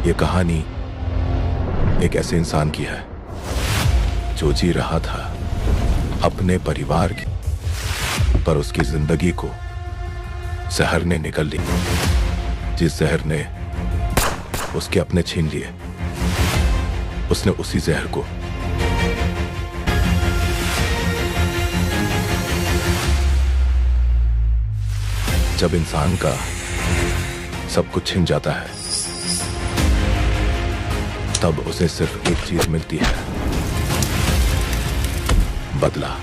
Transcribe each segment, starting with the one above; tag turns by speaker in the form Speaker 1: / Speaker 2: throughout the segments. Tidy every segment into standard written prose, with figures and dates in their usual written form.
Speaker 1: ये कहानी एक ऐसे इंसान की है जो जी रहा था अपने परिवार की, पर उसकी जिंदगी को जहर ने निकल ली। जिस जहर ने उसके अपने छीन लिए, उसने उसी जहर को जब इंसान का सब कुछ छिन जाता है, तब उसे सिर्फ एक चीज मिलती है, बदला।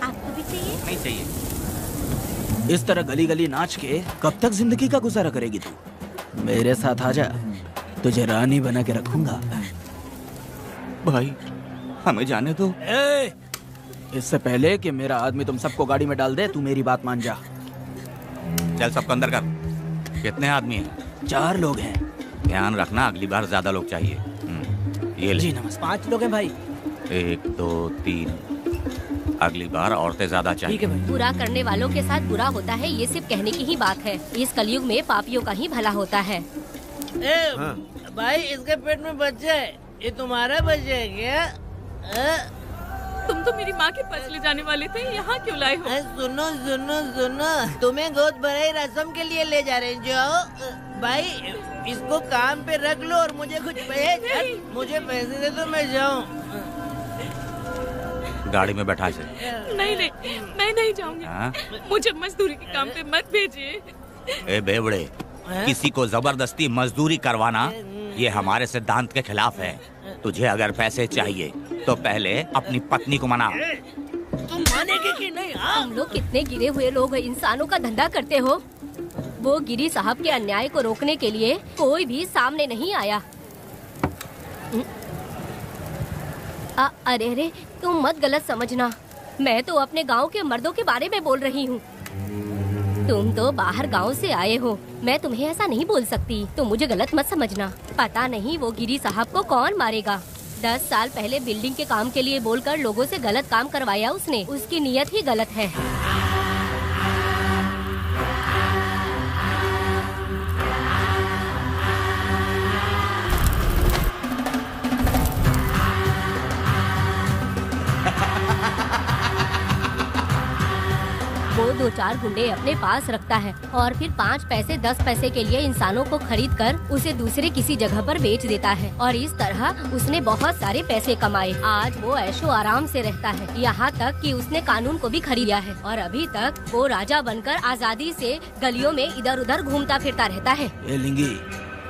Speaker 2: आपको भी चाहिए?
Speaker 3: नहीं चाहिए। इस तरह गली गली नाच के कब तक जिंदगी का गुजारा करेगी तू? मेरे साथ आजा, तुझे रानी बना के रखूंगा।
Speaker 4: भाई हमें जाने दो।
Speaker 3: इससे पहले कि मेरा आदमी तुम सबको गाड़ी में डाल दे, तू मेरी बात मान जा।
Speaker 4: चल सबको अंदर कर। कितने आदमी हैं?
Speaker 3: 4 लोग हैं।
Speaker 4: ध्यान रखना, अगली बार ज्यादा लोग चाहिए। ये ले।
Speaker 3: जी नमस्ते।
Speaker 5: 5 लोग हैं भाई।
Speaker 4: 1 2 3। अगली बार औरतें ज्यादा चाहिए।
Speaker 5: ठीक है भाई।
Speaker 2: बुरा करने वालों के साथ बुरा होता है, ये सिर्फ कहने की ही बात है। इस कलयुग में पापियों का ही भला होता है।
Speaker 5: भाई इसके पेट में बच्चा है, ये तुम्हारा बच्चा है क्या?
Speaker 6: तुम तो मेरी माँ के पास ले जाने वाले थे, यहाँ क्यों लाए हो?
Speaker 5: सुनो सुनो सुनो, तुम्हें गोद भराई रस्म के लिए ले जा रहे हैं। जाओ भाई, इसको काम पे रख लो और मुझे कुछ मुझे पैसे दे दो, मैं जाऊँ।
Speaker 4: गाड़ी में बैठा इसे।
Speaker 6: नहीं नहीं, मैं नहीं जाऊंगी। मुझे मजदूरी के काम पे मत भेजिए।
Speaker 4: ए बेवड़े, किसी को जबरदस्ती मजदूरी करवाना ये हमारे सिद्धांत के खिलाफ है। तुझे अगर पैसे चाहिए तो पहले अपनी पत्नी को मना।
Speaker 5: तुम मानेगे कि नहीं?
Speaker 2: तुम लोग कितने गिरे हुए लोग इंसानों का धंधा करते हो। वो गिरी साहब के अन्याय को रोकने के लिए कोई भी सामने नहीं आया। अरे अरे, तुम मत गलत समझना, मैं तो अपने गांव के मर्दों के बारे में बोल रही हूँ। तुम तो बाहर गांव से आए हो, मैं तुम्हें ऐसा नहीं बोल सकती, तुम मुझे गलत मत समझना। पता नहीं वो गिरी साहब को कौन मारेगा। 10 साल पहले बिल्डिंग के काम के लिए बोलकर लोगों से गलत काम करवाया उसने। उसकी नीयत ही गलत है। वो 2-4 गुंडे अपने पास रखता है और फिर 5 पैसे 10 पैसे के लिए इंसानों को खरीद कर उसे दूसरे किसी जगह पर बेच देता है, और इस तरह उसने बहुत सारे पैसे कमाए। आज वो ऐशो आराम से रहता है, यहाँ तक कि उसने कानून को भी खरीद लिया है और अभी तक वो राजा बनकर आजादी से गलियों में इधर उधर घूमता फिरता रहता है।
Speaker 3: ए लिंगी,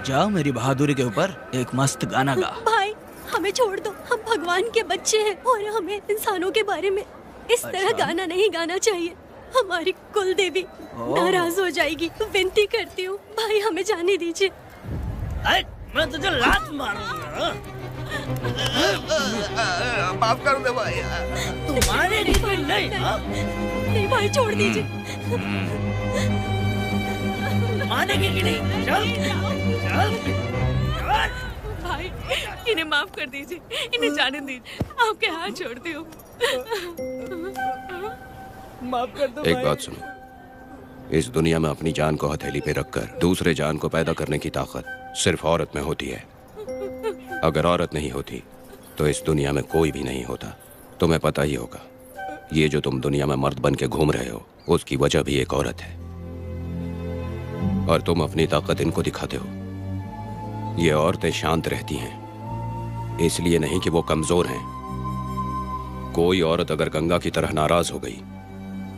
Speaker 3: जाओ मेरी बहादुरी के ऊपर एक मस्त गाना गा।
Speaker 7: भाई हमें छोड़ दो, हम भगवान के बच्चे हैं और हमें इंसानों के बारे में इस तरह गाना नहीं गाना चाहिए। हमारी कुल देवी नाराज हो जाएगी। विनती करती हूँ भाई, हमें जाने दीजिए।
Speaker 5: मैं तुझे लात मारूंगा।
Speaker 8: माफ कर दे भाई।
Speaker 5: तुम्हारे लिए नहीं।
Speaker 7: नहीं भाई, छोड़ दीजिए।
Speaker 5: मानेगी कि नहीं? चल चल
Speaker 6: भाई इन्हें माफ कर दीजिए, इन्हें जाने दीजिए, आपके हाथ छोड़ती हूँ।
Speaker 5: माफ कर दो।
Speaker 8: एक बात सुनो, इस दुनिया में अपनी जान को हथेली पे रखकर दूसरे जान को पैदा करने की ताकत सिर्फ औरत में होती है। अगर औरत नहीं होती तो इस दुनिया में कोई भी नहीं होता। तुम्हें पता ही होगा, ये जो तुम दुनिया में मर्द बन के घूम रहे हो उसकी वजह भी एक औरत है, और तुम अपनी ताकत इनको दिखाते हो। ये औरतें शांत रहती हैं, इसलिए नहीं कि वो कमजोर हैं। कोई औरत अगर गंगा की तरह नाराज हो गई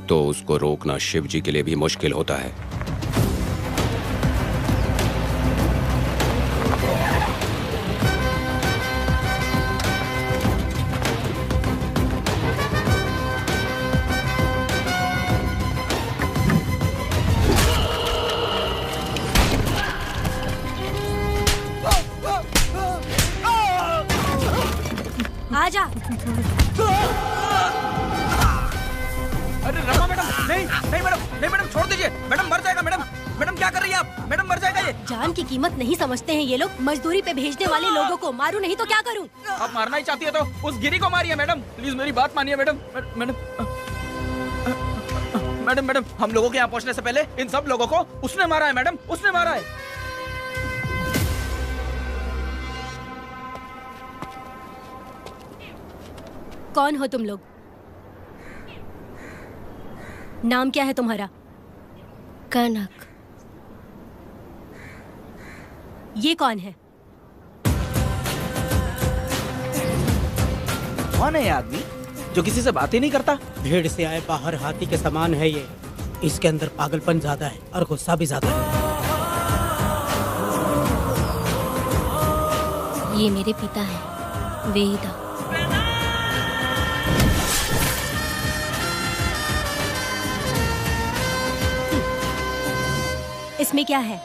Speaker 8: तो उसको रोकना शिव जी के लिए भी मुश्किल होता है।
Speaker 7: आजा।
Speaker 3: अरे रमा मैडम, नहीं नहीं मैडम, नहीं मैडम, छोड़ दीजिए मैडम, मर जाएगा मैडम। मैडम क्या कर रही है आप? मैडम मर जाएगा ये।
Speaker 7: जान की कीमत नहीं समझते हैं ये लोग। मजदूरी पे भेजने वाले लोगों को मारूं नहीं तो क्या करूं?
Speaker 3: आप मारना ही चाहती है तो उस गिरी को मारिए मैडम, प्लीज मेरी बात मानिए मैडम। मैडम मैडम मैडम, हम लोगों के यहाँ पहुँचने से पहले इन सब लोगों को उसने मारा है मैडम, उसने मारा है।
Speaker 7: कौन हो तुम लोग? नाम क्या है तुम्हारा?
Speaker 2: कनक।
Speaker 7: ये कौन है?
Speaker 3: कौन है ये आदमी जो किसी से बात ही नहीं करता?
Speaker 9: भीड़ से आए बाहर हाथी के समान है ये। इसके अंदर पागलपन ज्यादा है और गुस्सा भी ज्यादा है।
Speaker 2: ये मेरे पिता हैं, वेदा।
Speaker 7: इसमें क्या है?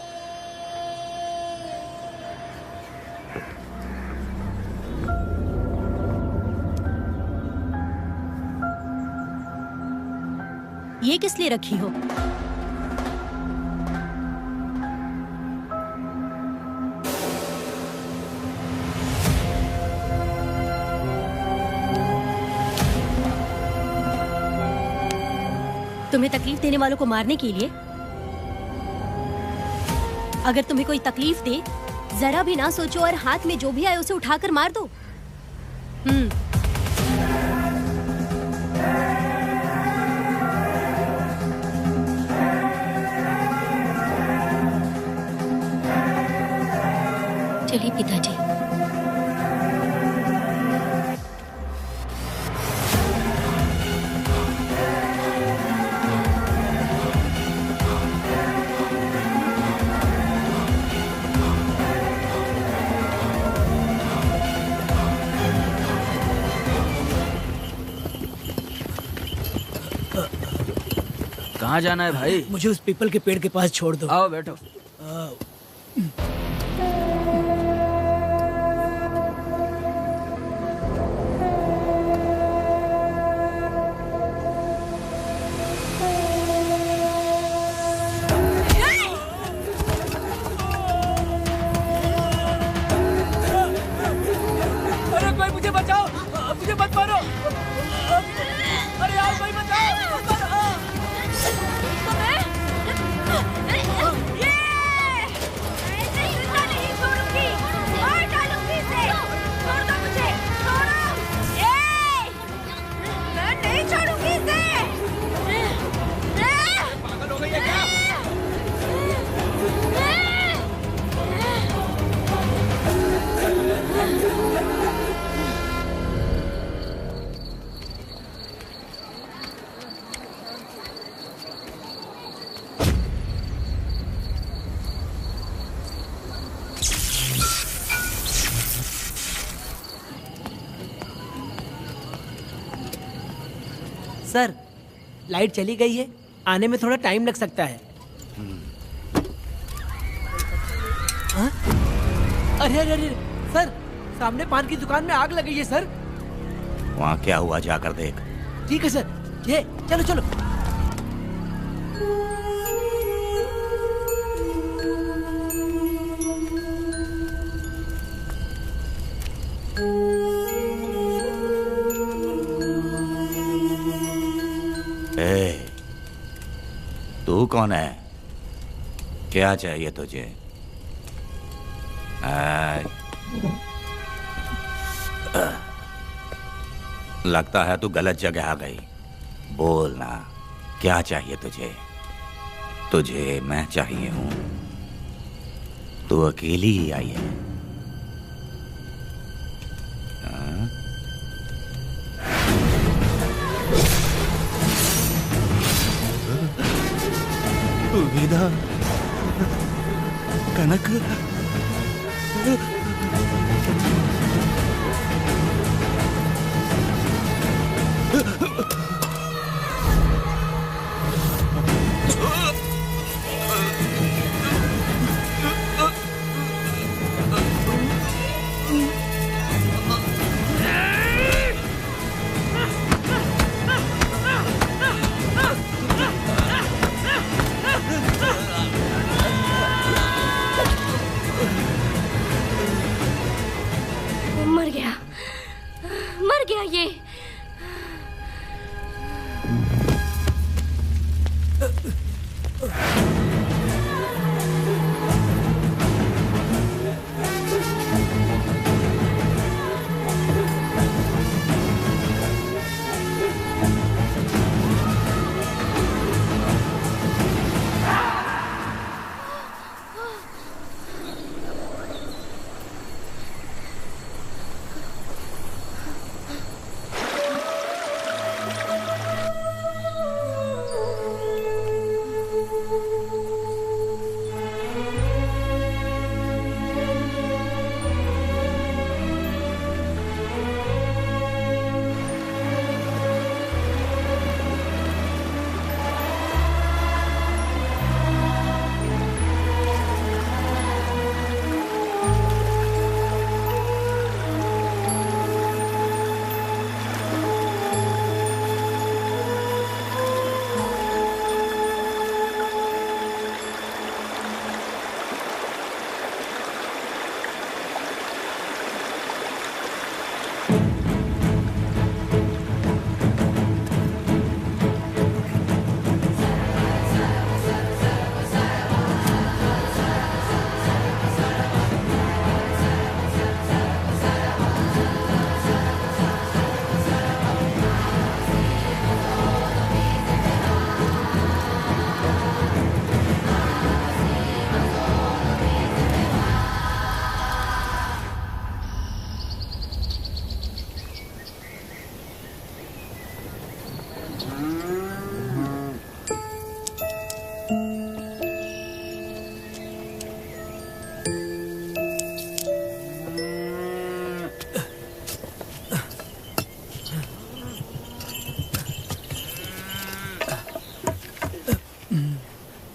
Speaker 7: ये किस लिए रखी हो? तुम्हें तकलीफ देने वालों को मारने के लिए? अगर तुम्हें कोई तकलीफ दे, जरा भी ना सोचो और हाथ में जो भी आए उसे उठाकर मार दो।
Speaker 2: चलिए पिताजी।
Speaker 3: कहाँ जाना है भाई?
Speaker 9: मुझे उस पीपल के पेड़ के पास छोड़ दो।
Speaker 3: आओ बैठो।
Speaker 9: अरे कोई मुझे बचाओ, मुझे मत मारो। अरे यार कोई बचाओ। सर, लाइट चली गई है, आने में थोड़ा टाइम लग सकता है। हाँ? अरे अरे अरे सर, सामने पान की दुकान में आग लगी है सर।
Speaker 4: वहाँ क्या हुआ जाकर देख।
Speaker 9: ठीक है सर, ये चलो चलो।
Speaker 4: तू कौन है? क्या चाहिए तुझे? लगता है तू गलत जगह आ गई। बोल ना, क्या चाहिए तुझे? तुझे मैं चाहिए हूं। तू अकेली ही आई है।
Speaker 1: वेदा, कनक,
Speaker 6: ये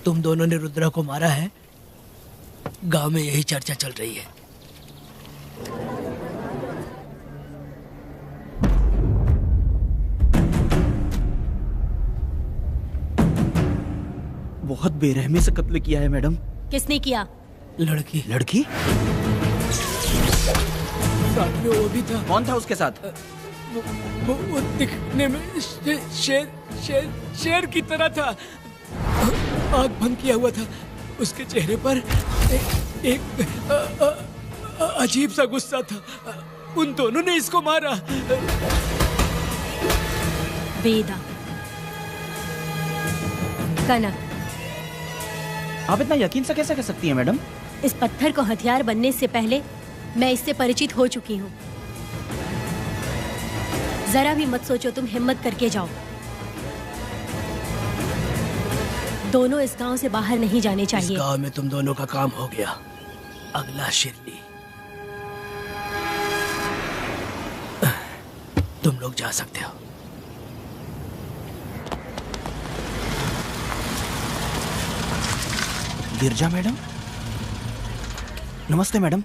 Speaker 9: तुम दोनों ने रुद्रा को मारा है? गांव में यही चर्चा चल रही है।
Speaker 3: बहुत बेरहमी से कत्ल किया है मैडम।
Speaker 7: किसने किया?
Speaker 9: लड़की।
Speaker 3: लड़की?
Speaker 9: साथ में वो भी था।
Speaker 3: कौन था उसके साथ?
Speaker 9: वो दिखने में शेर की तरह था। आँख बंद किया हुआ था। उसके चेहरे पर एक अजीब सा गुस्सा था। उन दोनों ने इसको मारा।
Speaker 7: वेदा, कनक,
Speaker 3: आप इतना यकीन से कैसे कह सकती हैं मैडम?
Speaker 7: इस पत्थर को हथियार बनने से पहले मैं इससे परिचित हो चुकी हूँ। जरा भी मत सोचो, तुम हिम्मत करके जाओ। दोनों इस गांव से बाहर नहीं जाने चाहिए।
Speaker 9: इस गांव में तुम दोनों का काम हो गया। अगला शिरली। तुम लोग जा सकते हो।
Speaker 3: गिरजा मैडम? नमस्ते मैडम।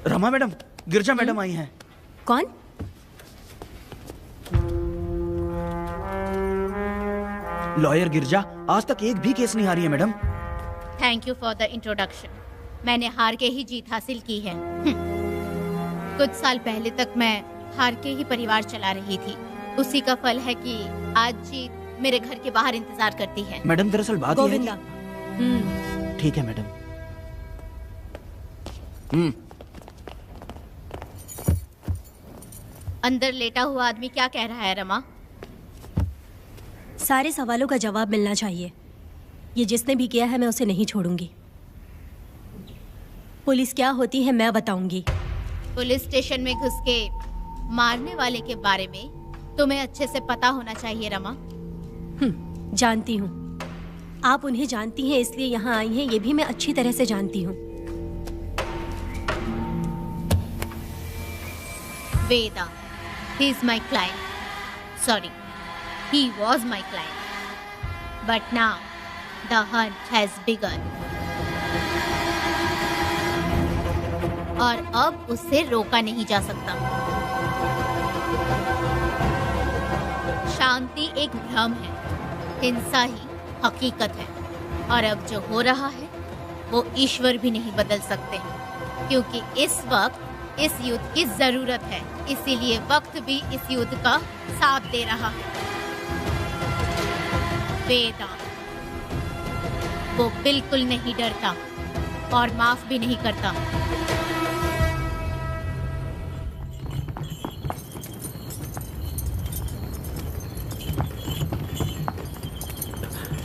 Speaker 3: रमा मैडम, गिरजा मैडम आई हैं।
Speaker 7: कौन?
Speaker 3: लॉयर गिरजा आज तक एक भी केस नहीं हारी है madam.
Speaker 10: Thank you for the introduction. मैंने हार के ही जीत हासिल की है। कुछ साल पहले तक मैं हार के ही परिवार चला रही थी। उसी का फल है कि आज जीत मेरे घर के बाहर इंतजार करती है।
Speaker 3: मैडम दरअसल बात यह है
Speaker 7: गोविंदा।
Speaker 3: कि... ठीक है मैडम।
Speaker 10: अंदर लेटा हुआ आदमी क्या कह रहा है रमा?
Speaker 7: सारे सवालों का जवाब मिलना चाहिए। ये जिसने भी किया है मैं उसे नहीं छोड़ूंगी। पुलिस क्या होती है मैं बताऊंगी।
Speaker 10: पुलिस स्टेशन में घुस के मारने वाले के बारे में तुम्हें अच्छे से पता होना चाहिए रमा।
Speaker 7: जानती हूँ। आप उन्हें जानती हैं इसलिए यहाँ आई हैं, ये भी मैं अच्छी तरह से जानती हूँ।
Speaker 10: वेदा, he is my client. Sorry, he was my client. But now, the hunt has begun. और अब उससे रोका नहीं जा सकता। शांति एक भ्रम है, हिंसा ही हकीकत है। और अब जो हो रहा है वो ईश्वर भी नहीं बदल सकते, क्योंकि इस वक्त इस युद्ध की जरूरत है। इसीलिए वक्त भी इस युद्ध का साथ दे रहा है। वेदांत वो बिल्कुल नहीं डरता और माफ भी नहीं करता।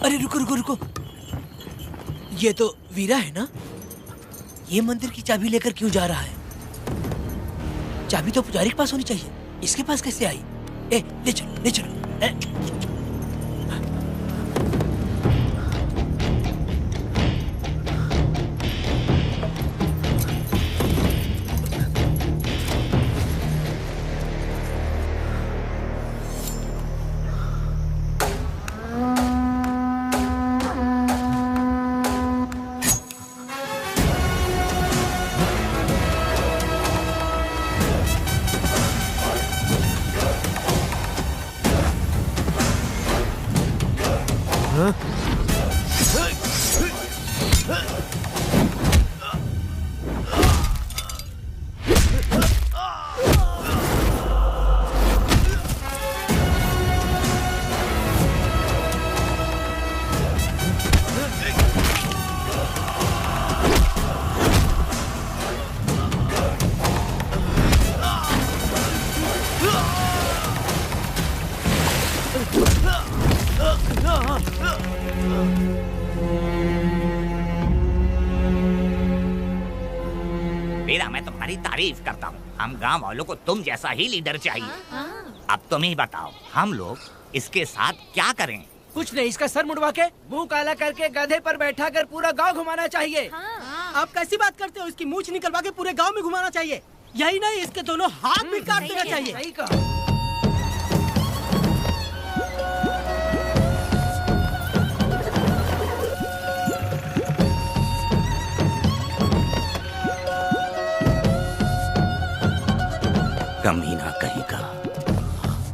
Speaker 9: अरे रुको रुको रुको, ये तो वीरा है ना? ये मंदिर की चाबी लेकर क्यों जा रहा है? चाबी तो पुजारी के पास होनी चाहिए, इसके पास कैसे आई? ले चलो ले चलो।
Speaker 4: वीरा, मैं तुम्हारी तारीफ करता हूँ। हम गांव वालों को तुम जैसा ही लीडर चाहिए। अब तुम ही बताओ, हम लोग इसके साथ क्या करें?
Speaker 9: कुछ नहीं, इसका सर मुड़वा के मुंह काला करके गधे पर बैठा कर पूरा गांव घुमाना चाहिए।
Speaker 11: आप कैसी बात करते हो? इसकी मूंछ निकलवा के पूरे गांव में घुमाना चाहिए। यही नहीं, इसके दोनों हाथ भी काट देना चाहिए।
Speaker 9: सही कहा।
Speaker 4: कमीना कहीं का।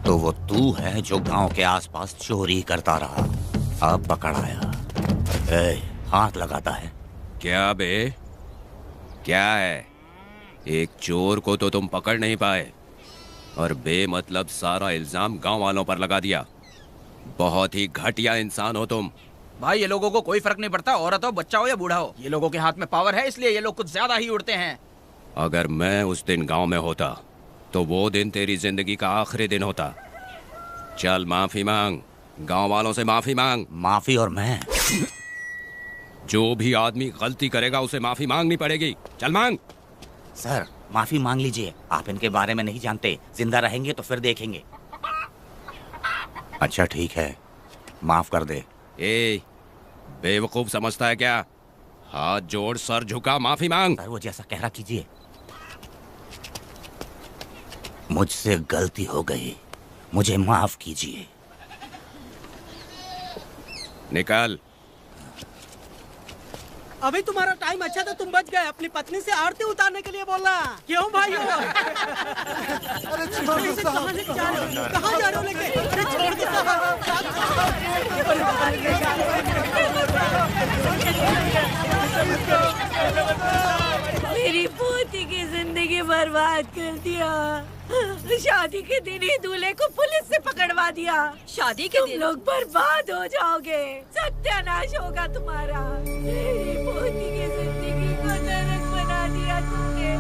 Speaker 4: तो वो तू है जो गांव के आसपास चोरी करता रहा, अब पकड़ आया। हाथ लगाता है।
Speaker 8: क्या बे, क्या है? एक चोर को तो तुम पकड़ नहीं पाए और बेमतलब सारा इल्जाम गांव वालों पर लगा दिया। बहुत ही घटिया इंसान हो तुम।
Speaker 3: भाई, ये लोगों को कोई फर्क नहीं पड़ता, औरत हो, बच्चा हो या बूढ़ा हो। ये लोगों के हाथ में पावर है, इसलिए ये लोग कुछ ज्यादा ही उड़ते हैं।
Speaker 8: अगर मैं उस दिन गांव में होता तो वो दिन तेरी जिंदगी का आखिरी दिन होता। चल माफी मांग, गांव वालों से माफी मांग।
Speaker 4: माफी? और मैं?
Speaker 8: जो भी आदमी गलती करेगा उसे माफी मांगनी पड़ेगी। चल मांग।
Speaker 4: सर, माफी मांग लीजिए। आप इनके बारे में नहीं जानते, जिंदा रहेंगे तो फिर देखेंगे। अच्छा ठीक है, माफ कर दे।
Speaker 8: ए, बेवकूफ समझता है क्या? हाथ जोड़, सर झुका, माफी मांग।
Speaker 4: सर, वो जैसा कह रहा कीजिए। मुझसे गलती हो गई, मुझे माफ कीजिए।
Speaker 8: निकल।
Speaker 11: अभी तुम्हारा टाइम अच्छा था, तुम बच गए। अपनी पत्नी से आरती उतारने के लिए बोलना। क्यों भाई? अरे कहाँ जा रहे हो लेके? अरे छोड़ दो
Speaker 6: मेरी पोती की जिंदगी बर्बाद कर दिया। शादी के दिन ही दूल्हे को पुलिस से पकड़वा दिया।
Speaker 2: शादी के दिन
Speaker 6: तुम लोग बर्बाद हो जाओगे, सत्यानाश होगा तुम्हारा। मेरी पोती की जिंदगी को नरक बना दिया तुमने।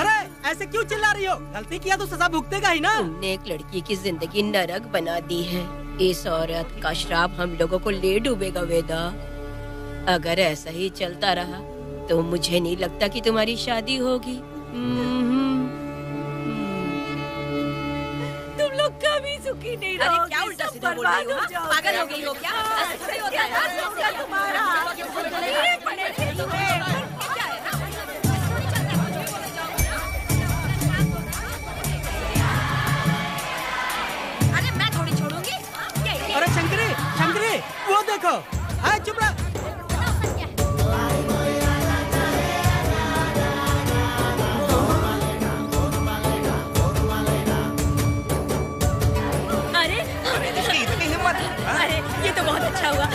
Speaker 11: अरे ऐसे क्यों चिल्ला रही हो? गलती किया तो सजा भुगतेगा ही ना।
Speaker 2: तुमने एक लड़की की जिंदगी नरक बना दी है। इस औरत का श्राप हम लोगों को ले डूबेगा वेदा। अगर ऐसा ही चलता रहा तो मुझे नहीं लगता कि तुम्हारी शादी होगी।
Speaker 6: तुम लोग कभी सुखी नहीं रहोगे।
Speaker 2: अरे क्या उल्टा सीधा बोल रही हो? पागल हो गई हो क्या? ऐसे होता है
Speaker 6: तुम्हारा
Speaker 2: अरे मैं थोड़ी छोड़ूंगी।
Speaker 11: अरे शंकरी, शंकरी, वो देखो। हाँ, चुप रह।
Speaker 6: अरे ये तो बहुत अच्छा हुआ।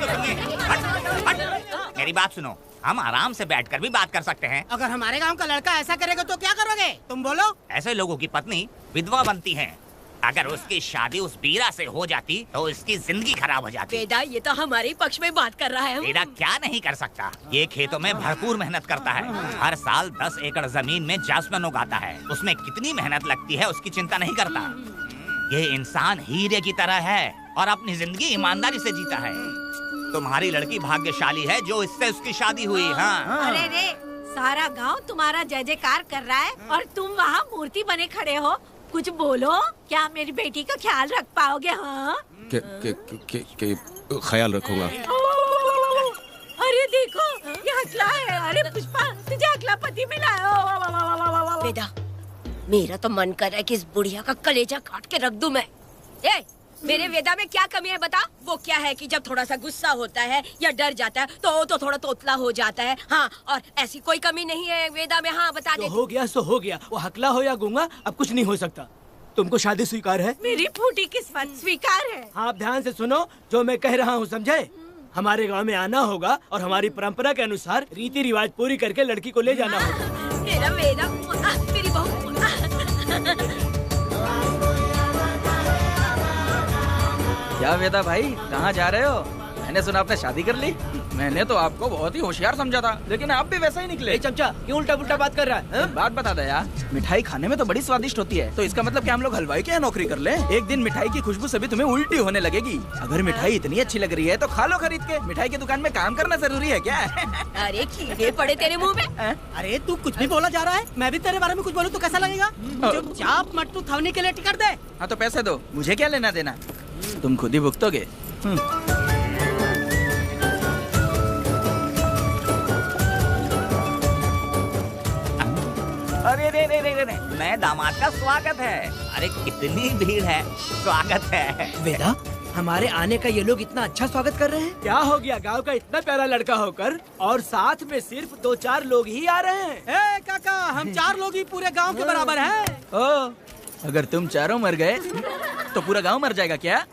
Speaker 4: तो सुनिए। हट। मेरी बात सुनो, हम आराम से बैठकर भी बात कर सकते हैं।
Speaker 11: अगर हमारे गांव का लड़का ऐसा करेगा तो क्या करोगे तुम बोलो?
Speaker 4: ऐसे लोगों की पत्नी विधवा बनती है। अगर उसकी शादी उस बीरा से हो जाती तो उसकी जिंदगी खराब हो जाती।
Speaker 7: वेदा, ये तो हमारे ही पक्ष में बात कर रहा है।
Speaker 4: वेदा क्या नहीं कर सकता। ये खेतों में भरपूर मेहनत करता है। हर साल 10 एकड़ जमीन में जासमन उगाता है। उसमें कितनी मेहनत लगती है उसकी चिंता नहीं करता। ये इंसान हीरे की तरह है और अपनी जिंदगी ईमानदारी से जीता है। तुम्हारी लड़की भाग्यशाली है जो इससे उसकी शादी हुई। हाँ।
Speaker 6: अरे रे, सारा गांव तुम्हारा जय जयकार कर रहा है और तुम वहाँ मूर्ति बने खड़े हो। कुछ बोलो, क्या मेरी बेटी का ख्याल रख पाओगे? हाँ,
Speaker 8: ख्याल रखूंगा।
Speaker 6: अरे देखो, ये हकला है। अरे पुष्पा, तुझे हकला पति मिला है।
Speaker 7: वेदा, मेरा तो मन कर रहा है कि इस बुढ़िया का कलेजा काट के रख दूं मैं। मेरे वेदा में क्या कमी है बता? वो क्या है कि जब थोड़ा सा गुस्सा होता है या डर जाता है तो थोड़ा तोतला हो जाता है। हाँ, और ऐसी कोई कमी नहीं है वेदा में। हाँ, बता दे।
Speaker 9: हो गया सो हो गया। वो हकला हो या गूंगा, अब कुछ नहीं हो सकता। तुमको शादी स्वीकार है?
Speaker 6: मेरी फूटी किस्मत स्वीकार है।
Speaker 9: आप ध्यान से सुनो जो मैं कह रहा हूँ, समझे? हमारे गांव में आना होगा और हमारी परंपरा के अनुसार रीति रिवाज पूरी करके लड़की को ले जाना होगा।
Speaker 7: मेरा वेदा, मेरी बहू।
Speaker 3: क्या वेदा भाई, कहाँ जा रहे हो? मैंने सुना आपने शादी कर ली। मैंने तो आपको बहुत ही होशियार समझा था, लेकिन आप भी वैसा ही निकले।
Speaker 9: चमचा, क्यों उल्टा पुल्टा बात कर रहा है?
Speaker 3: बात बता दे यार। मिठाई खाने में तो बड़ी स्वादिष्ट होती है, तो इसका मतलब क्या हम लोग हलवाई के यहाँ नौकरी कर लें? एक दिन मिठाई की खुशबू से भी तुम्हें उल्टी होने लगेगी। अगर मिठाई इतनी अच्छी लग रही है तो खा लो खरीद के। मिठाई की दुकान में काम करना जरूरी है क्या?
Speaker 7: अरे कीड़े पड़े तेरे मुँह में।
Speaker 11: अरे तू कुछ भी बोला जा रहा है। मैं भी तेरे बारे में कुछ बोलूं तो कैसा लगेगा? चुपचाप मट्टू थवने के लिए टिकट दे।
Speaker 3: हाँ तो पैसे दो, मुझे क्या लेना देना, तुम खुद ही भुगतोगे।
Speaker 4: अरे रे रे रे रे, नए दामाद का स्वागत है। अरे कितनी भीड़ है, स्वागत है।
Speaker 9: वेदा, हमारे आने का ये लोग इतना अच्छा स्वागत कर रहे हैं। क्या हो गया गांव का इतना प्यारा लड़का होकर और साथ में सिर्फ 2-4 लोग ही आ रहे हैं।
Speaker 11: ए काका, हम 4 लोग ही पूरे गांव के बराबर हैं।
Speaker 3: ओ, अगर तुम चारों मर गए तो पूरा गांव मर जाएगा क्या?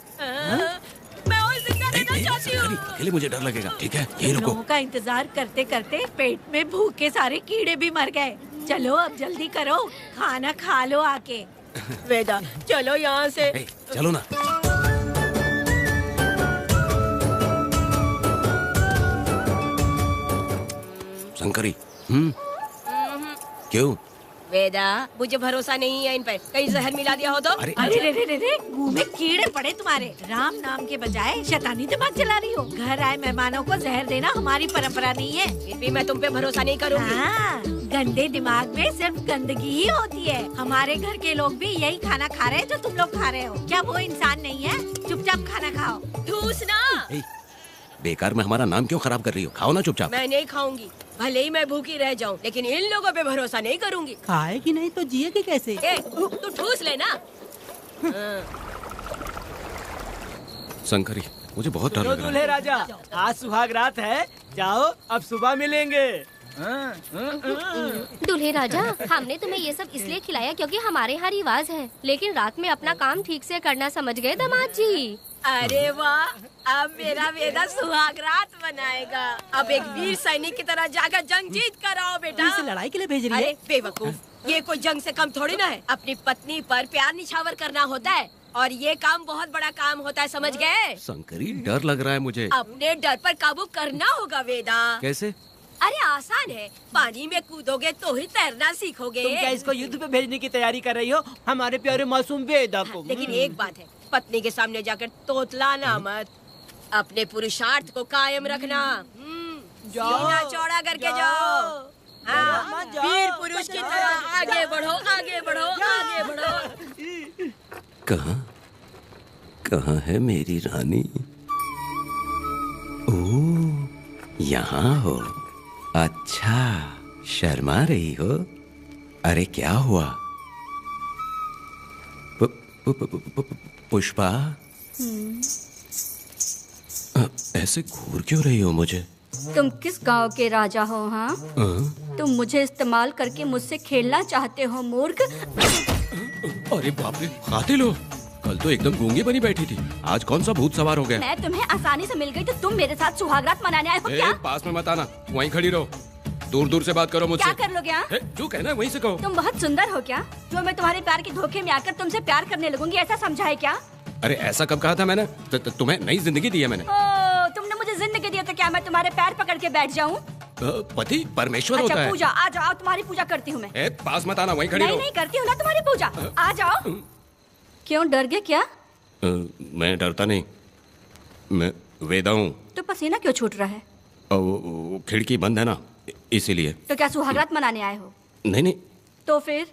Speaker 7: मैं और जिंदा रहना चाहती हूँ।
Speaker 8: अकेले मुझे डर लगेगा। ठीक है, यही रुको।
Speaker 6: लोगों का इंतजार करते करते पेट में भूखे सारे कीड़े भी मर गए। चलो अब जल्दी करो, खाना खा लो आके।
Speaker 7: वेदा, चलो यहाँ से।
Speaker 8: चलो ना। शंकरी, क्यों?
Speaker 7: वेदा, मुझे भरोसा नहीं है इन पर। कहीं जहर मिला दिया हो तो?
Speaker 6: अरे रे रे रे, मुंह में कीड़े पड़े तुम्हारे। राम नाम के बजाय शैतानी दिमाग चला रही हो। घर आए मेहमानों को जहर देना हमारी परंपरा नहीं है।
Speaker 7: फिर भी मैं तुम पे भरोसा नहीं करूँगी।
Speaker 6: हाँ, गंदे दिमाग में सिर्फ गंदगी ही होती है। हमारे घर के लोग भी यही खाना खा रहे हैं जो तुम लोग खा रहे हो। क्या वो इंसान नहीं है? चुपचाप खाना खाओ।
Speaker 7: ठूस ना।
Speaker 8: बेकार में हमारा नाम क्यों खराब कर रही हो? खाओ ना चुपचाप।
Speaker 7: मैं नहीं खाऊंगी, भले ही मैं भूखी रह जाऊं, लेकिन इन लोगों पे भरोसा नहीं करूंगी।
Speaker 11: खाएगी नहीं तो जिएगी कैसे?
Speaker 7: तू ठूस लेना।
Speaker 8: शंकरी, मुझे बहुत डर लग रहा है।
Speaker 9: दूल्हे राजा, आज सुहाग रात है, जाओ अब सुबह मिलेंगे।
Speaker 2: दूल्हे राजा, हमने तुम्हें ये सब इसलिए खिलाया क्योंकि हमारे यहाँ रिवाज है, लेकिन रात में अपना काम ठीक से करना समझ गए दामाद जी।
Speaker 7: अरे वाह, अब मेरा वेदा सुहाग रात मनाएगा। अब एक वीर सैनिक की तरह जाकर जंग जीत कर आओ बेटा।
Speaker 11: इसे लड़ाई के लिए भेज रही है?
Speaker 7: अरे बेवकूफ, ये कोई जंग से कम थोड़ी ना है। अपनी पत्नी पर प्यार निछावर करना होता है और ये काम बहुत बड़ा काम होता है, समझ गए?
Speaker 8: शंकरी, डर लग रहा है मुझे।
Speaker 7: अपने डर पर काबू करना होगा वेदा।
Speaker 8: कैसे?
Speaker 7: अरे आसान है, पानी में कूदोगे तो ही तैरना सीखोगे।
Speaker 9: तुम क्या इसको युद्ध पे भेजने की तैयारी कर रही हो? हमारे प्यारे मासूम वेदा को।
Speaker 7: लेकिन एक बात है, पत्नी के सामने जाकर तोतलाना मत। अपने पुरुषार्थ को कायम रखना। सीना चौड़ा करके जाओ। हाँ, वीर पुरुष की तरह आगे बढ़ो, आगे बढ़ो, आगे बढ़ो।
Speaker 8: कहाँ है मेरी रानी? ओह, यहाँ हो। अच्छा, शर्मा रही हो? अरे क्या हुआ? पुष्पा, ऐसे घूर क्यों रही हो मुझे?
Speaker 12: तुम किस गांव के राजा हो? हाँ, तुम मुझे इस्तेमाल करके मुझसे खेलना चाहते हो मूर्ख।
Speaker 8: अरे बाप रे, कातिल हो। कल तो एकदम गूंगी बनी बैठी थी, आज कौन सा भूत सवार हो गया?
Speaker 12: मैं तुम्हें आसानी से मिल गई तो तुम मेरे साथ सुहागरात मनाने आए हो क्या?
Speaker 8: पास में मत आना, वहीं खड़ी रहो, दूर दूर से बात करो मुझसे।
Speaker 12: क्या कर लोगे?
Speaker 8: जो कहना है वहीं से कहो।
Speaker 12: तुम बहुत सुंदर हो क्या जो मैं तुम्हारे प्यार के धोखे में आकर तुमसे प्यार करने लगूंगी, ऐसा समझा है क्या?
Speaker 8: अरे ऐसा कब कहा था मैंने? तुम्हें नई जिंदगी दी है मैंने।
Speaker 12: तुमने मुझे जिंदगी दी तो क्या मैं तुम्हारे पैर पकड़ के बैठ जाऊँ?
Speaker 8: पति परमेश्वर होता है।
Speaker 12: पूजा, आ जाओ, तुम्हारी पूजा करती हूँ मैं।
Speaker 8: पास मत आना, वहीं खड़ी रहो।
Speaker 12: नहीं करती हूँ ना तुम्हारी पूजा, आ जाओ। क्यों डर गए क्या?
Speaker 8: मैं डरता नहीं, मैं वेदा हूँ।
Speaker 12: तो पसीना क्यों छूट रहा है?
Speaker 8: खिड़की बंद है ना, इसीलिए।
Speaker 12: तो क्या सुहागरात मनाने आए हो?
Speaker 8: नहीं।
Speaker 12: तो फिर?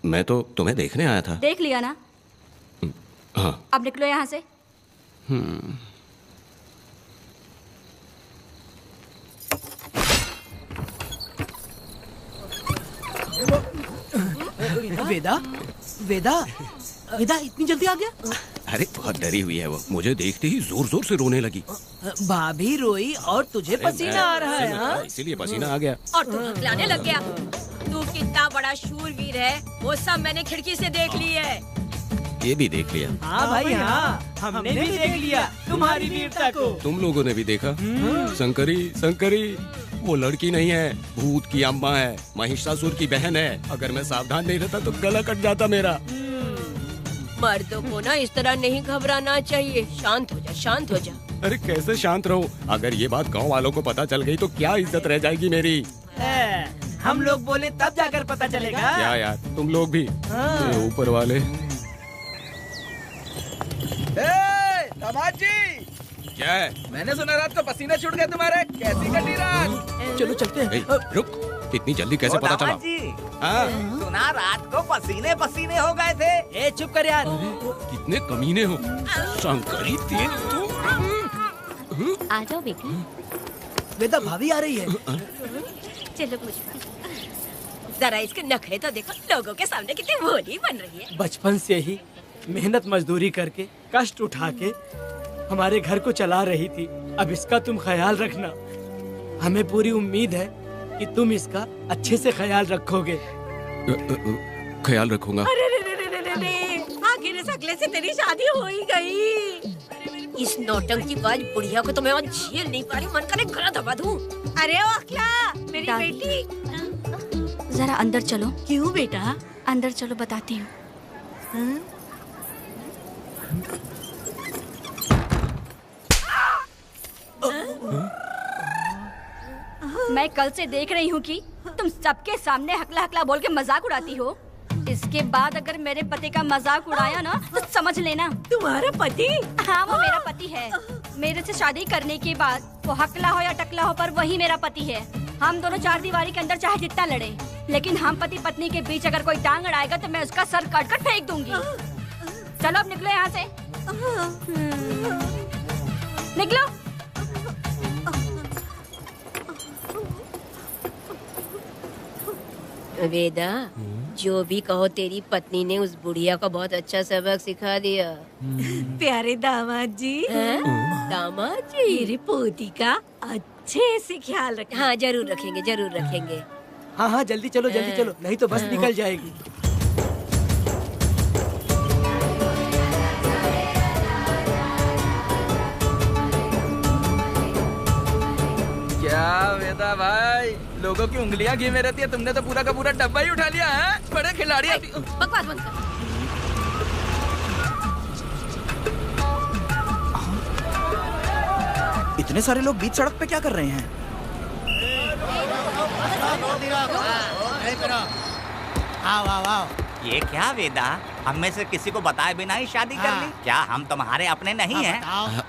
Speaker 8: मैं तो तुम्हें देखने आया था।
Speaker 12: देख लिया ना?
Speaker 8: हाँ।
Speaker 12: अब निकलो यहाँ से।
Speaker 9: वेदा, वेदा, वेदा इतनी जल्दी आ गया?
Speaker 8: अरे बहुत डरी हुई है वो, मुझे देखते ही जोर जोर से रोने लगी।
Speaker 9: भाभी रोई और तुझे पसीना आ रहा है?
Speaker 8: इसीलिए पसीना आ गया।
Speaker 6: और तू हकलाने लग गया। तू कितना बड़ा शूरवीर है, वो सब मैंने खिड़की से देख ली है।
Speaker 8: ये भी देख लिया?
Speaker 9: हाँ भाई हाँ, हमने भी देख लिया तुम्हारी वीरता को।
Speaker 8: तुम लोगों ने भी देखा? शंकरी, शंकरी वो लड़की नहीं है, भूत की अम्मा है, महिषासुर की बहन है। अगर मैं सावधान नहीं रहता तो गला कट जाता मेरा।
Speaker 6: मर्दों को ना इस तरह नहीं घबराना चाहिए। शांत हो जा, शांत हो जा।
Speaker 8: अरे कैसे शांत रहूं? अगर ये बात गांव वालों को पता चल गई तो क्या इज्जत रह जाएगी मेरी?
Speaker 9: हम लोग बोले तब जाकर पता चलेगा।
Speaker 8: क्या यार, तुम लोग भी ऊपर वाले।
Speaker 3: दामाद जी,
Speaker 8: क्या है?
Speaker 3: मैंने सुना रात को पसीने छूट गए तुम्हारे, कैसी कटी रात?
Speaker 9: चलो चलते हैं।
Speaker 8: रुक, इतनी जल्दी कैसे पता चला?
Speaker 13: सुना रात को पसीने पसीने हो गए थे।
Speaker 9: ए चुप कर यार।
Speaker 8: कितने कमीने हो शंकरी, तेल तू।
Speaker 2: आ जाओ बेटी।
Speaker 9: वेदा भाभी आ रही है।
Speaker 2: चलो पुष्पा।
Speaker 6: जरा इसके नखरे तो देखो, लोगों के सामने कितनी भोली बन रही है।
Speaker 9: बचपन से ही मेहनत मजदूरी करके कष्ट उठा के हमारे घर को चला रही थी। अब इसका तुम ख्याल रखना। हमें पूरी उम्मीद है कि तुम इसका अच्छे से ख्याल रखोगे।
Speaker 8: ख्याल रखूंगा।
Speaker 6: अरे आखिर इस अगले से तेरी शादी हो ही गई। इस नौटंकी बाज बुढ़िया को तो मैं और झेल नहीं पा रही, मन करे गला दबा दूं। अरे ओ अखला, मेरी बेटी,
Speaker 12: जरा अंदर चलो।
Speaker 6: क्यों बेटा?
Speaker 12: अंदर चलो, बताती हूँ। मैं कल से देख रही हूँ कि तुम सबके सामने हकला हकला बोल के मजाक उड़ाती हो। इसके बाद अगर मेरे पति का मजाक उड़ाया ना तो समझ लेना।
Speaker 6: तुम्हारा पति?
Speaker 12: हाँ, वो मेरा पति है। मेरे से शादी करने के बाद वो हकला हो या टकला हो, पर वही मेरा पति है। हम दोनों चार दीवारी के अंदर चाहे जितना लड़े, लेकिन हम पति पत्नी के बीच अगर कोई टांग अड़ाएगा तो मैं उसका सर काट कर फेंक दूंगी। चलो अब निकलो यहाँ से। निकलो।
Speaker 6: वेदा, जो भी कहो, तेरी पत्नी ने उस बुढ़िया को बहुत अच्छा सबक सिखा दिया। प्यारे दामाद जी। दामाद जी, मेरी पोती का अच्छे से ख्याल रखें। हाँ जरूर रखेंगे, जरूर रखेंगे।
Speaker 9: हाँ हाँ जल्दी चलो, जल्दी चलो, नहीं तो बस निकल जाएगी।
Speaker 3: क्या वेदा भाई, लोगों की उंगलियां घी में रहती है, तुमने तो पूरा का पूरा डब्बा ही उठा लिया है। बड़े खिलाड़ी।
Speaker 6: बकवास बंद कर।
Speaker 3: इतने सारे लोग बीच सड़क पे क्या कर रहे हैं?
Speaker 13: ये क्या वेदा, हम में से किसी को बताए बिना ही शादी कर ली? क्या हम तुम्हारे अपने नहीं हैं?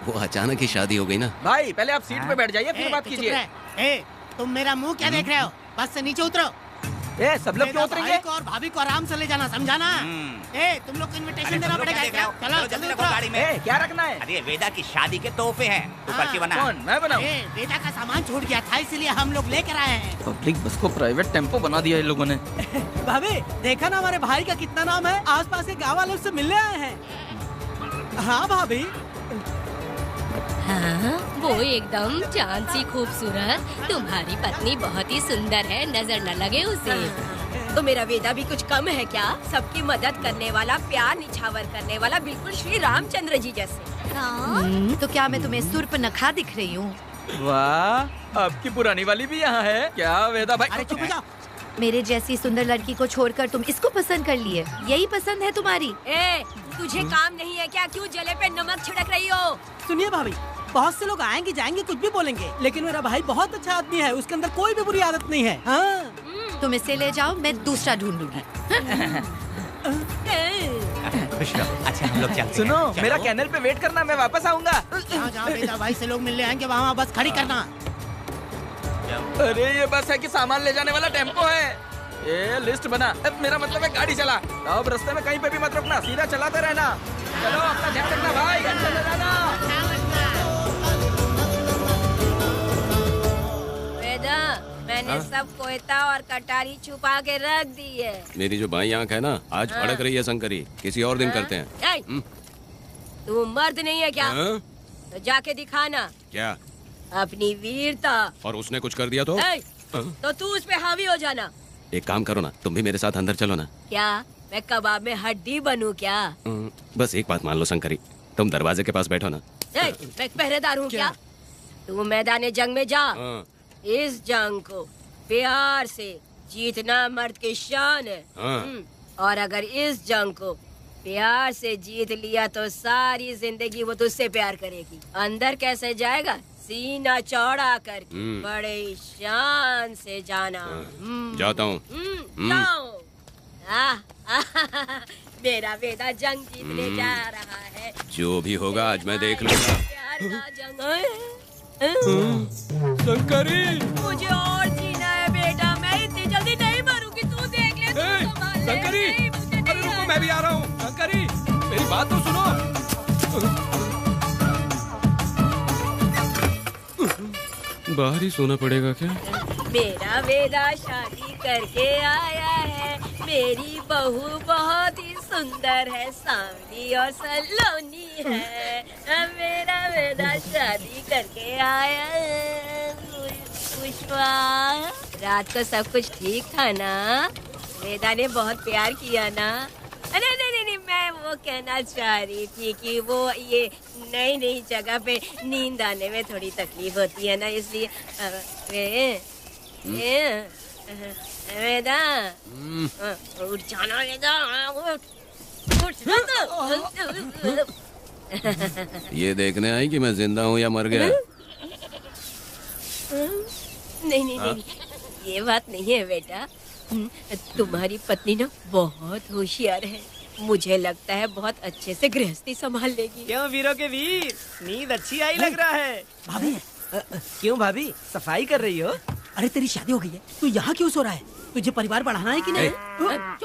Speaker 8: वो अचानक ही शादी हो गई ना।
Speaker 3: भाई पहले आप सीट पे बैठ जाइए, फिर बात कीजिए।
Speaker 11: तुम मेरा मुंह क्या देख रहे हो? बस से नीचे उतरो।
Speaker 3: सब लोग क्यों उतरेंगे?
Speaker 11: और भाभी को आराम से ले जाना, समझा ना? तुम लोग को इनविटेशन देना पड़ेगा। चलो जल्दी उतरो।
Speaker 13: गाड़ी में
Speaker 3: क्या रखना है?
Speaker 13: अरे वेदा की शादी के तोहफे हैं, तू पर्ची बना।
Speaker 3: कौन? मैं बनाऊं?
Speaker 11: वेदा का सामान छूट गया था, इसलिए हम लोग लेकर आए हैं।
Speaker 3: पब्लिक बस को प्राइवेट टेम्पो बना दिया इन लोगों ने।
Speaker 11: भाभी देखा ना हमारे भाई का कितना नाम है, आसपास के गाँव वालों से मिलने आए हैं। हाँ भाभी।
Speaker 2: हाँ, वो एकदम चांद सी खूबसूरत। तुम्हारी पत्नी बहुत ही सुंदर है, नजर न लगे उसे।
Speaker 6: तो मेरा वेदा भी कुछ कम है क्या? सबकी मदद करने वाला, प्यार निछावर करने वाला, बिल्कुल श्री रामचंद्र जी जैसे।
Speaker 14: तो क्या मैं तुम्हें सुर्पनखा दिख रही हूँ?
Speaker 3: वाह, आपकी पुरानी वाली भी यहाँ है क्या वेदा भाई?
Speaker 11: अरे चुप हो जाओ।
Speaker 14: मेरे जैसी सुंदर लड़की को छोड़कर तुम इसको पसंद कर लिए, यही पसंद है तुम्हारी?
Speaker 6: ए, तुझे काम नहीं है क्या? क्यों जले पे नमक छिड़क रही हो?
Speaker 11: सुनिए भाभी, बहुत से लोग आएंगे जाएंगे कुछ भी बोलेंगे, लेकिन मेरा भाई बहुत अच्छा आदमी है, उसके अंदर कोई भी बुरी आदत नहीं है। हाँ।
Speaker 14: तुम इसे ले जाओ, मैं दूसरा ढूंढ लूंगी।
Speaker 13: अच्छा हम लोग चलते
Speaker 3: सुनो,
Speaker 13: हैं।
Speaker 3: मेरा कैनल पे वेट करना, मैं वापस आऊंगा।
Speaker 11: जहाँ वेदा भाई से लोग मिलने आएंगे वहाँ बस खड़ी करना।
Speaker 3: अरे ये बस है कि सामान ले जाने वाला टेम्पो है। ये लिस्ट बना, अब मेरा मतलब है गाड़ी चला। अब रास्ते में कहीं पे भी मत रुकना, सीधा चलाते रहना। चलो अपना ध्यान रखना भाई, अच्छा से जाना।
Speaker 6: वेदा, मैंने सब कोयता और कटारी छुपा के रख दी है।
Speaker 8: मेरी जो बाई आंख है ना, आज फड़क रही है शंकरी। किसी और दिन करते हैं।
Speaker 6: तू मर्द नहीं है क्या?
Speaker 8: हाँ?
Speaker 6: तो जाके दिखाना
Speaker 8: क्या?
Speaker 6: अपनी वीरता।
Speaker 8: और उसने कुछ कर दिया तो?
Speaker 6: तो तू उस पे हावी हो जाना।
Speaker 8: एक काम करो ना, तुम भी मेरे साथ अंदर चलो ना।
Speaker 6: क्या मैं कबाब में हड्डी बनूं क्या?
Speaker 8: बस एक बात मान लो शंकरी, तुम दरवाजे के पास बैठो ना।
Speaker 6: मैं पहरेदार हूँ क्या? तू मैदान जंग में जा। इस जंग को प्यार से जीतना मर्द की शान है। और अगर इस जंग को प्यार से जीत लिया तो सारी जिंदगी वो तुझसे प्यार करेगी। अंदर कैसे जाएगा? सीना चौड़ा करके बड़े शान से जाना।
Speaker 8: जाता हूँ।
Speaker 6: मेरा वेदा जंग जीतने जा रहा है।
Speaker 8: जो भी होगा आज मैं देख लूंगा।
Speaker 3: शंकरी,
Speaker 6: मुझे और जीना है बेटा, मैं इतनी जल्दी नहीं मरूंगी। तू देख ले, तू संभाल ले।
Speaker 3: शंकरी, अरे रुको, मैं भी आ रहा हूँ। शंकरी, मेरी बात तो सुनो।
Speaker 8: बाहर ही सोना पड़ेगा क्या?
Speaker 6: मेरा वेदा शादी करके आया है। मेरी बहू बहुत ही सुंदर है, सांवली और सलोनी है। मेरा वेदा शादी करके आया है। पुष्पा, रात को सब कुछ ठीक था ना? वेदा ने बहुत प्यार किया ना? नहीं नहीं नहीं, मैं वो कहना चाह रही थी कि वो ये नई नई जगह पे नींद आने में थोड़ी तकलीफ होती है ना, इसलिए वेदा उठ जाना, वेदा उठ
Speaker 8: ये देखने आई कि मैं जिंदा हूँ या मर गया?
Speaker 6: नहीं नहीं नहीं, ये बात नहीं है बेटा। तुम्हारी पत्नी ना बहुत होशियार है, मुझे लगता है बहुत अच्छे से गृहस्थी संभाल लेगी।
Speaker 3: क्यों वीरों के वीर, नींद अच्छी आई लग रहा है।
Speaker 11: भाभी,
Speaker 3: क्यों भाभी, सफाई कर रही हो?
Speaker 11: अरे तेरी शादी हो गई है, तू यहाँ क्यों सो रहा है? तुझे परिवार बढ़ाना है कि नहीं?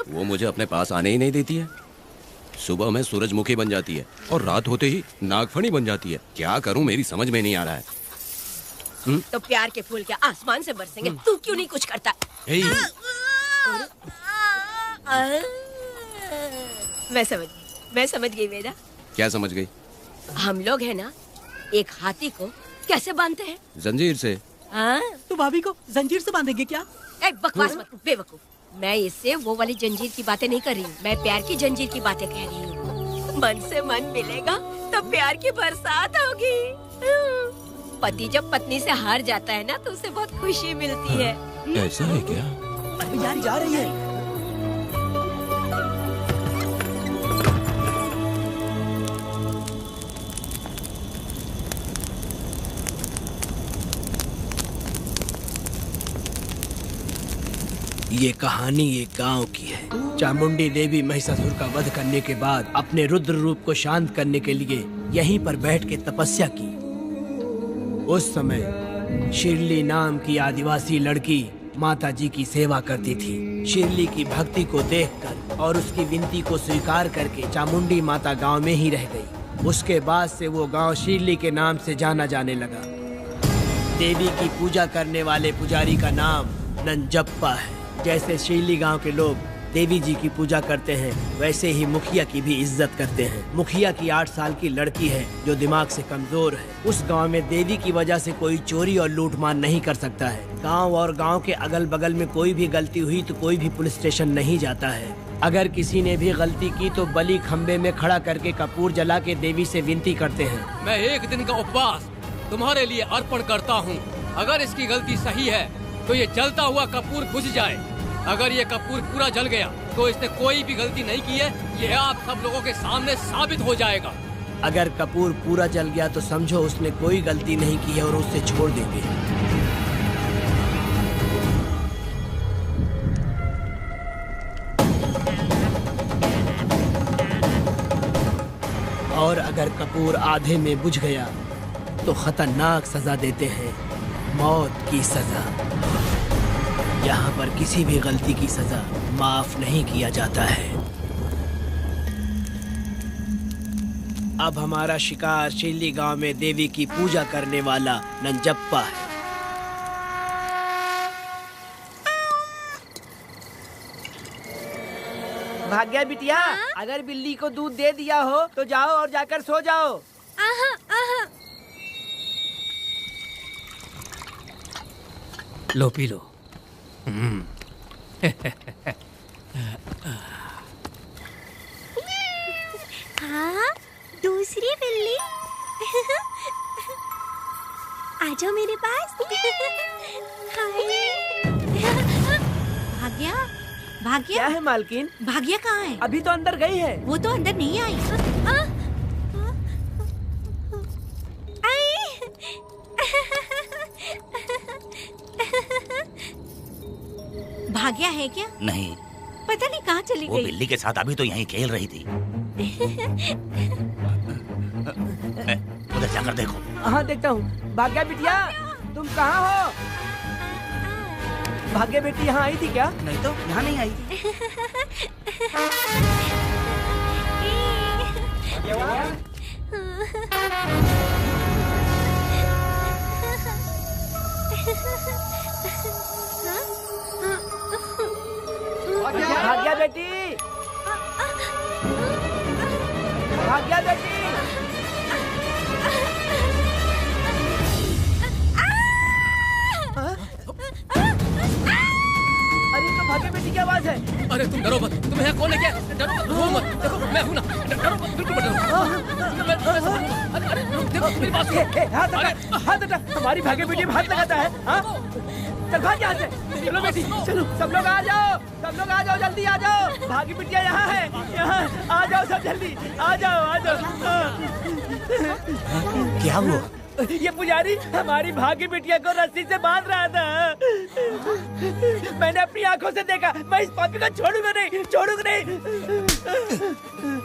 Speaker 8: वो मुझे अपने पास आने ही नहीं देती है। सुबह में सूरजमुखी बन जाती है और रात होते ही नागफनी बन जाती है। क्या करूं, मेरी समझ में नहीं आ रहा है।
Speaker 6: तो प्यार के फूल क्या आसमान से बरसेंगे? तू क्यों नहीं कुछ करता? मैं समझ गई वेदा।
Speaker 8: क्या समझ गई?
Speaker 6: हम लोग है ना, एक हाथी को कैसे बांधते हैं?
Speaker 8: जंजीर से।
Speaker 11: तो भाभी को जंजीर से बांधेंगे क्या?
Speaker 6: बकवास मत, बेवकूफ। मैं इससे वो वाली जंजीर की बातें नहीं कर रही हूँ, मैं प्यार की जंजीर की बातें कह रही हूँ। मन से मन मिलेगा तो प्यार की बरसात होगी। पति जब पत्नी से हार जाता है ना तो उसे बहुत खुशी मिलती है।
Speaker 8: ऐसा है क्या?
Speaker 11: अरे यार जा रही है।
Speaker 9: ये कहानी एक गांव की है। चामुंडी देवी महिषासुर का वध करने के बाद अपने रुद्र रूप को शांत करने के लिए यहीं पर बैठ के तपस्या की। उस समय शिरली नाम की आदिवासी लड़की माता जी की सेवा करती थी। शिरली की भक्ति को देखकर और उसकी विनती को स्वीकार करके चामुंडी माता गांव में ही रह गई। उसके बाद से वो गांव शिरली के नाम से जाना जाने लगा। देवी की पूजा करने वाले पुजारी का नाम नंजप्पा है। जैसे शिरली गांव के लोग देवी जी की पूजा करते हैं, वैसे ही मुखिया की भी इज्जत करते हैं। मुखिया की 8 साल की लड़की है जो दिमाग से कमजोर है। उस गांव में देवी की वजह से कोई चोरी और लूटमार नहीं कर सकता है। गांव और गांव के अगल बगल में कोई भी गलती हुई तो कोई भी पुलिस स्टेशन नहीं जाता है। अगर किसी ने भी गलती की तो बलि खम्बे में खड़ा करके कपूर जला के देवी से विनती करते हैं।
Speaker 15: मैं 1 दिन का उपवास तुम्हारे लिए अर्पण करता हूँ। अगर इसकी गलती सही है तो ये जलता हुआ कपूर बुझ जाए। अगर ये कपूर पूरा जल गया तो इसने कोई भी गलती नहीं की है, ये आप सब लोगों के सामने साबित हो जाएगा।
Speaker 9: अगर कपूर पूरा जल गया तो समझो उसने कोई गलती नहीं की है और उसे छोड़ देंगे। और अगर कपूर आधे में बुझ गया तो खतरनाक सजा देते हैं, मौत की सजा। यहाँ पर किसी भी गलती की सजा माफ नहीं किया जाता है। अब हमारा शिकार शिल्ली गांव में देवी की पूजा करने वाला नंजप्पा है।
Speaker 5: भाग्या बिटिया, अगर बिल्ली को दूध दे दिया हो तो जाओ और जाकर सो जाओ।
Speaker 7: आहा, आहा।
Speaker 15: लो पी लो।
Speaker 7: हाँ, दूसरी बिल्ली। आ जाओ मेरे पास।
Speaker 14: भाग्या, भाग्या
Speaker 5: क्या है मालकिन?
Speaker 14: भाग्या कहाँ है?
Speaker 5: अभी तो अंदर गई है।
Speaker 14: वो तो अंदर नहीं आई। भाग्या है क्या?
Speaker 4: नहीं,
Speaker 14: पता नहीं कहाँ चली
Speaker 4: वो
Speaker 14: गई।
Speaker 4: बिल्ली के साथ अभी तो यहीं खेल रही थी। उधर जाकर देखो।
Speaker 5: हाँ देखता हूँ। भाग्या बिटिया, तुम कहाँ हो? भाग्या बेटी यहाँ आई थी क्या? नहीं तो, यहाँ नहीं आई। भाग्या बेटी, भाग्या बेटी। अरे तो भाग्या बेटी की आवाज है।
Speaker 15: अरे तुम डरो मत, तुम यहाँ कौन है क्या? डरो मत, रो मत, देखो मैं हूँ ना। डरो मत, बिल्कुल मत डरो। अरे देखो मेरी बात सुनो।
Speaker 5: हाथ हटा, हमारी भाग्य बेटी हाथ लगाता है। हाँ? चल भाग यहाँ से। चलो बेटी, चलो सब लोग आ जाओ, सब लोग आ जाओ, जल्दी आ जाओ। भाग्य बिटिया यहाँ है, यहाँ आ जाओ सब जल्दी, आ जाओ, आ जाओ।
Speaker 4: क्या हुआ?
Speaker 5: ये पुजारी हमारी भाग्य बिटिया को रस्सी से बांध रहा था। मैंने अपनी आंखों से देखा। मैं इस पापी को छोड़ूंगा नहीं, छोड़ूंगा नहीं।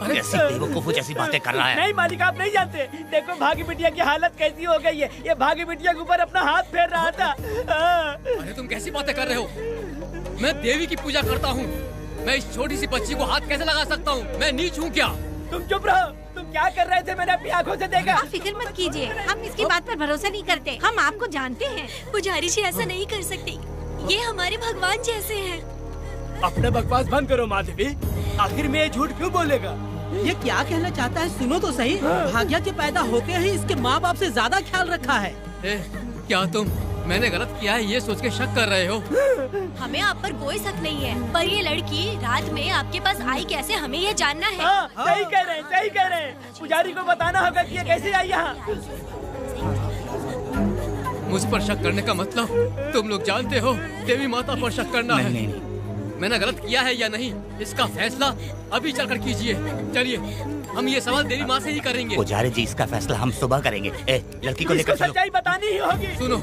Speaker 4: कैसी बेवकूफों जैसी बातें कर रहा है।
Speaker 5: नहीं मालिक, आप नहीं जानते। देखो भाग्य बिटिया की हालत कैसी हो गई है। ये भाग्य बिटिया के ऊपर अपना हाथ फेर रहा था।
Speaker 15: अरे तुम कैसी बातें कर रहे हो? मैं देवी की पूजा करता हूँ। मैं इस छोटी सी बच्ची को हाथ कैसे लगा सकता हूँ? मैं नीच हूँ क्या?
Speaker 5: तुम चुप रहो। तुम क्या कर रहे थे? मैंने अपनी आंखों से देखा।
Speaker 14: आप फिक्र मत कीजिए, हम इसकी बात पर भरोसा नहीं करते। हम आपको जानते हैं।
Speaker 7: पुजारी जी ऐसा नहीं कर सकती, ये हमारे भगवान जैसे हैं।
Speaker 5: अपना बकवास बंद करो माधवी। आखिर में ये झूठ क्यों बोलेगा?
Speaker 11: ये क्या कहना चाहता है? सुनो तो सही। भाग्या के पैदा होते ही इसके माँ बाप से ज्यादा ख्याल रखा है।
Speaker 15: क्या तुम मैंने गलत किया है ये सोच के शक कर रहे हो?
Speaker 7: हमें आप पर कोई शक नहीं है, पर ये लड़की रात में आपके पास आई कैसे, हमें ये जानना है।
Speaker 5: सही कह रहे हैं, सही कह रहे हैं। पुजारी को बताना होगा कि ये कैसे आई यहाँ।
Speaker 15: मुझ पर शक करने का मतलब तुम लोग जानते हो देवी माता पर शक करना है। मैंने गलत किया है या नहीं, इसका फैसला अभी चलकर कीजिए। चलिए हम ये सवाल देवी माँ से ही करेंगे।
Speaker 4: पुजारी जी, इसका फैसला हम सुबह करेंगे। लड़की को लेकर चलो।
Speaker 5: सच्चाई बतानी ही होगी।
Speaker 15: सुनो,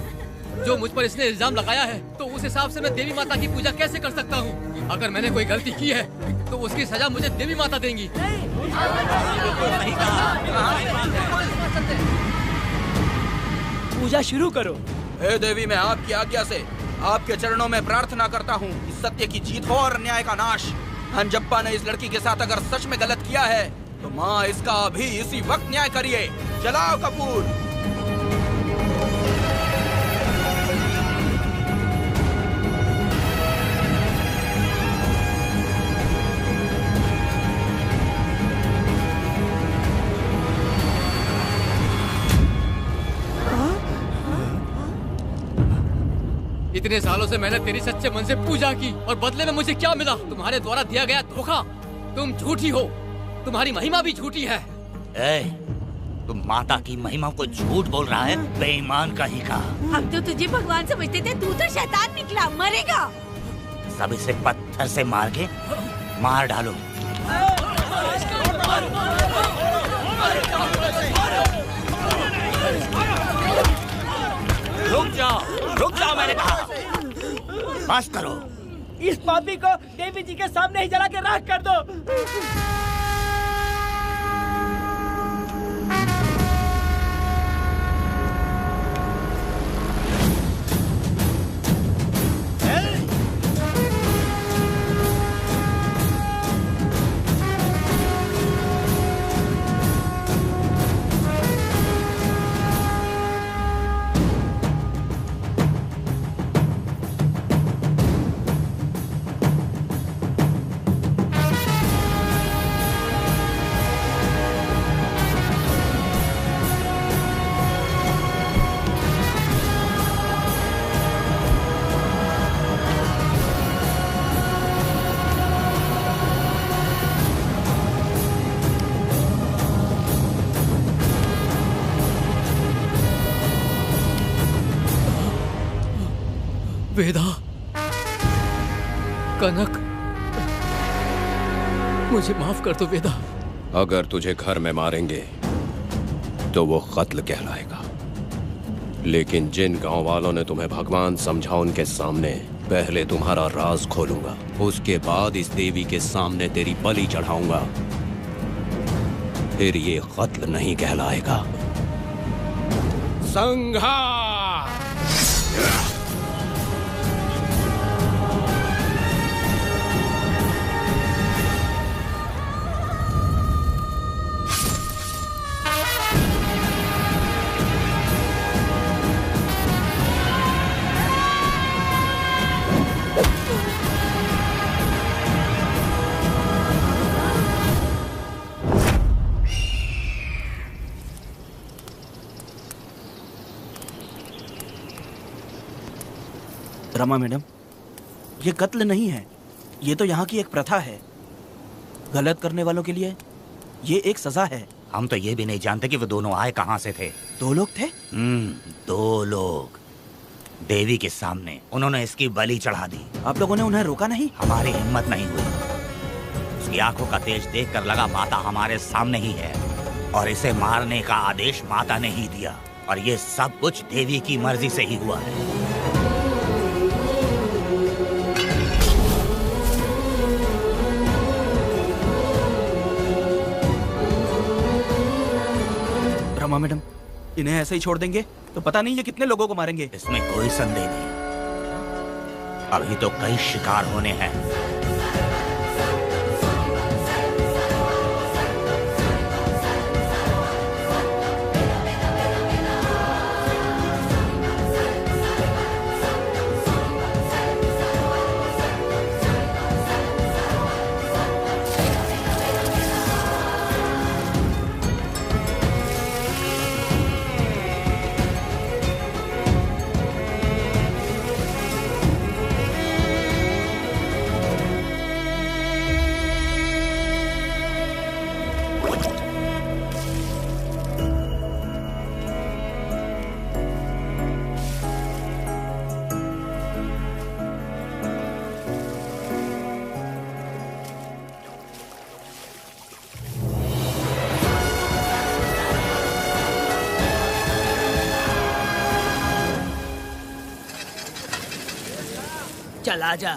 Speaker 15: जो मुझ पर इसने इल्जाम लगाया है तो उस हिसाब से मैं देवी माता की पूजा कैसे कर सकता हूँ? अगर मैंने कोई गलती की है तो उसकी सजा मुझे देवी माता देंगी।
Speaker 5: पूजा शुरू करो।
Speaker 3: हे देवी, मैं आपकी आज्ञा से आपके चरणों में प्रार्थना करता हूँ कि सत्य की जीत हो और अन्याय का नाश। हंजप्पा ने इस लड़की के साथ अगर सच में गलत किया है तो माँ इसका अभी इसी वक्त न्याय करिए। जलाओ कपूर।
Speaker 15: इतने सालों से मैंने तेरी सच्चे मन से पूजा की और बदले में मुझे क्या मिला? तुम्हारे द्वारा दिया गया धोखा। तुम झूठी हो, तुम्हारी महिमा भी झूठी है।
Speaker 13: तुम माता की महिमा को झूठ बोल रहा है, बेईमान कहीं का।
Speaker 6: हम तो तुझे भगवान समझते थे, तू तो शैतान निकला, मरेगा।
Speaker 13: सब इसे पत्थर से मार के मार डालो। रुक जाओ मैंने कहा। बस करो।
Speaker 5: इस पापी को देवी जी के सामने ही जला के राख कर दो।
Speaker 15: वेदा, कनक, मुझे माफ कर दो वेदा।
Speaker 8: अगर तुझे घर में मारेंगे तो वो कत्ल कहलाएगा, लेकिन जिन गांव वालों ने तुम्हें भगवान समझा उनके सामने पहले तुम्हारा राज खोलूंगा, उसके बाद इस देवी के सामने तेरी बलि चढ़ाऊंगा, फिर ये कत्ल नहीं कहलाएगा। संघार!
Speaker 3: रमा मैडम, ये कत्ल नहीं है, ये तो यहाँ की एक प्रथा है। गलत करने वालों के लिए ये एक सजा है।
Speaker 13: हम तो ये भी नहीं जानते कि वो दोनों आए कहाँ से थे।
Speaker 3: 2 लोग थे?
Speaker 13: 2 लोग देवी के सामने, उन्होंने इसकी बलि चढ़ा दी।
Speaker 3: आप लोगों ने उन्हें रोका नहीं?
Speaker 13: हमारी हिम्मत नहीं हुई। उसकी आंखों का तेज देखकर लगा माता हमारे सामने ही है और इसे मारने का आदेश माता ने ही दिया, और ये सब कुछ देवी की मर्जी से ही हुआ है।
Speaker 3: रमा मैडम, इन्हें ऐसे ही छोड़ देंगे तो पता नहीं ये कितने लोगों को मारेंगे।
Speaker 13: इसमें कोई संदेह नहीं, अभी तो कई शिकार होने हैं।
Speaker 9: चल आजा,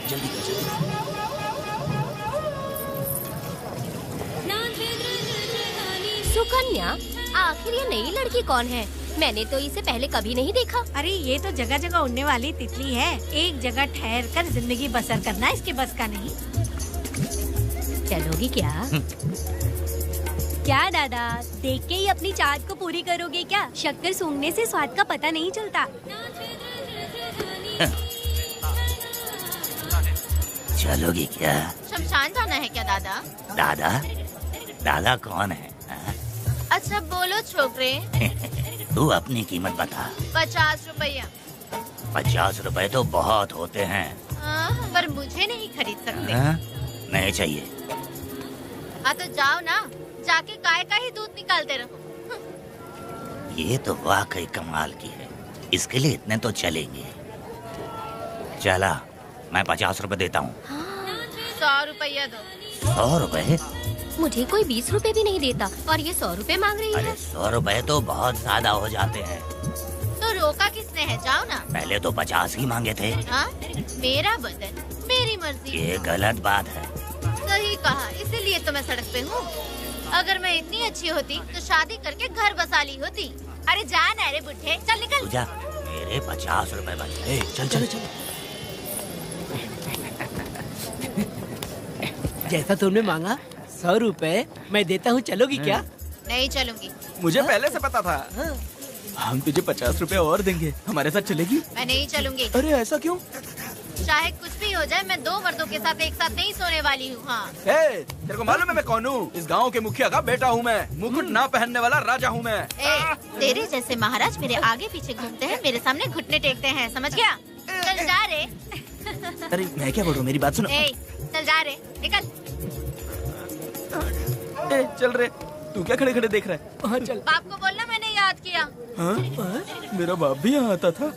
Speaker 9: जल्दी कर जल्दी।
Speaker 2: सुकन्या, आखिर ये नई लड़की कौन है? मैंने तो इसे पहले कभी नहीं देखा।
Speaker 6: अरे ये तो जगह जगह उड़ने वाली तितली है, एक जगह ठहर कर जिंदगी बसर करना इसके बस का नहीं।
Speaker 2: चलोगी क्या?
Speaker 7: क्या दादा, देख के ही अपनी चाहत को पूरी करोगे क्या? शक्कर सूंघने से स्वाद का पता नहीं चलता।
Speaker 13: चलोगी क्या?
Speaker 10: शमशान जाना है क्या दादा?
Speaker 13: दादा? दादा कौन है?
Speaker 10: अच्छा बोलो छोकरे।
Speaker 13: तू अपनी कीमत बता।
Speaker 10: 50 रुपया।
Speaker 13: 50 रुपए तो बहुत होते हैं।
Speaker 10: पर मुझे नहीं खरीद सकते।
Speaker 13: नहीं चाहिए।
Speaker 10: हाँ तो जाओ ना, जाके गाय का ही दूध निकालते रहो।
Speaker 13: ये तो वाकई कमाल की है। इसके लिए इतने तो चलेंगे। चला, मैं 50 रुपए देता हूँ।
Speaker 10: 100 रुपया दो।
Speaker 13: 100 रुपए?
Speaker 2: मुझे कोई 20 रुपए भी नहीं देता और ये 100 रुपए मांग रही है।
Speaker 13: अरे 100 रुपए तो बहुत ज्यादा हो जाते हैं।
Speaker 10: तो रोका किसने है? जाओ ना।
Speaker 13: पहले तो 50 ही मांगे थे।
Speaker 10: हाँ? मेरा बदन, मेरी मर्जी।
Speaker 13: ये गलत बात है।
Speaker 10: सही कहा, इसीलिए तो मैं सड़क पे हूँ। अगर मैं इतनी अच्छी होती तो शादी करके घर बसा ली होती। अरे जा ना रे बुढ़े, चल निकल।
Speaker 13: जा, मेरे 50 रुपए बच गए।
Speaker 9: चल चल चल। जैसा तुमने मांगा 100 रुपए मैं देता हूँ, चलोगी क्या?
Speaker 10: नहीं चलूंगी।
Speaker 3: मुझे पहले से पता था। हम तुझे 50 रुपए और देंगे, हमारे साथ चलेगी?
Speaker 10: मैं नहीं चलूंगी।
Speaker 3: अरे ऐसा क्यों?
Speaker 10: चाहे कुछ भी हो जाए, मैं 2 मर्दों के साथ एक साथ नहीं सोने वाली हूँ। हाँ।
Speaker 3: तेरे को मालूम है मैं कौन हूँ? इस गांव के मुखिया का बेटा हूँ मैं। मुकुट ना पहनने वाला राजा हूँ मैं।
Speaker 10: तेरे जैसे महाराज मेरे आगे पीछे घूमते हैं, मेरे सामने घुटने टेकते हैं, समझ गया? चल जा रे।
Speaker 3: अरे मैं क्या बोल रहा हूँ, मेरी बात सुनो।
Speaker 10: चल जा रे, निकल।
Speaker 3: चल रे, तू क्या खड़े खड़े देख रहा है? हाँ चल।
Speaker 10: बाप को बोलना मैंने याद किया।
Speaker 3: हाँ? मेरा बाप भी यहाँ आता था।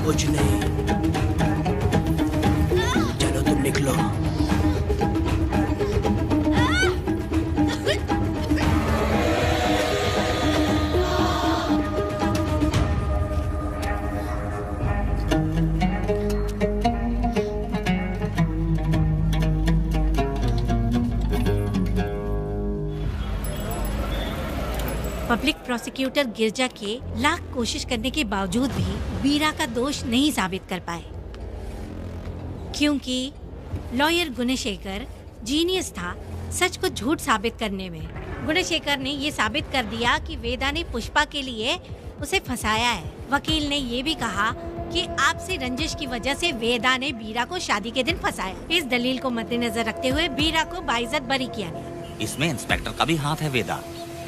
Speaker 9: कुछ नहीं, चलो तुम निकलो।
Speaker 16: पब्लिक प्रोसिक्यूटर गिरजा के लाख कोशिश करने के बावजूद भी वीरा का दोष नहीं साबित कर पाए, क्योंकि लॉयर गुणशेखर जीनियस था सच को झूठ साबित करने में। गुणशेखर ने ये साबित कर दिया कि वेदा ने पुष्पा के लिए उसे फंसाया है। वकील ने ये भी कहा कि आपसी रंजिश की वजह से वेदा ने वीरा को शादी के दिन फंसाया। इस दलील को मद्देनजर रखते हुए वीरा को बाइज्जत बरी किया गया।
Speaker 13: इसमें इंस्पेक्टर का भी हाथ है वेदा।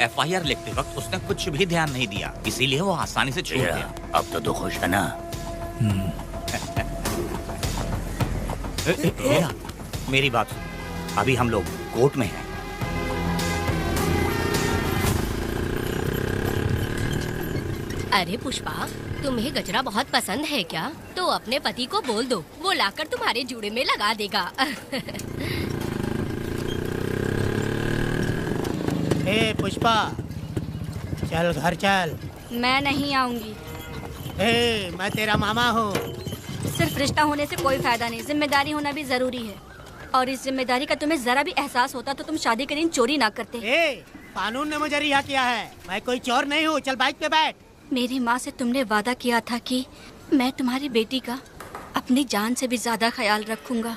Speaker 13: FIR लिखते वक्त उसने कुछ भी ध्यान नहीं दिया, इसीलिए वो आसानी से छूट गया। अब तो तू खुश है ना? मेरी बात सुन, अभी हम लोग कोर्ट में हैं।
Speaker 2: अरे पुष्पा, तुम्हें गजरा बहुत पसंद है क्या? तो अपने पति को बोल दो, वो लाकर तुम्हारे जूड़े में लगा देगा।
Speaker 11: ए पुष्पा, चल घर चल।
Speaker 12: मैं नहीं आऊंगी।
Speaker 11: ए, मैं तेरा मामा हूँ।
Speaker 12: सिर्फ रिश्ता होने से कोई फायदा नहीं, जिम्मेदारी होना भी जरूरी है। और इस जिम्मेदारी का तुम्हें जरा भी एहसास होता तो तुम शादी के दिन चोरी ना करते।
Speaker 11: कानून ने मुझे रिहा किया है, मैं कोई चोर नहीं हूँ। चल बाइक पे बैठ।
Speaker 12: मेरी माँ से तुमने वादा किया था कि मैं तुम्हारी बेटी का अपनी जान से भी ज्यादा ख्याल रखूंगा,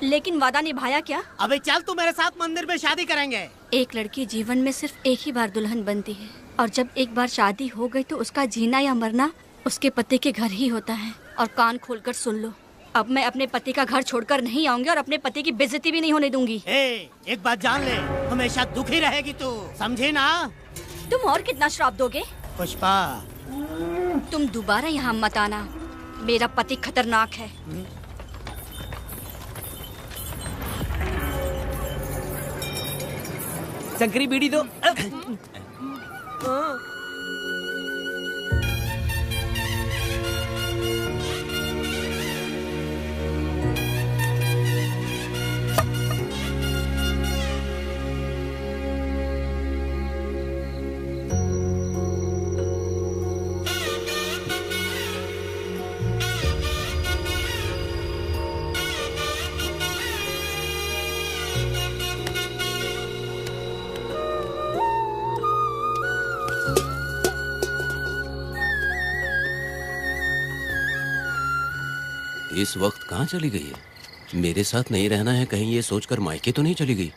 Speaker 12: लेकिन वादा निभाया क्या?
Speaker 11: अबे चल, तू मेरे साथ मंदिर में शादी करेंगे।
Speaker 12: एक लड़की जीवन में सिर्फ एक ही बार दुल्हन बनती है, और जब एक बार शादी हो गई तो उसका जीना या मरना उसके पति के घर ही होता है। और कान खोलकर सुन लो, अब मैं अपने पति का घर छोड़कर नहीं आऊंगी और अपने पति की बेइज्जती भी नहीं होने दूंगी।
Speaker 11: एक बात जान ले, हमेशा दुखी रहेगी तू, समझी ना?
Speaker 12: तुम और कितना श्राप दोगे?
Speaker 11: पुष्पा,
Speaker 12: तुम दोबारा यहाँ मत आना, मेरा पति खतरनाक है।
Speaker 9: शंकरी बीड़ी दो।
Speaker 8: इस वक्त कहाँ चली गई है? मेरे साथ नहीं रहना है कहीं ये सोचकर मायके तो नहीं चली गई?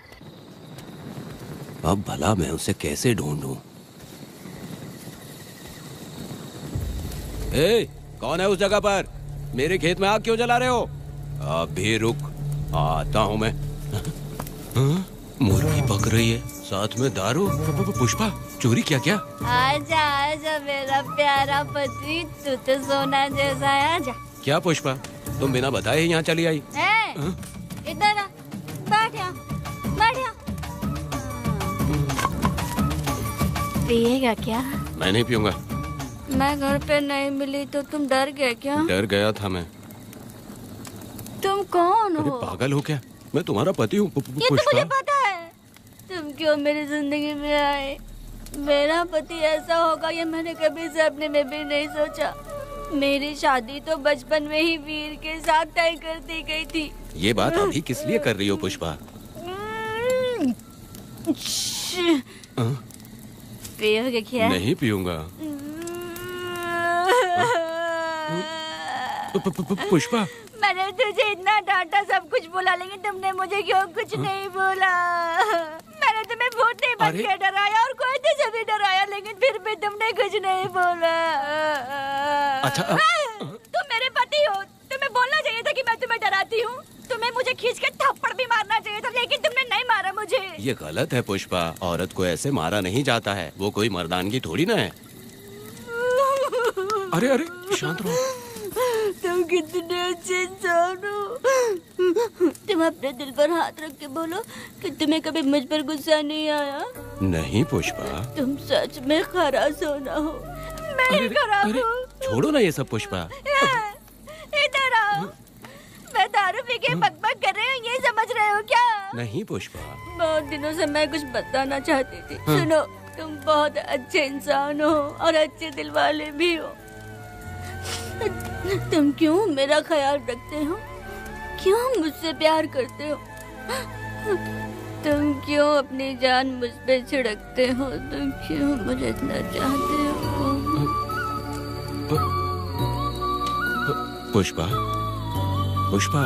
Speaker 8: अब भला मैं उसे कैसे ढूंढूं? ए, कौन है उस जगह पर? मेरे खेत में आग क्यों जला रहे हो? अभी रुक, आता हूं मैं। मुर्गी पक रही है, साथ में दारू। पुष्पा, चोरी क्या?
Speaker 12: आजा आजा मेरा प्यारा पति, तू तो सोना जैसा है। आजा।
Speaker 8: क्या पुष्पा, तुम बिना बताए ही यहाँ चली आई?
Speaker 12: इधर आ, बैठ यहाँ, बैठ यहाँ। पिएगा क्या?
Speaker 8: मैं नहीं पीऊंगा।
Speaker 12: मैं घर पे नहीं मिली तो तुम डर गए क्या?
Speaker 8: डर गया था मैं।
Speaker 12: तुम कौन हो?
Speaker 8: पागल हो क्या? मैं तुम्हारा पति हूँ।
Speaker 12: ये तो मुझे पता है। तुम क्यों मेरी जिंदगी में आए? मेरा पति ऐसा होगा ये मैंने कभी सपने में भी नहीं सोचा। मेरी शादी तो बचपन में ही वीर के साथ तय कर दी गई थी।
Speaker 8: ये बात अभी किस लिए कर रही हो पुष्पा?
Speaker 12: पियोगे क्या?
Speaker 8: नहीं पीऊंगा। पुष्पा,
Speaker 12: मैंने तुझे इतना डांटा, सब कुछ बोला, लेकिन तुमने मुझे क्यों कुछ नहीं बोला? मैंने तुम्हें भूत नहीं बन के डराया और कोई तुझे भी डराया, लेकिन फिर भी तुमने कुछ नहीं बोला।
Speaker 8: अच्छा,
Speaker 12: तुम मेरे पति हो, तुम्हें बोलना चाहिए था कि मैं तुम्हें डराती हूँ। तुम्हें मुझे खींच के थप्पड़ भी मारना चाहिए था, लेकिन तुमने नहीं मारा मुझे।
Speaker 8: ये गलत है पुष्पा, औरत को ऐसे मारा नहीं जाता है, वो कोई मर्दानगी थोड़ी ना है। अरे अरे शांत रहो।
Speaker 12: तुम कितने अच्छे इंसान हो। तुम अपने दिल पर हाथ रख के बोलो कि तुम्हें कभी मुझ पर गुस्सा नहीं आया।
Speaker 8: नहीं पुष्पा,
Speaker 12: तुम सच में खरा सोना हो। मैं खराब हूँ।
Speaker 8: छोड़ो ना ये सब पुष्पा।
Speaker 12: इधर आओ। मैं दारू पी के बकबक कर रही हूँ, ये समझ रहे हो क्या?
Speaker 8: नहीं पुष्पा,
Speaker 12: बहुत दिनों से मैं कुछ बताना चाहती थी। सुनो, तुम बहुत अच्छे इंसान हो और अच्छे दिल वाले भी हो। तुम क्यों मेरा ख्याल रखते हो? क्यों मुझसे प्यार करते हो? तुम क्यों अपनी जान मुझ पे छिड़कते हो? तुम क्यों मुझे इतना चाहते हो?
Speaker 8: पुष्पा, पुष्पा,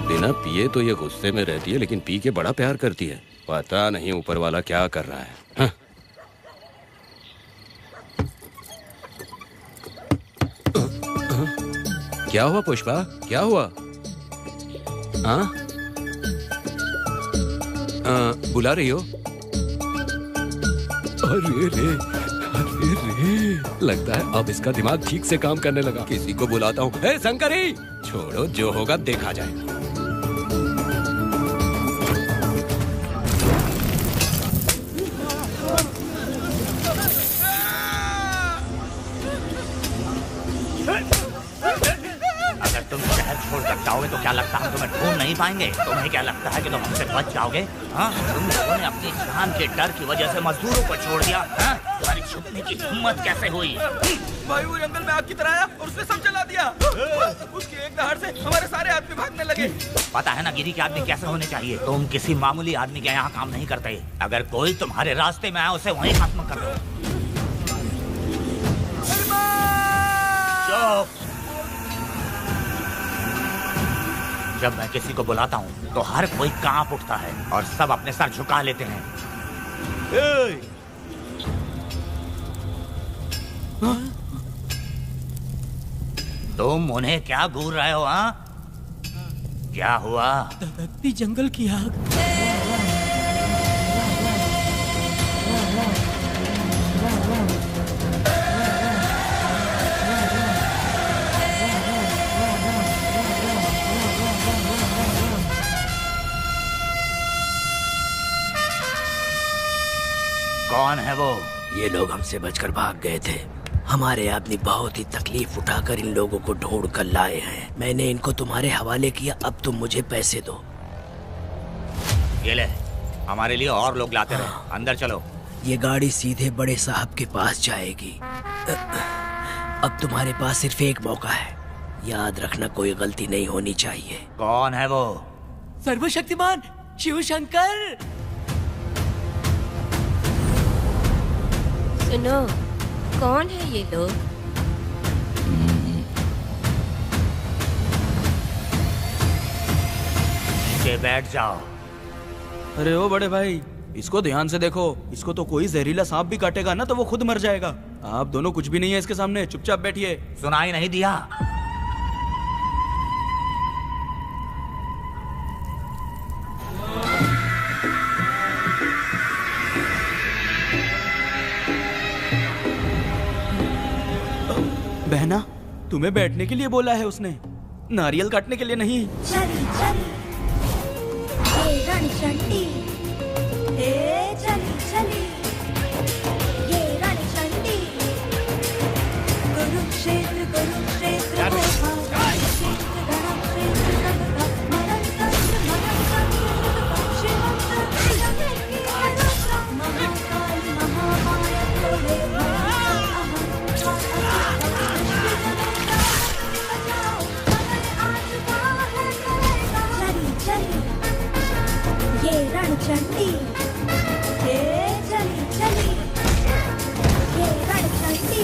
Speaker 8: बिना पिए तो ये गुस्से में रहती है, लेकिन पी के बड़ा प्यार करती है। पता नहीं ऊपर वाला क्या कर रहा है। हाँ? क्या हुआ पुष्पा, क्या हुआ? हाँ? बुला रही हो? अरे रे, अरे रे, लगता है अब इसका दिमाग ठीक से काम करने लगा। किसी को बुलाता हूँ। हे शंकरी, छोड़ो, जो होगा देखा जाएगा।
Speaker 13: जाओगे तो क्या लगता है तुम्हें ढूंढ नहीं पाएंगे? तुम्हें क्या लगता है कि तुम हमसे बच जाओगे? हाँ, तुम लोगों ने अपनी जान के डर की वजह से मजदूरों को छोड़ दिया। हाँ? तुम्हारी छुपने की हिम्मत कैसे हुई?
Speaker 3: भाई वो जंगल में आग की तरह आया और उसने सब जला दिया। उसकी एक दहाड़ से हमारे सारे आदमी भागने लगे।
Speaker 13: पता है ना गिरी के आदमी कैसे होने चाहिए? तुम किसी मामूली आदमी के यहाँ काम नहीं करते। अगर कोई तुम्हारे रास्ते में आया उसे वहीं खत्म कर दो। चुप। जब मैं किसी को बुलाता हूँ तो हर कोई कांप उठता है और सब अपने सर झुका लेते हैं। तुम उन्हें क्या घूर रहे हो? हाँ, क्या हुआ?
Speaker 11: धधकती जंगल की आग।
Speaker 13: कौन है वो?
Speaker 9: ये लोग हमसे बचकर भाग गए थे। हमारे आदमी बहुत ही तकलीफ उठाकर इन लोगों को ढूंढ कर लाए हैं। मैंने इनको तुम्हारे हवाले किया, अब तुम मुझे पैसे दो।
Speaker 13: ये ले, हमारे लिए और लोग लाते रहे। अंदर चलो।
Speaker 9: ये गाड़ी सीधे बड़े साहब के पास जाएगी। अब तुम्हारे पास सिर्फ एक मौका है, याद रखना कोई गलती नहीं होनी चाहिए।
Speaker 13: कौन है वो?
Speaker 9: सर्वशक्तिमान शिव शंकर।
Speaker 6: सुनो, कौन है ये लोग?
Speaker 13: नीचे बैठ जाओ।
Speaker 3: अरे ओ बड़े भाई, इसको ध्यान से देखो। इसको तो कोई जहरीला सांप भी काटेगा ना तो वो खुद मर जाएगा। आप दोनों कुछ भी नहीं है इसके सामने, चुपचाप बैठिए।
Speaker 13: सुनाई नहीं दिया?
Speaker 3: बहना, तुम्हें बैठने के लिए बोला है उसने, नारियल काटने के लिए नहीं।
Speaker 17: चली चली ये रणचंडी, हे चली चली ये रणचंडी, कुरुक्षेत्र कुरुक्षेत्र रणचंडी, हे चली चली ये रणचंडी।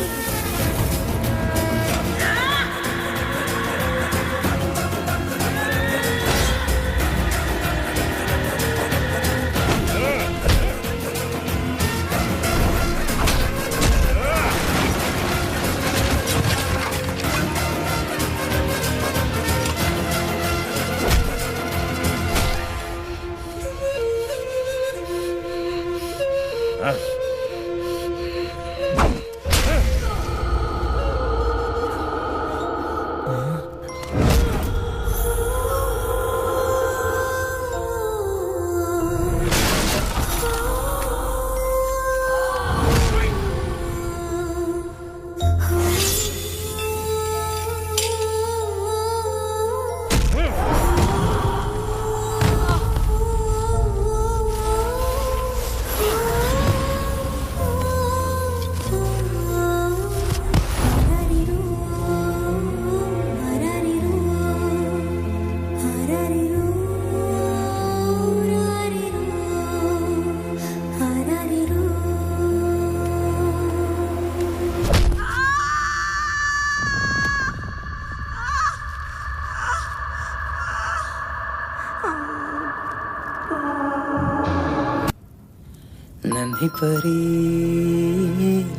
Speaker 18: नन्ही परी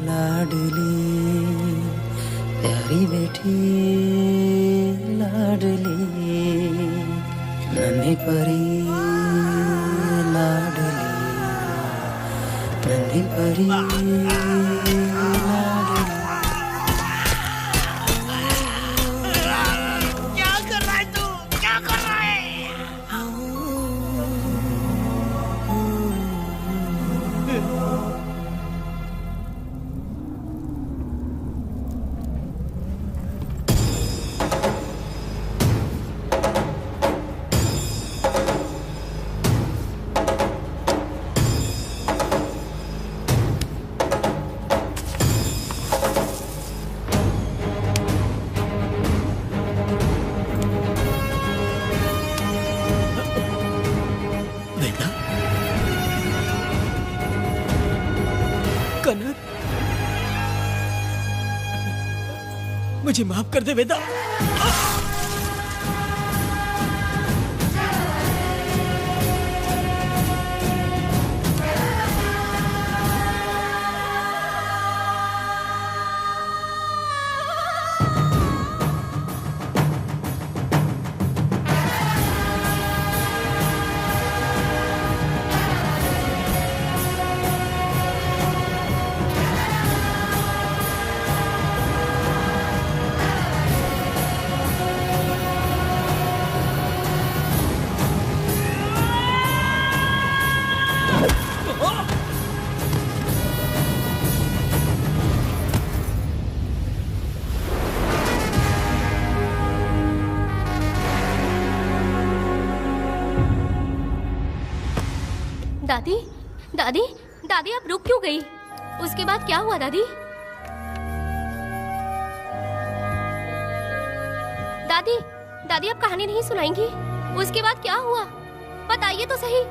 Speaker 18: लाडली प्यारी बेटी लाडली, नन्ही परी लाडली, नन्ही परी
Speaker 11: क्या कर रहा है तू? क्या कर रहा है?
Speaker 9: कनक, मुझे माफ कर दे वेदा।
Speaker 2: दादी, दादी, दादी आप रुक क्यों गई? उसके बाद क्या हुआ दादी? दादी, दादी आप कहानी नहीं सुनाएंगी? उसके बाद क्या हुआ? बताइए तो सही।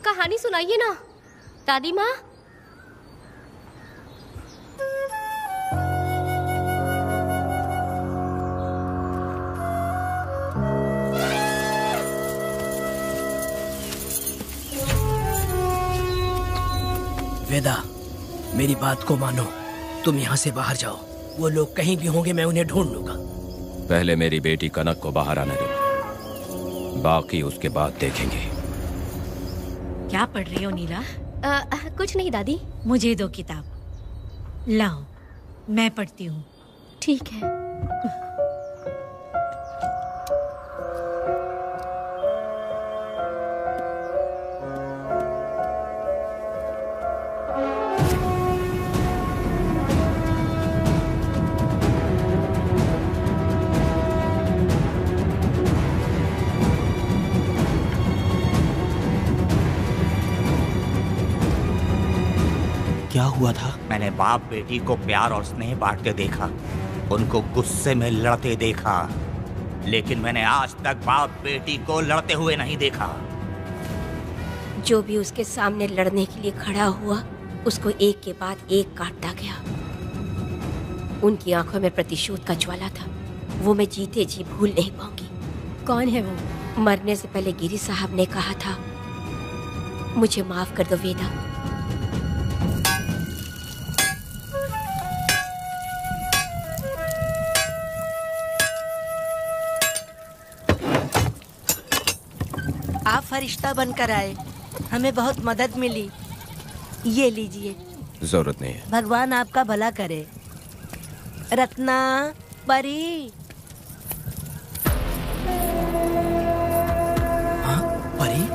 Speaker 2: कहानी सुनाइए ना दादी माँ।
Speaker 9: वेदा, मेरी बात को मानो, तुम यहाँ से बाहर जाओ। वो लोग कहीं भी होंगे, मैं उन्हें ढूंढ लूंगा।
Speaker 8: पहले मेरी बेटी कनक को बाहर आने दो, बाकी उसके बाद देखेंगे।
Speaker 16: क्या पढ़ रही हो नीला?
Speaker 2: कुछ नहीं दादी।
Speaker 16: मुझे दो किताब लाओ, मैं पढ़ती हूँ।
Speaker 2: ठीक है।
Speaker 13: क्या हुआ था? मैंने बाप बेटी को प्यार और स्नेह बांटते देखा, उनको गुस्से में लड़ते देखा, लेकिन मैंने आज तक बाप बेटी को लड़ते हुए नहीं देखा।
Speaker 6: जो भी उसके सामने लड़ने के लिए खड़ा हुआ, उसको एक के बाद एक काटता गया। उनकी आंखों में प्रतिशोध का ज्वाला था, वो मैं जीते जी भूल नहीं पाऊंगी।
Speaker 7: कौन है वो?
Speaker 6: मरने से पहले गिरी साहब ने कहा था, मुझे माफ कर दो वेदा।
Speaker 19: आप फरिश्ता बनकर आए, हमें बहुत मदद मिली। ये लीजिए।
Speaker 8: जरूरत नहीं है।
Speaker 19: भगवान आपका भला करे। रत्ना, परी।
Speaker 9: हाँ, परी?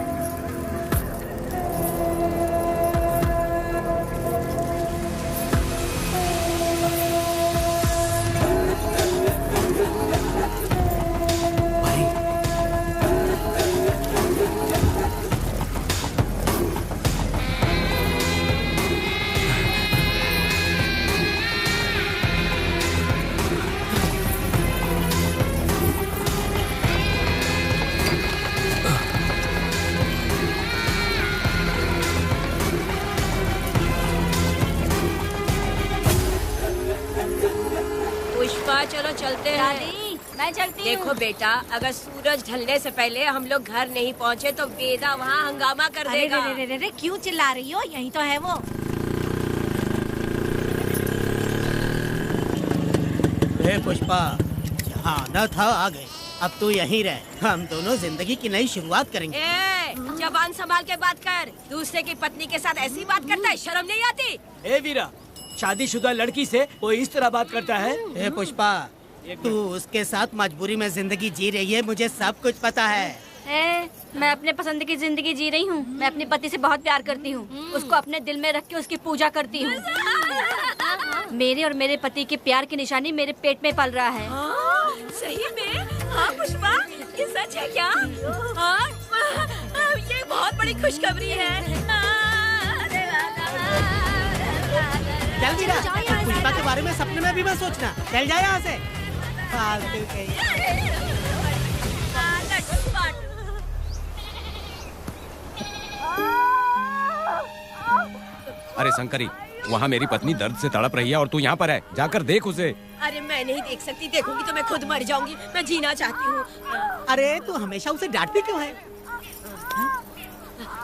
Speaker 6: चलो चलते हैं।
Speaker 12: दादी, मैं चलती हूँ।
Speaker 6: देखो बेटा, अगर सूरज ढलने से पहले हम लोग घर नहीं पहुँचे तो वेदा वहाँ हंगामा कर देगा।
Speaker 16: अरे रे रे, क्यों चिल्ला रही हो? यही तो है वो।
Speaker 11: पुष्पा, यहाँ आना था आ गए, अब तू यहीं रह। हम दोनों जिंदगी की नई शुरुआत करेंगे।
Speaker 6: जबान संभाल के बात कर। दूसरे की पत्नी के साथ ऐसी बात करता है, शर्म नहीं आती?
Speaker 5: ए वीरा, शादीशुदा लड़की से कोई इस तरह बात करता है?
Speaker 11: ए पुष्पा, तू उसके साथ मजबूरी में जिंदगी जी रही है, मुझे सब कुछ पता है।
Speaker 12: मैं अपने पसंद की जिंदगी जी रही हूँ। मैं अपने पति से बहुत प्यार करती हूँ, उसको अपने दिल में रख के उसकी पूजा करती हूँ। मेरे और मेरे पति के प्यार की निशानी मेरे पेट में पल रहा है।
Speaker 6: सही में? हाँ पुष्पा, ये सच है क्या? हाँ, ये बहुत बड़ी खुशखबरी है।
Speaker 11: जल्दी रह, पुष्पा के बारे में सपने में भी मत सोचना। चल जा यहाँ से। फालतू कहीं।
Speaker 8: अरे शंकरी, वहाँ मेरी पत्नी दर्द से तड़प रही है और तू यहाँ पर है, जाकर देख उसे।
Speaker 6: अरे मैं नहीं देख सकती, देखूंगी तो मैं खुद मर जाऊंगी। मैं जीना चाहती हूँ।
Speaker 11: अरे तू हमेशा उसे डांटती क्यों है?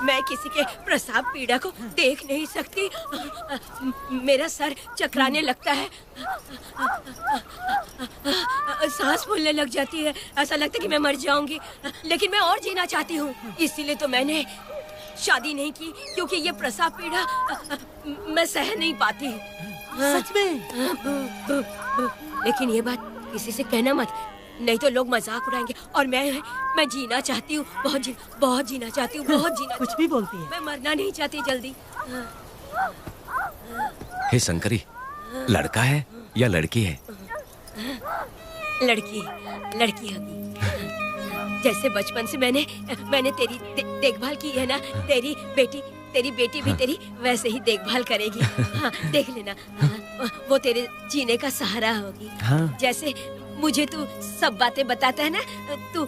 Speaker 6: मैं किसी के प्रसाव पीड़ा को देख नहीं सकती। मेरा सर चकराने लगता है, सांस फूलने लग जाती है, ऐसा लगता है कि मैं मर जाऊंगी। लेकिन मैं और जीना चाहती हूँ, इसीलिए तो मैंने शादी नहीं की, क्योंकि ये प्रसाव पीड़ा मैं सह नहीं पाती।
Speaker 11: सच में?
Speaker 6: लेकिन ये बात किसी से कहना मत, नहीं तो लोग मजाक उड़ाएंगे। और मैं जीना चाहती हूँ, बहुत जीना चाहती हूँ, बहुत जीना।
Speaker 11: कुछ भी बोलती है।
Speaker 6: मैं मरना नहीं चाहती जल्दी।
Speaker 8: हे शंकरी, लड़का है या लड़की है?
Speaker 6: लड़की होगी। जैसे बचपन से मैंने तेरी देखभाल की है ना, तेरी बेटी भी तेरी वैसे ही देखभाल करेगी। हाँ, देख लेना। हाँ, वो तेरे जीने का सहारा होगी।
Speaker 9: हाँ।
Speaker 6: जैसे मुझे तू सब बातें बताता है ना, तू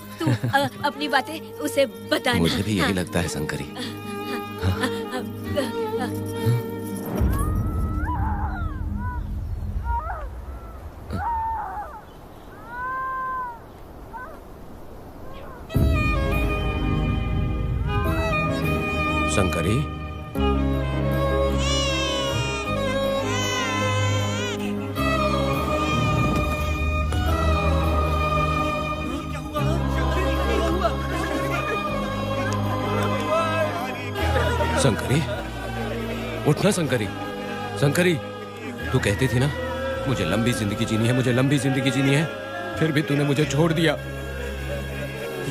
Speaker 6: अपनी बातें उसे बताना।
Speaker 8: मुझे भी यही
Speaker 6: हाँ।
Speaker 8: लगता है शंकरी। शंकरी, शंकरी, उठना शंकरी। शंकरी, तू कहती थी ना मुझे लंबी जिंदगी जीनी है, मुझे लंबी जिंदगी जीनी है, फिर भी तूने मुझे छोड़ दिया।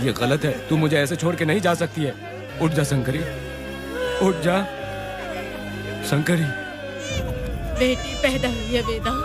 Speaker 8: ये गलत है, तू मुझे ऐसे छोड़ के नहीं जा सकती है। उठ जा शंकरी, उठ जा शंकरी।
Speaker 10: बेटी पैदा हुई है वेदा।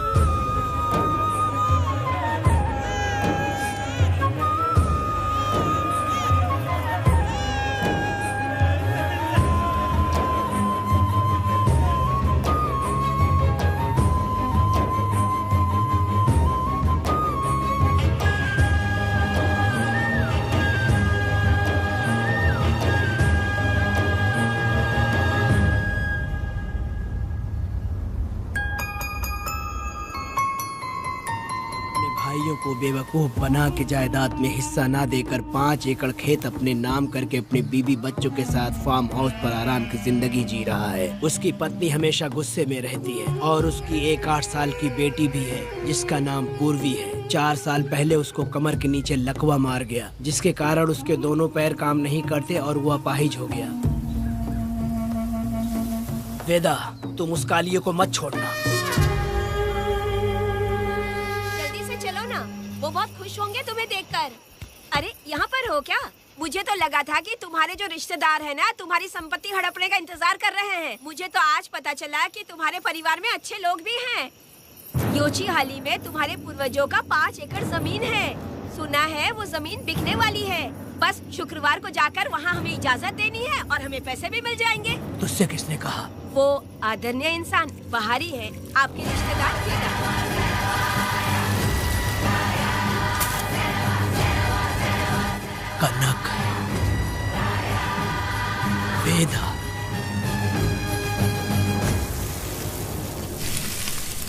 Speaker 11: को बेवकूफ बना के जायदाद में हिस्सा ना देकर 5 एकड़ खेत अपने नाम करके अपने बीवी बच्चों के साथ फार्म हाउस पर आराम की जिंदगी जी रहा है। उसकी पत्नी हमेशा गुस्से में रहती है और उसकी एक 8 साल की बेटी भी है जिसका नाम पूर्वी है। 4 साल पहले उसको कमर के नीचे लकवा मार गया, जिसके कारण उसके दोनों पैर काम नहीं करते और वो अपाहिज हो गया। वेदा, तुम उस कालिये को मत छोड़ना।
Speaker 6: वो बहुत खुश होंगे तुम्हें देखकर। अरे यहाँ पर हो क्या? मुझे तो लगा था कि तुम्हारे जो रिश्तेदार हैं ना तुम्हारी संपत्ति हड़पने का इंतजार कर रहे हैं। मुझे तो आज पता चला कि तुम्हारे परिवार में अच्छे लोग भी हैं। योची हाली में तुम्हारे पूर्वजों का 5 एकड़ जमीन है। सुना है वो जमीन बिकने वाली है। बस शुक्रवार को जाकर वहाँ हमें इजाजत देनी है और हमें पैसे भी मिल जाएंगे।
Speaker 11: तुझसे किसने कहा?
Speaker 6: वो आदरणीय इंसान बाहरी है, आपके रिश्तेदार।
Speaker 11: कनक, वेदा।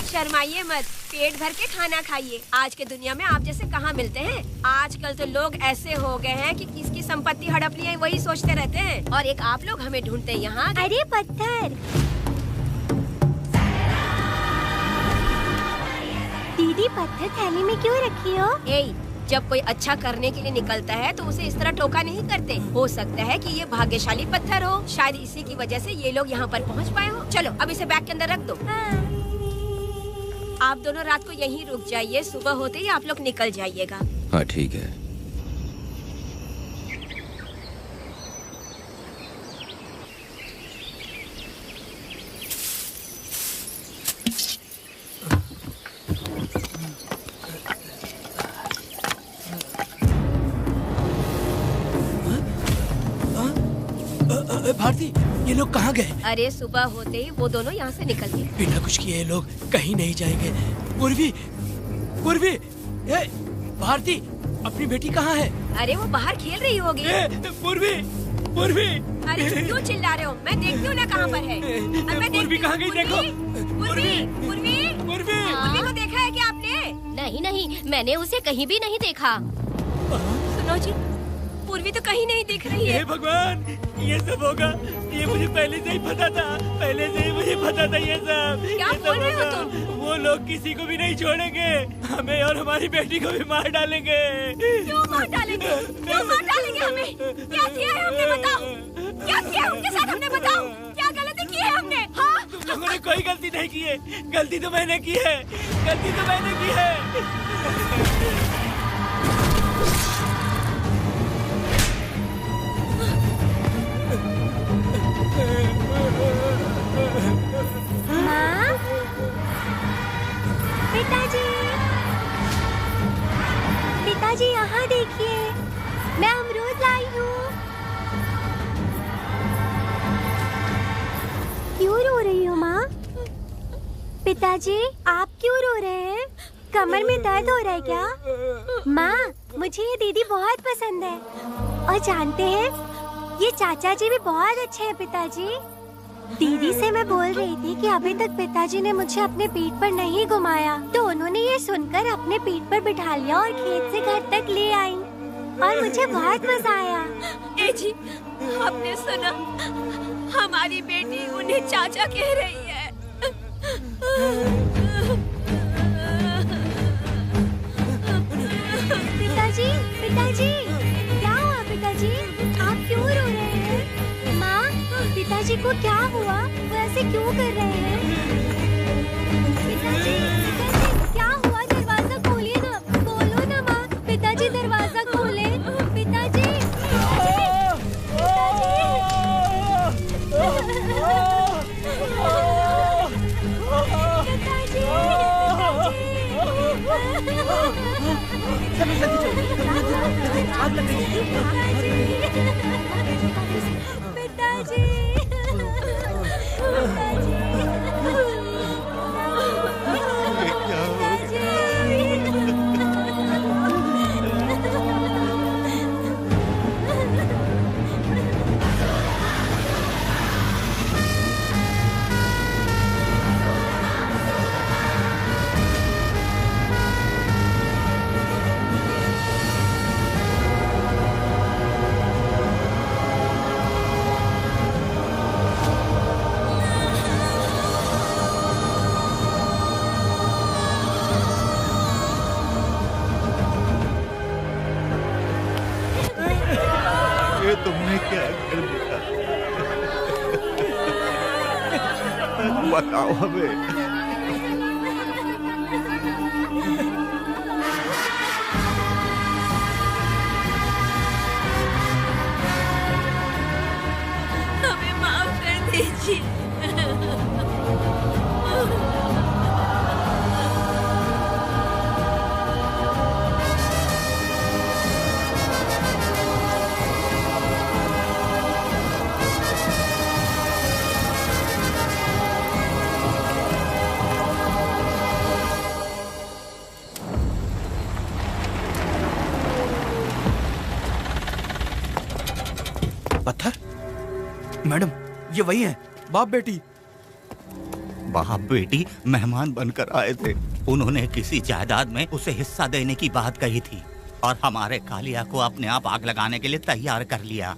Speaker 6: शर्माइए मत, पेट भर के खाना खाइए। आज के दुनिया में आप जैसे कहाँ मिलते हैं। आजकल तो लोग ऐसे हो गए हैं कि किसकी संपत्ति हड़पनी है वही सोचते रहते हैं। और एक आप लोग हमें ढूंढते हैं यहाँ।
Speaker 7: अरे पत्थर, दीदी पत्थर थैली में क्यों रखी हो?
Speaker 6: जब कोई अच्छा करने के लिए निकलता है तो उसे इस तरह टोका नहीं करते। हो सकता है कि ये भाग्यशाली पत्थर हो, शायद इसी की वजह से ये लोग यहाँ पर पहुँच पाए हो। चलो अब इसे बैग के अंदर रख दो। आप दोनों रात को यहीं रुक जाइए, सुबह होते ही आप लोग निकल जाइएगा।
Speaker 8: हाँ ठीक है।
Speaker 11: भारती, ये लोग कहाँ गए?
Speaker 6: अरे सुबह होते ही वो दोनों यहाँ से निकल गए।
Speaker 11: बिना कुछ किए ये लोग कहीं नहीं जाएंगे। पूर्वी, पूर्वी, भारती, अपनी बेटी कहाँ है?
Speaker 6: अरे वो बाहर खेल रही होगी।
Speaker 11: पूर्वी, पूर्वी।
Speaker 6: अरे क्यों चिल्ला रहे हो? मैं देखती हूँ ना कहाँ पर है।
Speaker 11: पूर्वी कहाँ गई? देखो।
Speaker 6: पूर्वी, पूर्वी, पूर्वी को देखा है क्या आपने?
Speaker 2: नहीं, मैंने उसे कहीं भी नहीं देखा।
Speaker 6: सुनो जी, पूर्वी तो कहीं नहीं दिख रही है।
Speaker 5: हे भगवान, ये सब होगा, ये मुझे पहले से ही पता था। पहले से ही मुझे पता था ये सब।
Speaker 6: क्या बोल रहे हो तुम?
Speaker 5: वो लोग किसी को भी नहीं छोड़ेंगे, हमें और हमारी बेटी को भी मार डालेंगे।
Speaker 6: क्यों मार डालेंगे? क्यों मार डालेंगे हमें? क्या किया है हमने बताओ? क्या किया है उनके साथ हमने बताओ? क्या गलती की है हमने? हाँ?
Speaker 5: तुम लोगों ने कोई गलती नहीं की है। गलती तो मैंने की है, गलती तो मैंने की है।
Speaker 7: माँ, पिताजी, पिताजी यहाँ देखिए, मैं अमरूद लाई हूँ। क्यों रो रही हो माँ? पिता
Speaker 20: पिताजी, आप क्यों रो रहे हैं? कमर में दर्द हो रहा है क्या? माँ, मुझे ये दीदी बहुत पसंद है। और जानते हैं, ये चाचा जी भी बहुत अच्छे हैं पिताजी। दीदी से मैं बोल रही थी कि अभी तक पिताजी ने मुझे अपने पीठ पर नहीं घुमाया, तो उन्होंने ये सुनकर अपने पीठ पर बिठा लिया और खेत से घर तक ले आई और मुझे बहुत मजा आया।
Speaker 6: ए जी, आपने सुना? हमारी बेटी उन्हें चाचा कह रही है।
Speaker 20: पिताजी, पिताजी, क्या हुआ पिताजी? आप क्यों रो रहे हैं? माँ, पिताजी को क्या हुआ? वो ऐसे क्यों कर रहे हैं? पिताजी, पिताजी, क्या हुआ? दरवाजा खोलिए ना, बोलो ना माँ। पिताजी दरवाजा खोले। पिताजी,
Speaker 5: आग लग गई है।
Speaker 20: पिताजी,
Speaker 1: तुमने क्या कर दिया? बताओ हमें।
Speaker 6: हमें माफ कर दीजिए।
Speaker 3: पत्थर? मैडम, ये वही है, बाप बेटी।
Speaker 13: बाप बेटी मेहमान बनकर आए थे। उन्होंने किसी जायदाद में उसे हिस्सा देने की बात कही थी और हमारे कालिया को अपने आप आग लगाने के लिए तैयार कर लिया।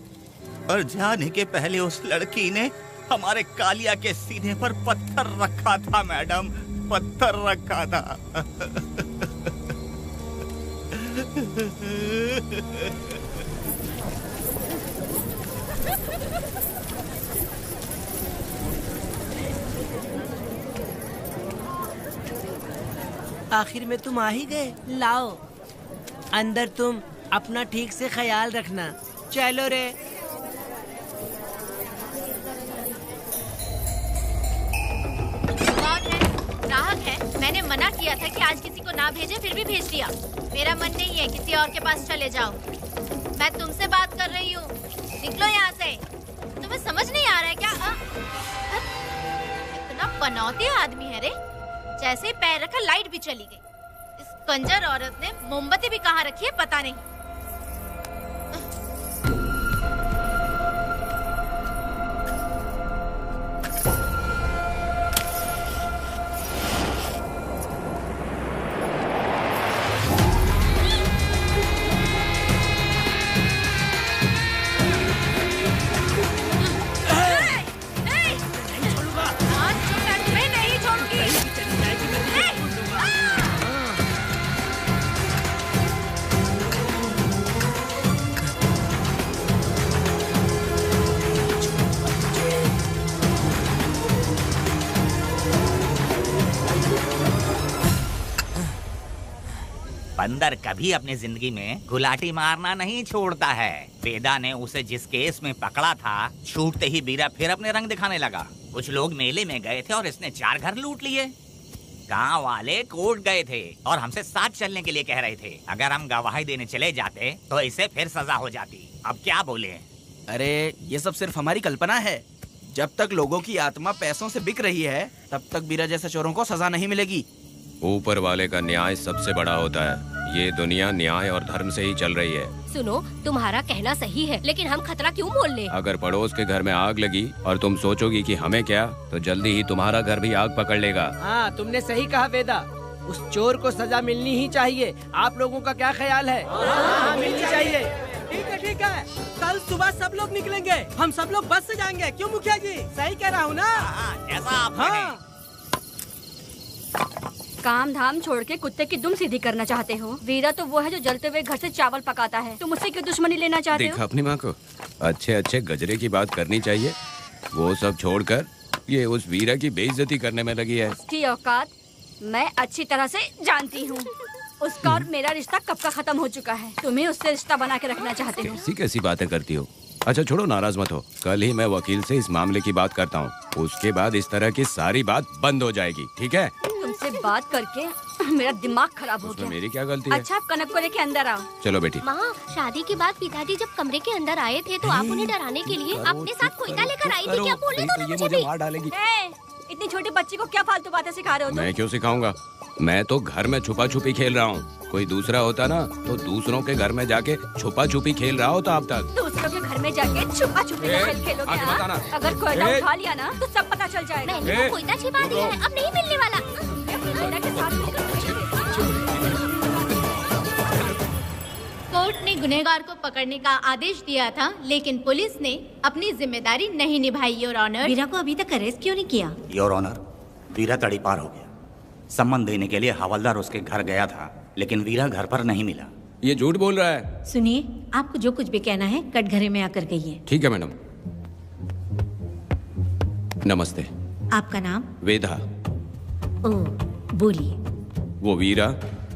Speaker 13: और जाने के पहले उस लड़की ने हमारे कालिया के सीने पर पत्थर रखा था मैडम, पत्थर रखा था।
Speaker 11: आखिर में तुम आ ही गए। लाओ अंदर, तुम अपना ठीक से ख्याल रखना। चलो रे।
Speaker 10: कौन है? ग्राहक है। मैंने मना किया था कि आज किसी को ना भेजे, फिर भी भेज दिया। मेरा मन नहीं है, किसी और के पास चले जाओ। मैं तुमसे बात कर रही हूँ, निकलो यहाँ से। तुम्हें समझ नहीं आ रहा है क्या? इतना पनौती आदमी है रे, जैसे ही पैर रखा लाइट भी चली गई। इस कंजर औरत ने मोमबत्ती भी कहाँ रखी है पता नहीं।
Speaker 13: बंदर कभी अपनी जिंदगी में गुलाटी मारना नहीं छोड़ता है। वेदा ने उसे जिस केस में पकड़ा था, छूटते ही बीरा फिर अपने रंग दिखाने लगा। कुछ लोग मेले में गए थे और इसने 4 घर लूट लिए। गांव वाले कोर्ट गए थे और हमसे साथ चलने के लिए कह रहे थे। अगर हम गवाही देने चले जाते तो इसे फिर सजा हो जाती। अब क्या बोले?
Speaker 3: अरे ये सब सिर्फ हमारी कल्पना है। जब तक लोगों की आत्मा पैसों से बिक रही है तब तक वीरा जैसे चोरों को सजा नहीं मिलेगी।
Speaker 8: ऊपर वाले का न्याय सबसे बड़ा होता है। ये दुनिया न्याय और धर्म से ही चल रही है।
Speaker 2: सुनो, तुम्हारा कहना सही है, लेकिन हम खतरा क्यों मोल ले?
Speaker 8: अगर पड़ोस के घर में आग लगी और तुम सोचोगी कि हमें क्या, तो जल्दी ही तुम्हारा घर भी आग पकड़ लेगा।
Speaker 11: हाँ, तुमने सही कहा वेदा। उस चोर को सजा मिलनी ही चाहिए। आप लोगों का क्या ख्याल है? हाँ, मिलनी चाहिए। ठीक है। कल सुबह सब लोग निकलेंगे। हम सब लोग बस से जाएंगे। क्यों मुखिया जी? सही कह रहा हूँ ना?
Speaker 13: ऐसा आप
Speaker 11: हाँ।
Speaker 12: काम धाम छोड़ के कुत्ते की दुम सीधी करना चाहते हो। वीरा तो वो है जो जलते हुए घर से चावल पकाता है। तुम उससे क्यों दुश्मनी लेना चाहते हो?
Speaker 8: देखा अपनी माँ को, अच्छे अच्छे गजरे की बात करनी चाहिए। वो सब छोड़कर ये उस वीरा की बेइज्जती करने में लगी है।
Speaker 12: उसकी औकात मैं अच्छी तरह से जानती हूँ। उसका और मेरा रिश्ता कब का खत्म हो चुका है। तुम्हें उससे रिश्ता बना के रखना चाहते हो।
Speaker 8: कैसी कैसी बातें करती हो। अच्छा छोड़ो, नाराज मत हो। कल ही मैं वकील से इस मामले की बात करता हूँ। उसके बाद इस तरह की सारी बात बंद हो जाएगी, ठीक है?
Speaker 12: तुमसे बात करके मेरा दिमाग खराब हो गया।
Speaker 8: मेरी क्या गलती है?
Speaker 12: अच्छा, आप कनक को लेके अंदर आओ।
Speaker 8: चलो बेटी।
Speaker 2: माँ, शादी के बाद पिताजी जब कमरे के अंदर आए थे तो आप उन्हें डराने के लिए अपने साथ कोयता लेकर आई थी। क्या बोले दोनों मुझे भी?
Speaker 8: मार डालेगी।
Speaker 12: इतनी छोटी बच्ची को क्या फालतू बातें सिखा रहे हो तुम?
Speaker 8: मैं क्यों सिखाऊंगा? मैं तो घर में छुपा छुपी खेल रहा हूँ। कोई दूसरा होता ना तो दूसरों के घर में जाके छुपा छुपी खेल रहा होता अब तक।
Speaker 12: दूसरों के घर में जाके छुपा छुपी खेल खेलोगे? अगर कोयला उठा लिया ना तो सब पता चल जाएगा।
Speaker 2: मैंने वो कोयता छिपा दिया है, अब नहीं मिलने वाला।
Speaker 10: कोर्ट ने गुनहगार को पकड़ने का आदेश दिया था, लेकिन पुलिस ने अपनी जिम्मेदारी नहीं निभाई। योर ऑनर,
Speaker 16: वीरा को अभी तक अरेस्ट क्यों नहीं किया?
Speaker 13: योर ऑनर, वीरा तड़ीपार हो गया। सम्मान देने के लिए हवलदार उसके घर गया था, लेकिन वीरा घर पर नहीं मिला।
Speaker 8: ये झूठ बोल रहा है।
Speaker 16: सुनिए, आपको जो कुछ भी कहना है कटघरे में आकर कहिए।
Speaker 8: ठीक है मैडम। नमस्ते।
Speaker 16: आपका नाम?
Speaker 8: वेदा।
Speaker 16: ओ, बोलिए।
Speaker 8: वो वीरा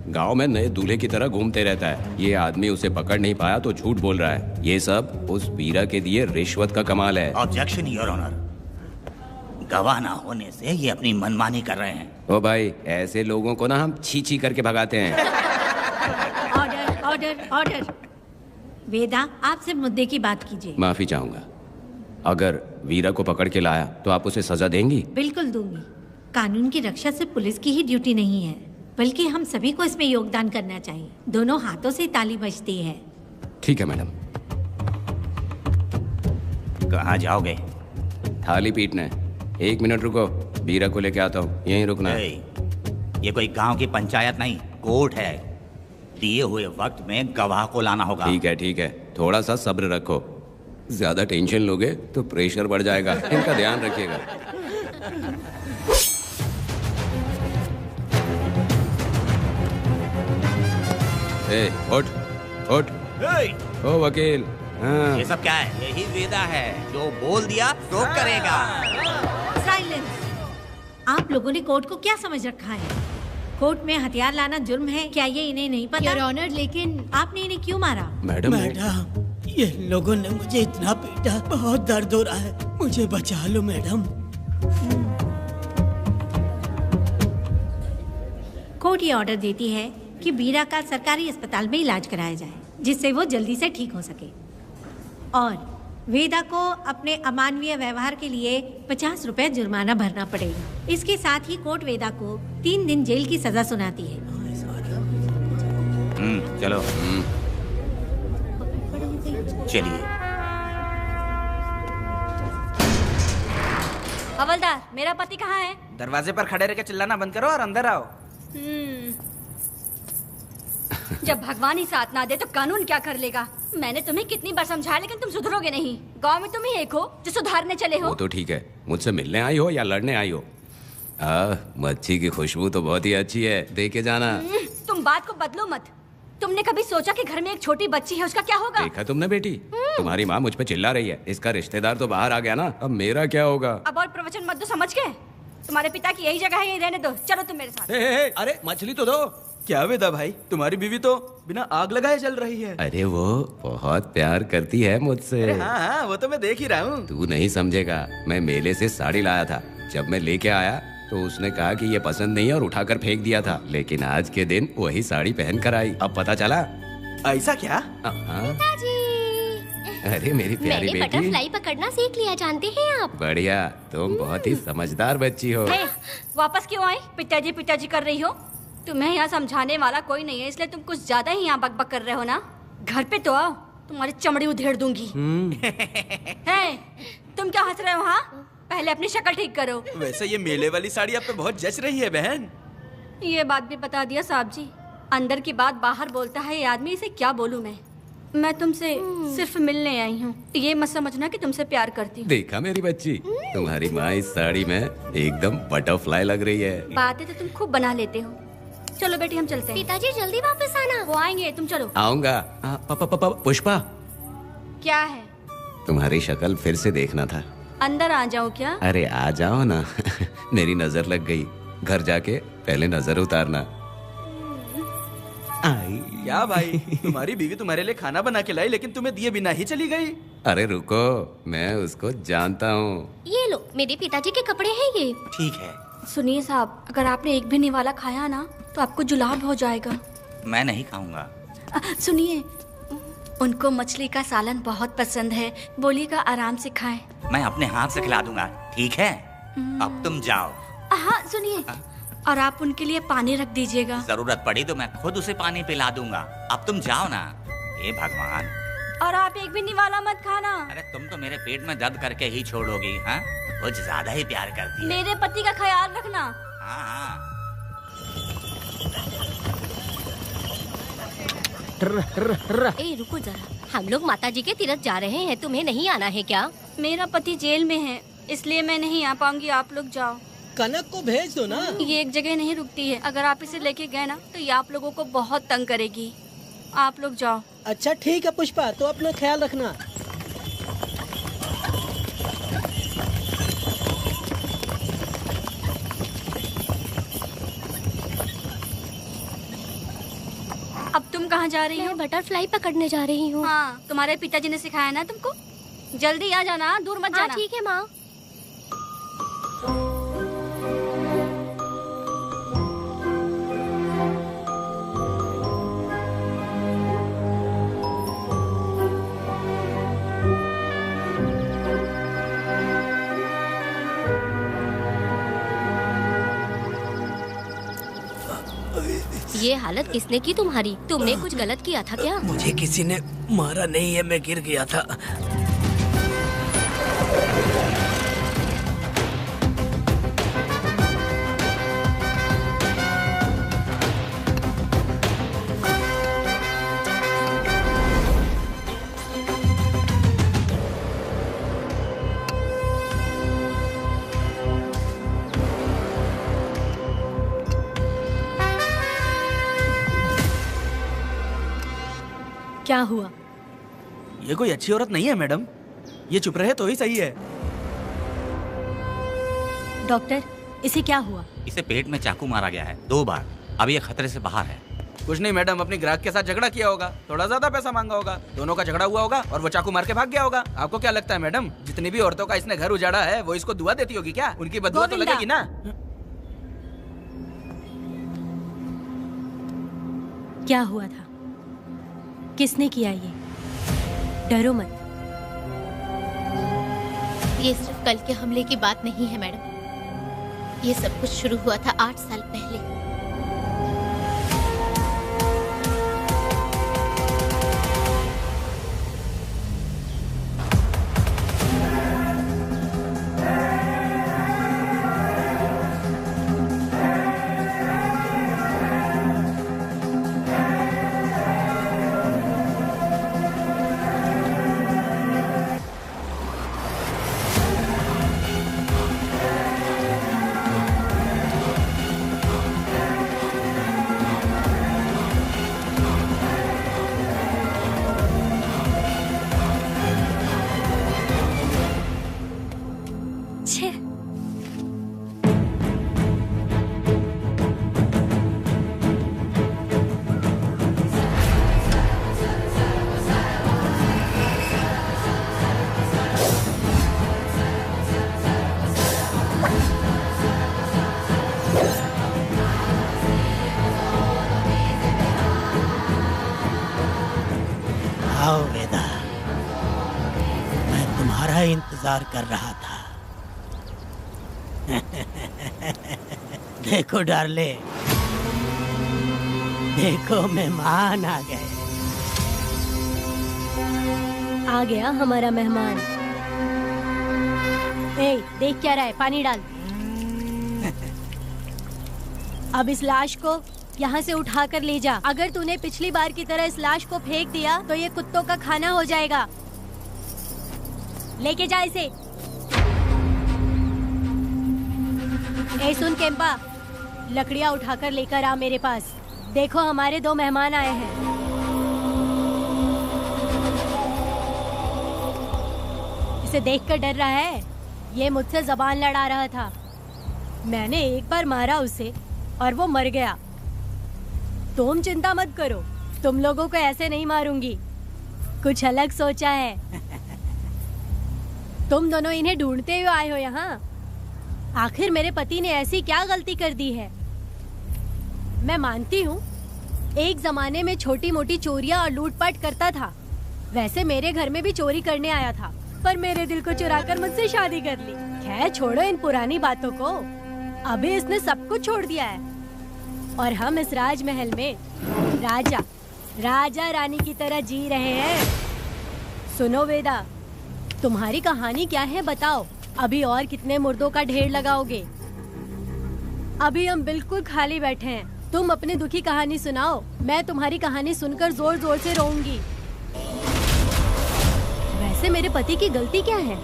Speaker 8: गांव में नए दूल्हे की तरह घूमते रहता है। ये आदमी उसे पकड़ नहीं पाया तो झूठ बोल रहा है। ये सब उस वीरा के दिए रिश्वत का कमाल है।
Speaker 13: ऑब्जेक्शन योर ऑनर, गवाह ना होने से ये अपनी मनमानी कर रहे हैं।
Speaker 8: ओ भाई, ऐसे लोगों को ना हम छी छी करके भगाते हैं।
Speaker 16: Order, order, order. वेदा, आपसे मुद्दे की बात कीजिए।
Speaker 8: माफी चाहूंगा। अगर वीरा को पकड़ के लाया तो आप उसे सजा देंगी?
Speaker 16: बिल्कुल दूंगी। कानून की रक्षा सिर्फ पुलिस की ही ड्यूटी नहीं है, बल्कि हम सभी को इसमें योगदान करना चाहिए। दोनों हाथों से ताली बजती है।
Speaker 8: ठीक है मैडम।
Speaker 13: कहाँ जाओगे?
Speaker 8: थाली पीटने। 1 मिनट रुको, वीरा को लेके आता हूँ। यहीं रुकना है।
Speaker 13: ये कोई गांव की पंचायत नहीं, कोर्ट है। दिए हुए वक्त में गवाह को लाना होगा।
Speaker 8: ठीक है, थोड़ा सा सब्र रखो। ज्यादा टेंशन लोगे तो प्रेशर बढ़ जाएगा। इनका ध्यान रखिएगा। उठ उठ। ओ वकील। हाँ।
Speaker 13: ये सब क्या है? यही वेदा है, जो बोल दिया तो करेगा।
Speaker 16: साइलेंस। आप लोगों ने कोर्ट को क्या समझ रखा है? कोर्ट में हथियार लाना जुर्म है, क्या ये इन्हें नहीं पता?
Speaker 10: योर ऑनर, लेकिन
Speaker 16: आपने इन्हें क्यों मारा?
Speaker 11: मैडम, ये लोगों ने मुझे इतना पीटा, बहुत दर्द हो रहा है, मुझे बचा लो मैडम।
Speaker 16: कोर्ट ये ऑर्डर देती है कि वीरा का सरकारी अस्पताल में इलाज कराया जाए, जिससे वो जल्दी से ठीक हो सके, और वेदा को अपने अमानवीय व्यवहार के लिए 50 रुपए जुर्माना भरना पड़ेगा। इसके साथ ही कोर्ट वेदा को 3 दिन जेल की सजा सुनाती है।
Speaker 13: चलो। चलिए।
Speaker 12: हवलदार, मेरा पति कहाँ है?
Speaker 3: दरवाजे पर खड़े रह के चिल्लाना बंद करो और अंदर आओ।
Speaker 12: जब भगवान ही साथ ना दे तो कानून क्या कर लेगा? मैंने तुम्हें कितनी बार समझाया, लेकिन तुम सुधरोगे नहीं। गांव में तुम ही एक हो जो सुधारने चले हो।
Speaker 8: वो तो ठीक है, मुझसे मिलने आई हो या लड़ने आई हो? मच्छी की खुशबू तो बहुत ही अच्छी है, दे के जाना।
Speaker 12: तुम बात को बदलो मत। तुमने कभी सोचा कि घर में एक छोटी बच्ची है, उसका क्या होगा?
Speaker 8: देखा तुमने बेटी, तुम्हारी माँ मुझ पे चिल्ला रही है। इसका रिश्तेदार तो बाहर आ गया ना, अब मेरा क्या होगा?
Speaker 12: अब और प्रवचन मत दो, समझ गए? तुम्हारे पिता की यही जगह है, यही रहने दो। चलो तुम मेरे साथ।
Speaker 3: अरे मछली तो दो। क्या वेदा भाई, तुम्हारी बीवी तो बिना आग लगाए जल रही है।
Speaker 8: अरे वो बहुत प्यार करती है मुझसे।
Speaker 3: हाँ, वो तो मैं देख ही रहा हूँ।
Speaker 8: तू नहीं समझेगा, मैं मेले से साड़ी लाया था। जब मैं लेके आया तो उसने कहा कि ये पसंद नहीं है और उठाकर फेंक दिया था, लेकिन आज के दिन वही साड़ी पहन कर आई। अब पता चला।
Speaker 3: ऐसा क्या?
Speaker 2: पिताजी,
Speaker 8: अरे मेरी प्यारी
Speaker 2: मैंने
Speaker 8: बेटी,
Speaker 2: बटरफ्लाई पकड़ना सीख लिया, जानते हैं आप।
Speaker 8: बढ़िया, तुम बहुत ही समझदार बच्ची हो।
Speaker 12: हे, वापस क्यों आई? पिताजी कर रही हो? तुम्हें यहाँ समझाने वाला कोई नहीं है, इसलिए तुम कुछ ज्यादा ही यहाँ बकबक कर रहे हो ना। घर पे तो आओ, तुम्हारी चमड़ी उधेड़ दूंगी। हे, तुम क्या हंस रहे हो? हाँ, पहले अपनी शक्ल ठीक करो।
Speaker 3: वैसे ये मेले वाली साड़ी आप पे बहुत जच रही है बहन।
Speaker 12: ये बात भी बता दिया साहब जी, अंदर की बात बाहर बोलता है ये आदमी, इसे क्या बोलूं मैं तुमसे सिर्फ मिलने आई हूँ, ये मत समझना कि तुमसे प्यार करती हूँ।
Speaker 8: देखा मेरी बच्ची, तुम्हारी माँ इस साड़ी में एकदम बटरफ्लाई लग रही है।
Speaker 12: बातें तो तुम खूब बना लेते हो। चलो बेटी हम चलते हैं।
Speaker 2: पिताजी जल्दी वापस आना।
Speaker 12: वो आएंगे, तुम चलो।
Speaker 8: आऊंगा। पुष्पा,
Speaker 12: क्या है?
Speaker 8: तुम्हारी शक्ल फिर से देखना था।
Speaker 12: अंदर आ जाओ क्या?
Speaker 8: अरे आ जाओ ना। मेरी नजर लग गई, घर जाके पहले नजर उतारना।
Speaker 3: क्या भाई, तुम्हारी बीवी तुम्हारे लिए खाना बना के लाई, लेकिन तुम्हें दिए बिना ही चली गई।
Speaker 8: अरे रुको, मैं उसको जानता हूँ।
Speaker 2: ये लो, मेरे पिताजी के कपड़े हैं ये।
Speaker 13: ठीक है।
Speaker 12: सुनिए साहब, अगर आपने एक भी निवाला खाया ना तो आपको जुलाब हो जाएगा।
Speaker 13: मैं नहीं खाऊंगा।
Speaker 12: सुनिए, उनको मछली का सालन बहुत पसंद है, बोलिएगा आराम से खाएं।
Speaker 13: मैं अपने हाथ से खिला दूंगा, ठीक है? अब तुम जाओ।
Speaker 12: हाँ सुनिए, और आप उनके लिए पानी रख दीजिएगा।
Speaker 13: जरूरत पड़ी तो मैं खुद उसे पानी पिला दूंगा। अब तुम जाओ ना। हे भगवान।
Speaker 12: और आप एक भी निवाला मत खाना।
Speaker 13: अरे तुम तो मेरे पेट में दर्द करके ही छोड़ोगी। हाँ, कुछ ज्यादा ही प्यार करती है।
Speaker 12: मेरे पति का ख्याल रखना।
Speaker 13: हाँ।
Speaker 2: ए रुको जरा, हम लोग माताजी के तीरथ जा रहे हैं, तुम्हें नहीं आना है क्या?
Speaker 12: मेरा पति जेल में है, इसलिए मैं नहीं आ पाऊंगी, आप लोग जाओ।
Speaker 9: कनक को भेज दो ना।
Speaker 12: ये एक जगह नहीं रुकती है, अगर आप इसे लेके गए ना तो ये आप लोगों को बहुत तंग करेगी। आप लोग जाओ।
Speaker 9: अच्छा ठीक है पुष्पा, तो अपना ख्याल रखना।
Speaker 12: अब तुम कहाँ जा रही हो?
Speaker 2: बटरफ्लाई पकड़ने जा रही हूँ।
Speaker 12: हाँ, तुम्हारे पिताजी ने सिखाया ना तुमको। जल्दी आ जाना, दूर मत जाना।
Speaker 2: ठीक है माँ। ये हालत किसने की तुम्हारी? तुमने कुछ गलत किया था क्या?
Speaker 11: मुझे किसी ने मारा नहीं है, मैं गिर गया था।
Speaker 2: क्या हुआ?
Speaker 3: ये कोई अच्छी औरत नहीं है मैडम, ये चुप रहे तो ही सही है।
Speaker 2: डॉक्टर, इसे क्या हुआ?
Speaker 13: इसे पेट में चाकू मारा गया है 2 बार। अब ये खतरे से बाहर है।
Speaker 3: कुछ नहीं मैडम, अपने ग्राहक के साथ झगड़ा किया होगा, थोड़ा ज्यादा पैसा मांगा होगा, दोनों का झगड़ा हुआ होगा और वो चाकू मार के भाग गया होगा। आपको क्या लगता है मैडम, जितनी भी औरतों का इसने घर उजाड़ा है वो इसको दुआ देती होगी क्या? उनकी बदुआ तो लगेगी ना।
Speaker 2: क्या हुआ था? किसने किया ये? डरो मत।
Speaker 10: ये सिर्फ कल के हमले की बात नहीं है मैडम, ये सब कुछ शुरू हुआ था 8 साल पहले।
Speaker 11: आओ वेदा, तुम्हारा इंतजार कर रहा था। देखो डार्ले, देखो मेहमान आ गए।
Speaker 2: आ गया हमारा मेहमान। ए, देख क्या रहा है, पानी डाल। अब इस लाश को यहाँ से उठा कर ले जा। अगर तूने पिछली बार की तरह इस लाश को फेंक दिया तो ये कुत्तों का खाना हो जाएगा। लेके जा इसे। ए सुन केम्पा, लकड़ियाँ उठाकर लेकर आ मेरे पास। देखो हमारे 2 मेहमान आए हैं। इसे देखकर डर रहा है। ये मुझसे जबान लड़ा रहा था। मैंने एक बार मारा उसे और वो मर गया। तुम चिंता मत करो, तुम लोगों को ऐसे नहीं मारूंगी। कुछ अलग सोचा है। तुम दोनों इन्हें ढूंढते हुए आए हो यहाँ। आखिर मेरे पति ने ऐसी क्या गलती कर दी है? मैं मानती हूँ एक जमाने में छोटी मोटी चोरियाँ और लूटपाट करता था। वैसे मेरे घर में भी चोरी करने आया था, पर मेरे दिल को चुराकर मुझसे शादी कर ली। खैर छोड़ो इन पुरानी बातों को। अभी इसने सब कुछ छोड़ दिया है और हम इस राजमहल में राजा रानी की तरह जी रहे हैं। सुनो वेदा, तुम्हारी कहानी क्या है बताओ। अभी और कितने मुर्दों का ढेर लगाओगे? अभी हम बिल्कुल खाली बैठे हैं। तुम अपनी दुखी कहानी सुनाओ। मैं तुम्हारी कहानी सुनकर जोर जोर से रोऊंगी। वैसे मेरे पति की गलती क्या है?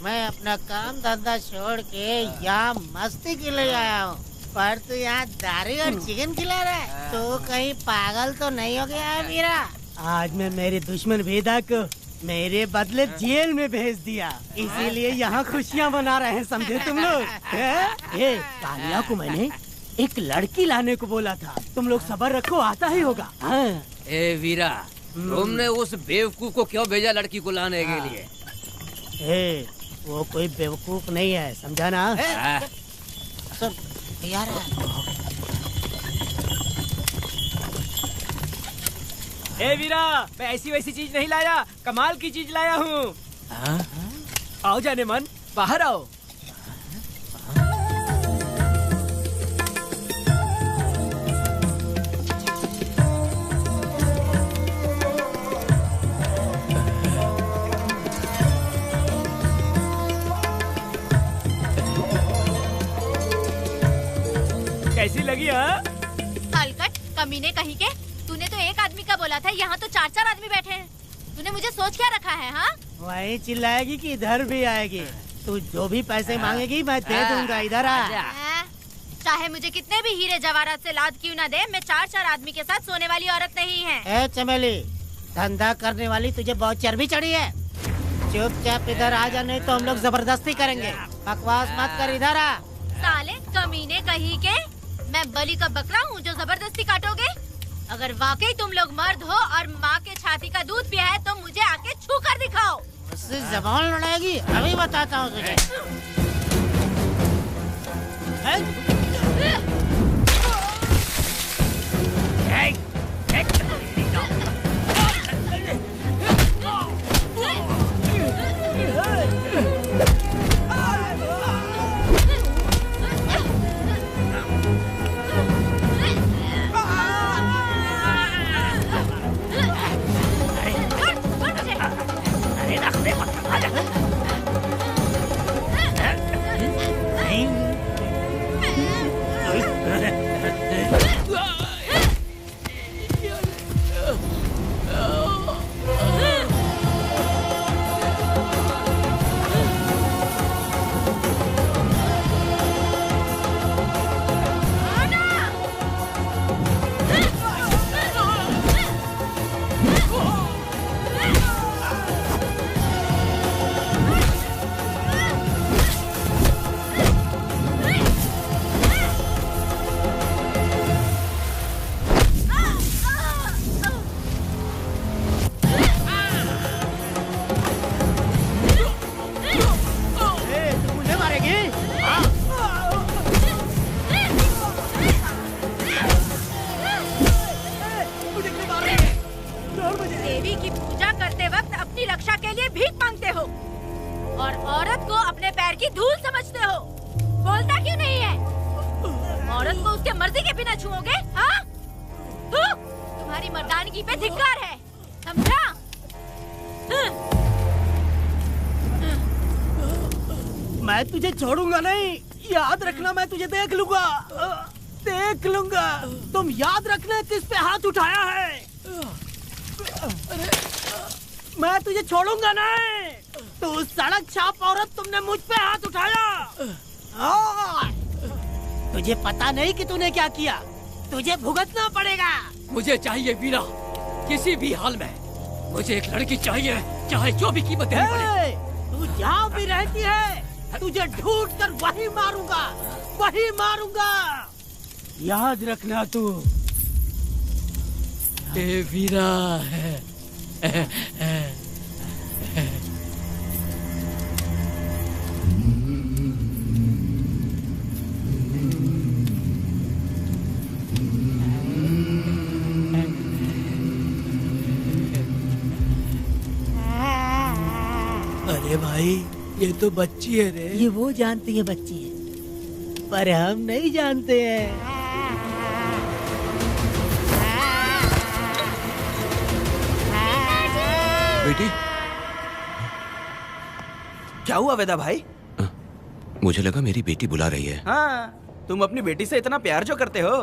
Speaker 19: मैं अपना काम धंधा छोड़ के यहाँ मस्ती के लिए आया हूँ, पर तू यहाँ दारू और चिकन खिला रहा है। तो कहीं पागल तो नहीं हो गया है वीरा?
Speaker 11: आज मैं मेरे दुश्मन वेदा को मेरे बदले जेल में भेज दिया, इसीलिए यहाँ खुशियाँ मना रहे हैं, समझे तुम लोग? कालिया को मैंने एक लड़की लाने को बोला था। तुम लोग सब्र रखो, आता ही होगा। हाँ।
Speaker 15: ए वीरा, तुमने उस बेवकूफ को क्यों भेजा लड़की को लाने के लिए?
Speaker 11: वो कोई बेवकूफ नहीं है, समझा ना?
Speaker 19: सुन यार,
Speaker 5: ए वीरा, मैं ऐसी वैसी चीज नहीं लाया, कमाल की चीज लाया हूँ। आओ जाने मन, बाहर आओ। कैसी लगी?
Speaker 10: हलकट कमीने कहीं के। तूने तो एक आदमी का बोला था, यहाँ तो 4-4 आदमी बैठे हैं। तूने मुझे सोच क्या रखा है? हाँ,
Speaker 11: वही चिल्लाएगी कि इधर भी आएगी? तू जो भी पैसे मांगेगी मैं दे दूंगा। इधर आ।
Speaker 10: चाहे मुझे कितने भी हीरे जवाहरात से लाद क्यों न दे, मैं 4-4 आदमी के साथ सोने वाली औरत नहीं है।
Speaker 19: चमेली, धंधा करने वाली तुझे बहुत चर्बी चढ़ी है। चुपचाप इधर आ जा, नहीं तो हम लोग जबरदस्ती करेंगे। बकवास मत कर, इधर आ।
Speaker 10: साले कमीने कहीं के, मैं बलि का बकरा हूँ जो जबरदस्ती काटोगे? अगर वाकई तुम लोग मर्द हो और माँ के छाती का दूध पिया है तो मुझे आके छू कर दिखाओ।
Speaker 19: उससे जबान लड़ाएगी, अभी बताता हूँ तुझे।
Speaker 10: और औरत को अपने पैर की धूल समझते हो। बोलता क्यों नहीं है? औरत को उसके मर्जी के बिना छुओगे? हाँ? तुम्हारी मर्दानगी पे धिक्कार है, समझा?
Speaker 11: मैं तुझे छोड़ूंगा नहीं, याद रखना। मैं तुझे देख लूंगा, देख लूंगा। तुम याद रखना किस पे हाथ उठाया है। मैं तुझे छोड़ूंगा नहीं। तू सड़क छाप औरत, तुमने मुझ पे हाथ उठाया। तुझे पता नहीं कि तूने क्या किया। तुझे भुगतना पड़ेगा।
Speaker 15: मुझे चाहिए वीरा, किसी भी हाल में मुझे एक लड़की चाहिए, चाहे जो भी कीमत देनी पड़े।
Speaker 11: तू जहाँ भी रहती है, तुझे ढूंढ कर वही मारूंगा, वही मारूंगा। याद रखना तू।
Speaker 15: ए वीरा है।
Speaker 11: अरे भाई, ये तो बच्ची है रे। ये वो जानती है बच्ची है, पर हम नहीं जानते हैं।
Speaker 8: बेटी,
Speaker 3: क्या हुआ वेदा भाई?
Speaker 8: मुझे लगा मेरी बेटी बुला रही है।
Speaker 3: हाँ, तुम अपनी बेटी से इतना प्यार जो करते हो,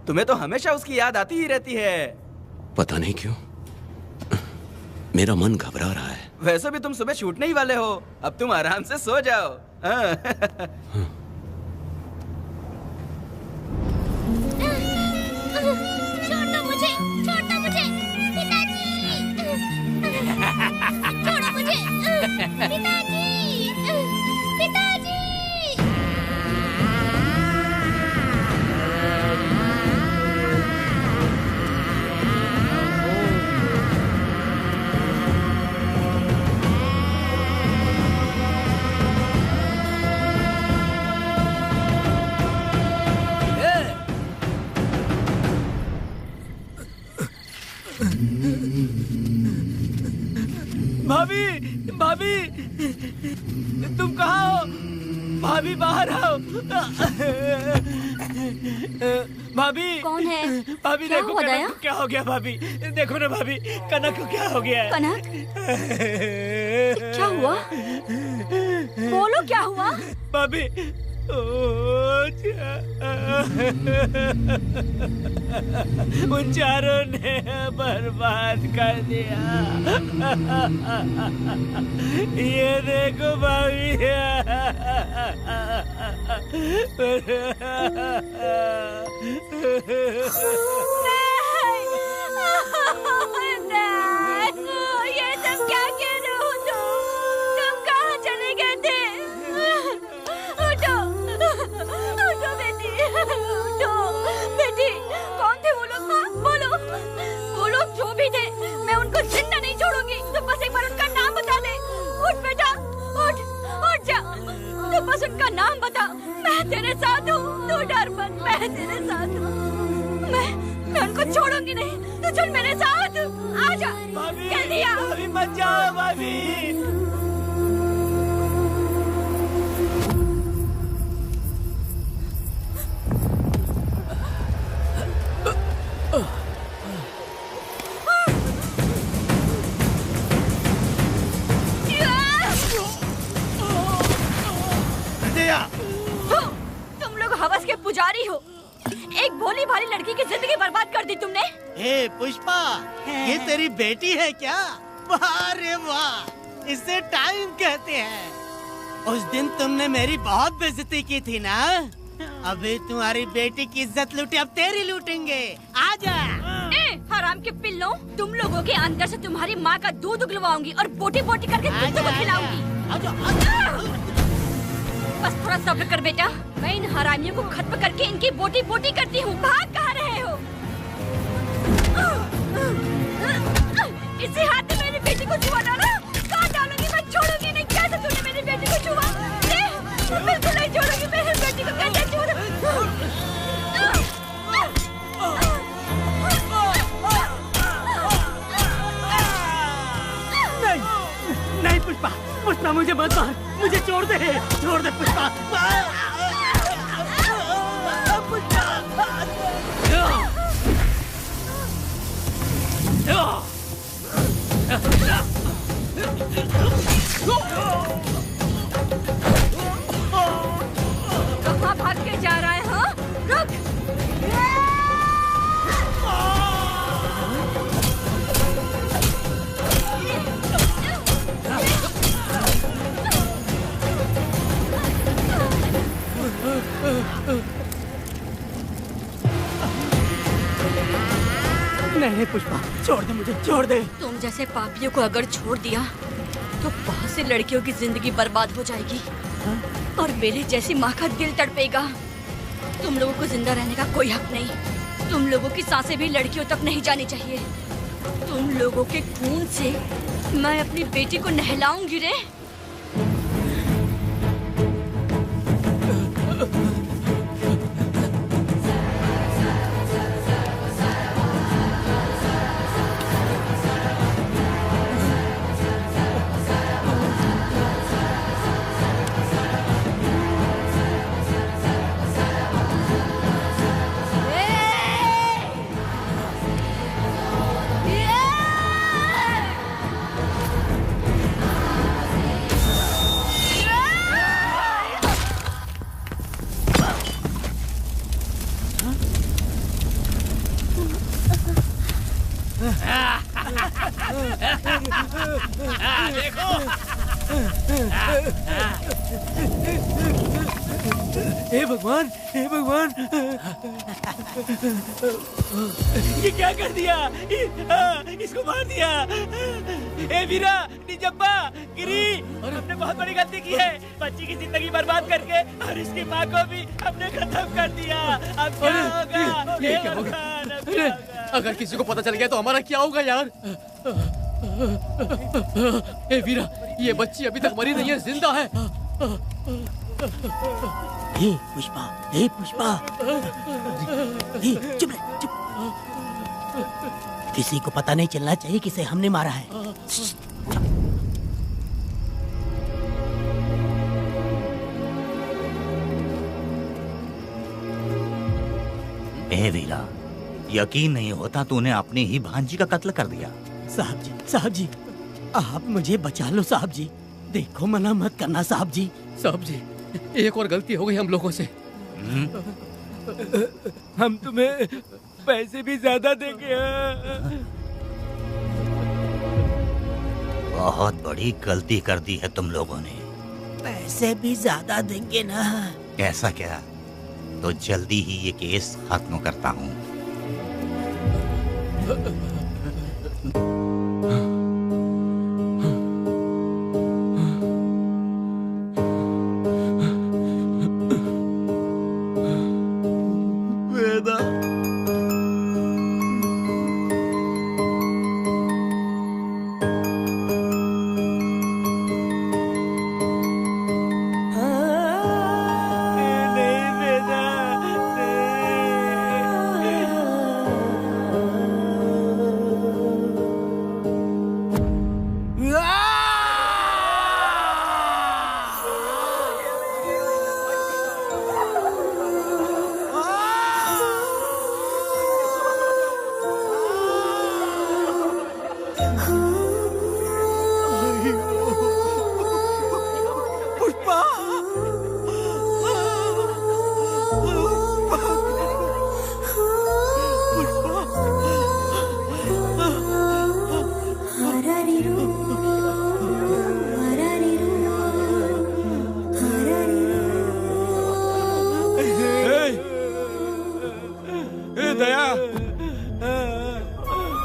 Speaker 3: तुम्हें तो हमेशा उसकी याद आती ही रहती है।
Speaker 8: पता नहीं क्यों मेरा मन घबरा रहा है।
Speaker 3: वैसे भी तुम सुबह छूटने ही वाले हो, अब तुम आराम से सो जाओ। हाँ।
Speaker 10: छोड़ो मुझे, छोड़ो मुझे, पिताजी। छोड़ो मुझे, पिताजी, पिताजी।
Speaker 5: भाभी, भाभी, तुम कहाँ हो? भाभी बाहर आओ। भाभी।
Speaker 12: कौन है?
Speaker 5: भाभी
Speaker 12: क्या
Speaker 5: देखो
Speaker 12: हुआ
Speaker 5: कनक
Speaker 12: दया?
Speaker 5: को क्या हो गया। भाभी देखो ना, भाभी कनक को क्या हो गया है।
Speaker 12: कनक? क्या हुआ? बोलो क्या हुआ?
Speaker 5: भाभी उन चारों ने बर्बाद कर दिया। ये देखो भाभी।
Speaker 12: ये सब क्या कह रहे हो तुम कहाँ चले गए थे? उठो, उठो बेटी, उठो बेटी। कौन थे वो लोग? हाँ, बोलो, वो लोग जो भी थे, मैं उनको जिंदा नहीं छोड़ूंगी। तुम बस एक बार उनका नाम बता दे। उठ बेटा, उठ, उठ जा। तू बस उनका नाम बता, मैं तेरे साथ हूँ। तू डर मत, मैं तेरे साथ हूँ। मैं उनको छोड़ूंगी नहीं। तू चल मेरे साथ, आजा जल्दी आ।
Speaker 5: भाभी मत जाओ भाभी।
Speaker 12: तुम लोग हवस के पुजारी हो। एक भोली भाली लड़की की जिंदगी बर्बाद कर दी तुमने।
Speaker 11: हे पुष्पा, ये तेरी बेटी है क्या? वाह रे वाह, इसे टाइम कहते हैं। उस दिन तुमने मेरी बहुत बेइज्जती की थी ना। अभी तुम्हारी बेटी की इज्जत लूटी, अब तेरी लूटेंगे। आजा।
Speaker 12: हराम के पिल्लों, तुम लोगों के अंदर से तुम्हारी माँ का दूध उगलवाऊंगी और बोटी बोटी करके तुमको खिलाऊंगी। बस थोड़ा सब्र कर बेटा, मैं इन हरामियों को खत्म करके इनकी बोटी बोटी करती हूँ। भाग कहाँ रहे हो? इसी हाथ में मेरी बेटी को छुआ डाला। कहाँ डालूंगी? मैं छोड़ूंगी नहीं। कैसे तूने मेरी बेटी को छुआ? बिल्कुल नहीं छोड़ूंगी मेरी बेटी को। कैसे छुआ?
Speaker 5: नहीं, नहीं पुष्पा, पुष्पा मुझे मत मार। मुझे छोड़ दे पुष्पा।
Speaker 12: कहाँ भाग के जा रहा है? हाँ, रुक।
Speaker 5: नहीं पुष्पा, छोड़ दे मुझे, छोड़ दे।
Speaker 12: तुम जैसे पापियों को अगर छोड़ दिया तो बहुत सी लड़कियों की जिंदगी बर्बाद हो जाएगी और मेरे जैसी माँ का दिल तड़पेगा। तुम लोगों को जिंदा रहने का कोई हक नहीं। तुम लोगों की सांसें भी लड़कियों तक नहीं जानी चाहिए। तुम लोगों के खून से मैं अपनी बेटी को नहलाऊंगी रे।
Speaker 5: हे भगवान, हे भगवान, ये क्या कर दिया? इसको मार दिया। ए वीरा, निजब्बा, गिरी, हमने बहुत बड़ी गलती की है। बच्ची की जिंदगी बर्बाद करके और इसकी माँ को भी हमने खत्म कर दिया। अब क्या होगा?
Speaker 15: ये क्या होगा? अरे, अगर किसी को पता चल गया तो हमारा क्या होगा यार? ए वीरा, ये बच्ची अभी तक मरी नहीं है, जिंदा है।
Speaker 11: हे पुष्पा, हे पुष्पा, हे चुप रह, चुप। किसी को पता नहीं चलना चाहिए किसे हमने मारा है।
Speaker 13: ए वीरा, यकीन नहीं होता तूने अपनी ही भांजी का कत्ल कर दिया।
Speaker 11: साहब जी, आप मुझे बचा लो साहब जी। देखो, मना मत करना साहब जी।
Speaker 15: साहब जी, एक और गलती हो गई हम लोगों से।
Speaker 5: हम तुम्हें पैसे भी ज्यादा देंगे।
Speaker 13: बहुत बड़ी गलती कर दी है तुम लोगों ने।
Speaker 11: पैसे भी ज्यादा देंगे ना?
Speaker 13: ऐसा क्या? तो जल्दी ही ये केस खत्म करता हूँ।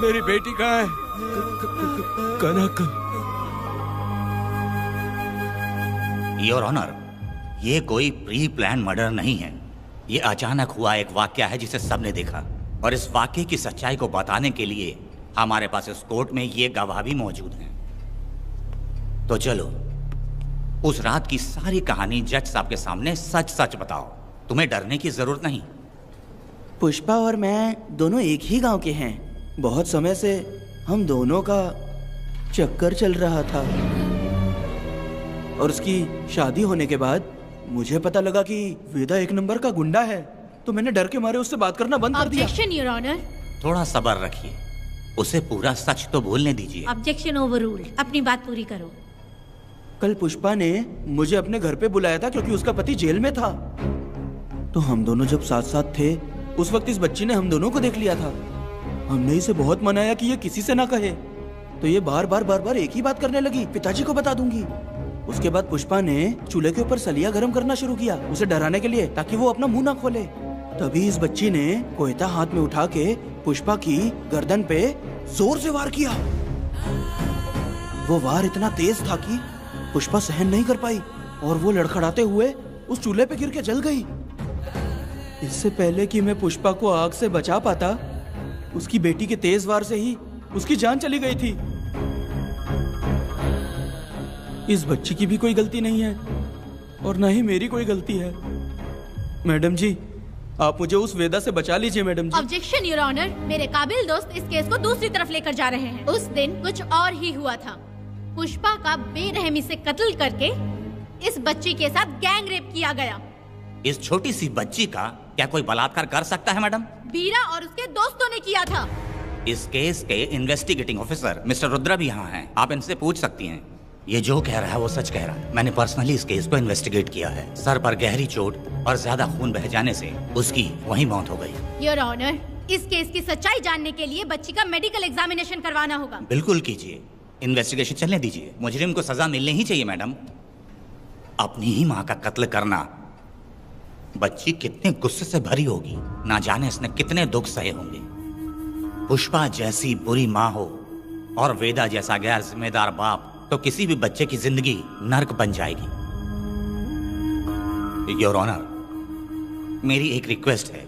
Speaker 1: मेरी बेटी कहाँ है? कनक।
Speaker 13: योर ऑनर, ये कोई प्री प्लान मर्डर नहीं है। ये अचानक हुआ एक वाकया है जिसे सबने देखा, और इस वाकये की सच्चाई को बताने के लिए हमारे पास इस कोर्ट में ये गवाह भी मौजूद हैं। तो चलो, उस रात की सारी कहानी जज साहब के सामने सच सच बताओ। तुम्हें डरने की जरूरत नहीं।
Speaker 3: पुष्पा और मैं दोनों एक ही गांव के हैं। बहुत समय से हम दोनों का चक्कर चल रहा था। और उसकी शादी होने के बाद मुझे पता लगा कि वेदा एक नंबर का गुंडा है, तो मैंने डर के मारे उससे बात करना बंद कर दिया।
Speaker 10: Objection your honour.
Speaker 13: थोड़ा सब्र रखिए, उसे पूरा सच तो बोलने दीजिए।
Speaker 16: Objection overruled. अपनी बात पूरी करो।
Speaker 3: कल पुष्पा ने मुझे अपने घर पे बुलाया था क्योंकि उसका पति जेल में था। तो हम दोनों जब साथ साथ थे, उस वक्त इस बच्ची ने हम दोनों को देख लिया था। हमने इसे बहुत मनाया कि ये किसी से ना कहे, तो ये बार बार एक ही बात करने लगी, पिताजी को बता दूंगी। उसके बाद पुष्पा ने चूल्हे के ऊपर सलिया गर्म करना शुरू किया, उसे डराने के लिए, ताकि वो अपना मुंह ना खोले। तभी इस बच्ची ने कोयता हाथ में उठा के पुष्पा की गर्दन पे जोर से वार किया। वो वार इतना तेज था कि पुष्पा सहन नहीं कर पाई और वो लड़खड़ाते हुए उस चूल्हे पे गिर के जल गई। इससे पहले कि मैं पुष्पा को आग से बचा पाता, उसकी बेटी के तेज वार से ही उसकी जान चली गई थी। इस बच्ची की भी कोई गलती नहीं है और न ही मेरी कोई गलती है। मैडम जी, आप मुझे उस वेदा से बचा लीजिए madam ji.
Speaker 10: Objection your honour. मेरे काबिल दोस्त इस केस को दूसरी तरफ लेकर जा रहे हैं। उस दिन कुछ और ही हुआ था। पुष्पा का बेरहमी से कत्ल करके इस बच्ची के साथ गैंग रेप किया गया।
Speaker 13: इस छोटी सी बच्ची का क्या कोई बलात्कार कर सकता है मैडम?
Speaker 10: बीरा और उसके दोस्तों ने किया था।
Speaker 13: इस केस के इन्वेस्टिगेटिंग ऑफिसर मिस्टर रुद्रा भी यहाँ हैं। आप इनसे पूछ सकती हैं। ये जो कह रहा है वो सच कह रहा है। मैंने पर्सनली इस केस को इन्वेस्टिगेट किया है। सर पर गहरी चोट और ज्यादा खून बह जाने से उसकी वहीं मौत हो गई।
Speaker 10: योर ऑनर, इस केस की सच्चाई जानने के लिए बच्ची का मेडिकल एग्जामिनेशन करवाना होगा।
Speaker 13: बिल्कुल कीजिए, इन्वेस्टिगेशन चलने दीजिए। मुजरिम को सजा मिलनी ही चाहिए मैडम। अपनी ही माँ का कत्ल करना, बच्ची कितने गुस्से से भरी होगी, ना जाने इसने कितने दुख सहे होंगे। पुष्पा जैसी बुरी माँ हो और वेदा जैसा गैर जिम्मेदार बाप, तो किसी भी बच्चे की जिंदगी नर्क बन जाएगी। योर ऑनर, मेरी एक रिक्वेस्ट है,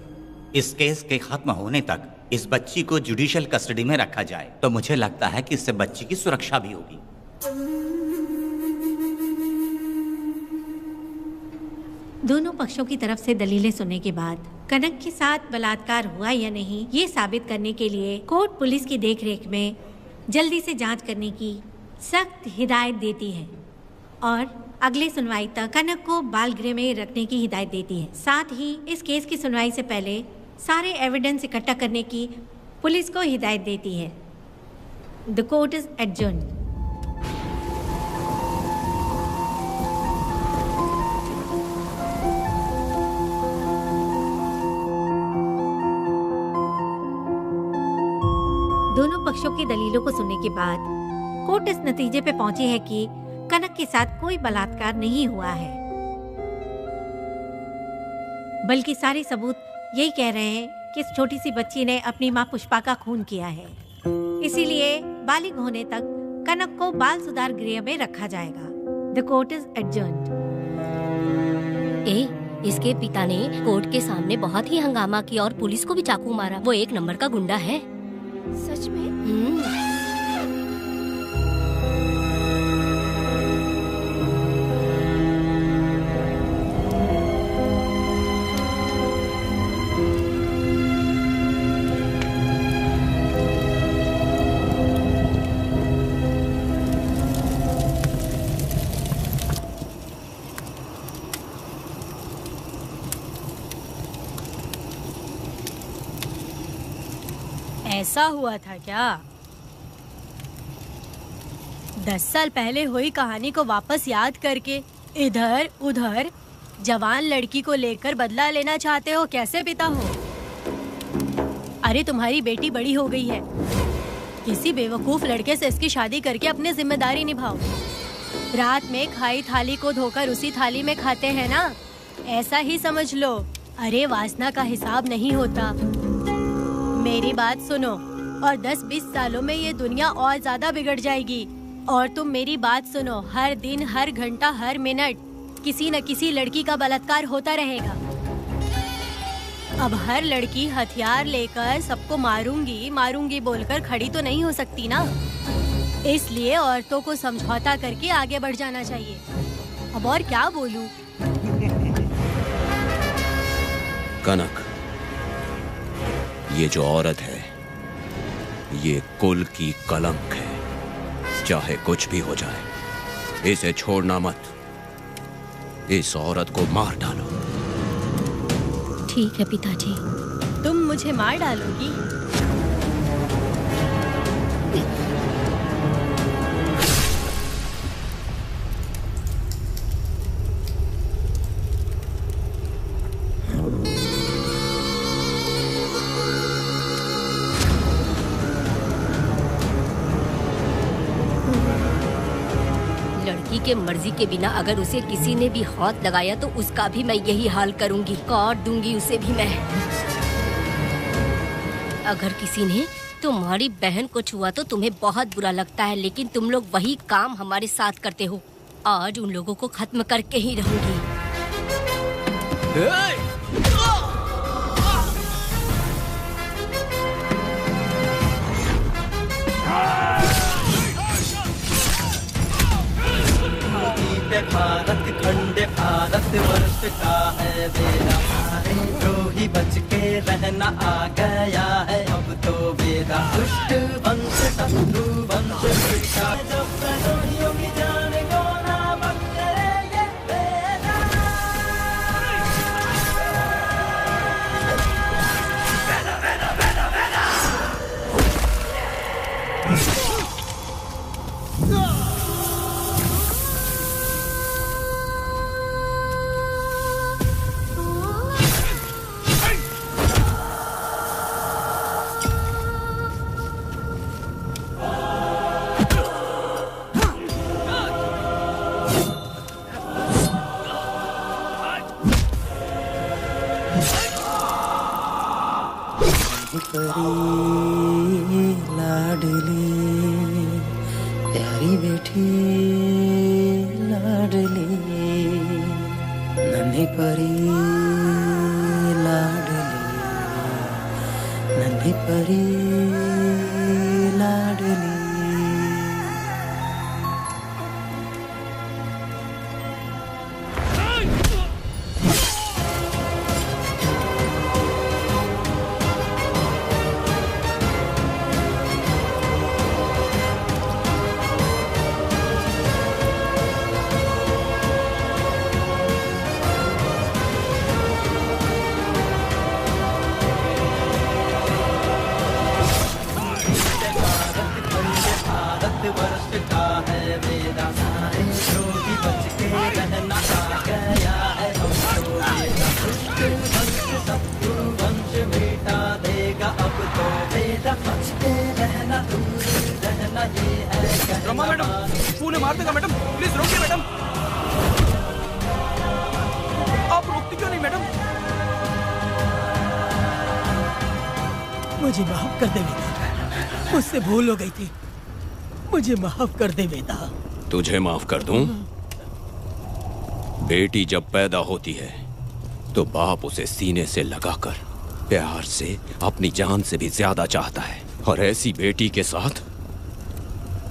Speaker 13: इस केस के खत्म होने तक इस बच्ची को जुडिशियल कस्टडी में रखा जाए, तो मुझे लगता है कि इससे बच्ची की सुरक्षा भी होगी।
Speaker 16: दोनों पक्षों की तरफ से दलीलें सुनने के बाद कनक के साथ बलात्कार हुआ या नहीं, ये साबित करने के लिए कोर्ट पुलिस की देखरेख में जल्दी से जांच करने की सख्त हिदायत देती है और अगले सुनवाई तक कनक को बाल गृह में रखने की हिदायत देती है। साथ ही इस केस की सुनवाई से पहले सारे एविडेंस इकट्ठा करने की पुलिस को हिदायत देती है। The court is adjourned. दोनों पक्षों की दलीलों को सुनने के बाद कोर्ट इस नतीजे पे पहुंची है कि कनक के साथ कोई बलात्कार नहीं हुआ है, बल्कि सारे सबूत यही कह रहे हैं कि इस छोटी सी बच्ची ने अपनी मां पुष्पा का खून किया है। इसीलिए बालिग होने तक कनक को बाल सुधार गृह में रखा जाएगा। The court is adjourned.
Speaker 2: इसके पिता ने कोर्ट के सामने बहुत ही हंगामा किया और पुलिस को भी चाकू मारा। वो एक नंबर का गुंडा है।
Speaker 10: सच में?
Speaker 7: ऐसा हुआ था क्या? 10 साल पहले हुई कहानी को वापस याद करके इधर उधर जवान लड़की को लेकर बदला लेना चाहते हो? कैसे पिता हो? अरे तुम्हारी बेटी बड़ी हो गई है, किसी बेवकूफ लड़के से इसकी शादी करके अपनी जिम्मेदारी निभाओ। रात में खाई थाली को धोकर उसी थाली में खाते हैं ना, ऐसा ही समझ लो। अरे वासना का हिसाब नहीं होता। मेरी बात सुनो, और 10-20 सालों में ये दुनिया और ज्यादा बिगड़ जाएगी। और तुम मेरी बात सुनो, हर दिन, हर घंटा, हर मिनट किसी न किसी लड़की का बलात्कार होता रहेगा। अब हर लड़की हथियार लेकर सबको मारूंगी मारूंगी बोलकर खड़ी तो नहीं हो सकती ना। इसलिए औरतों को समझौता करके आगे बढ़ जाना चाहिए। अब और क्या बोलूं?
Speaker 8: कनक, ये जो औरत है, ये कुल की कलंक है। चाहे कुछ भी हो जाए, इसे छोड़ना मत। इस औरत को मार डालो।
Speaker 7: ठीक है पिताजी, तुम मुझे मार डालोगी?
Speaker 2: लड़की के मर्जी के बिना अगर उसे किसी ने भी हाथ लगाया तो उसका भी मैं यही हाल करूंगी, काट दूंगी उसे भी मैं। अगर किसी ने तुम्हारी बहन को छुआ तो तुम्हें बहुत बुरा लगता है, लेकिन तुम लोग वही काम हमारे साथ करते हो। आज उन लोगों को खत्म करके ही रहूंगी।
Speaker 18: भारत खंड भारत वर्ष का है बेड़ा, द्रोही बच के रहना आ गया है अब तो बेड़ा। दुष्ट वंश शत्रु वंश मिटा, जब द्रोहियों की जान को ना बख्शे ये बेड़ा। लाडली प्यारी बेटी लाडली, नन्ही परी लाडली, नन्ही परी लाडली।
Speaker 3: रमा मैडम, फूल मार देगा मैडम, प्लीज रोकिए मैडम। आप रोकती क्यों नहीं मैडम?
Speaker 11: मुझे माफ कर दे वेदा, मुझसे भूल हो गई थी, मुझे माफ कर दे वेदा।
Speaker 8: तुझे माफ कर दूं? बेटी जब पैदा होती है तो बाप उसे सीने से लगाकर प्यार से अपनी जान से भी ज्यादा चाहता है, और ऐसी बेटी के साथ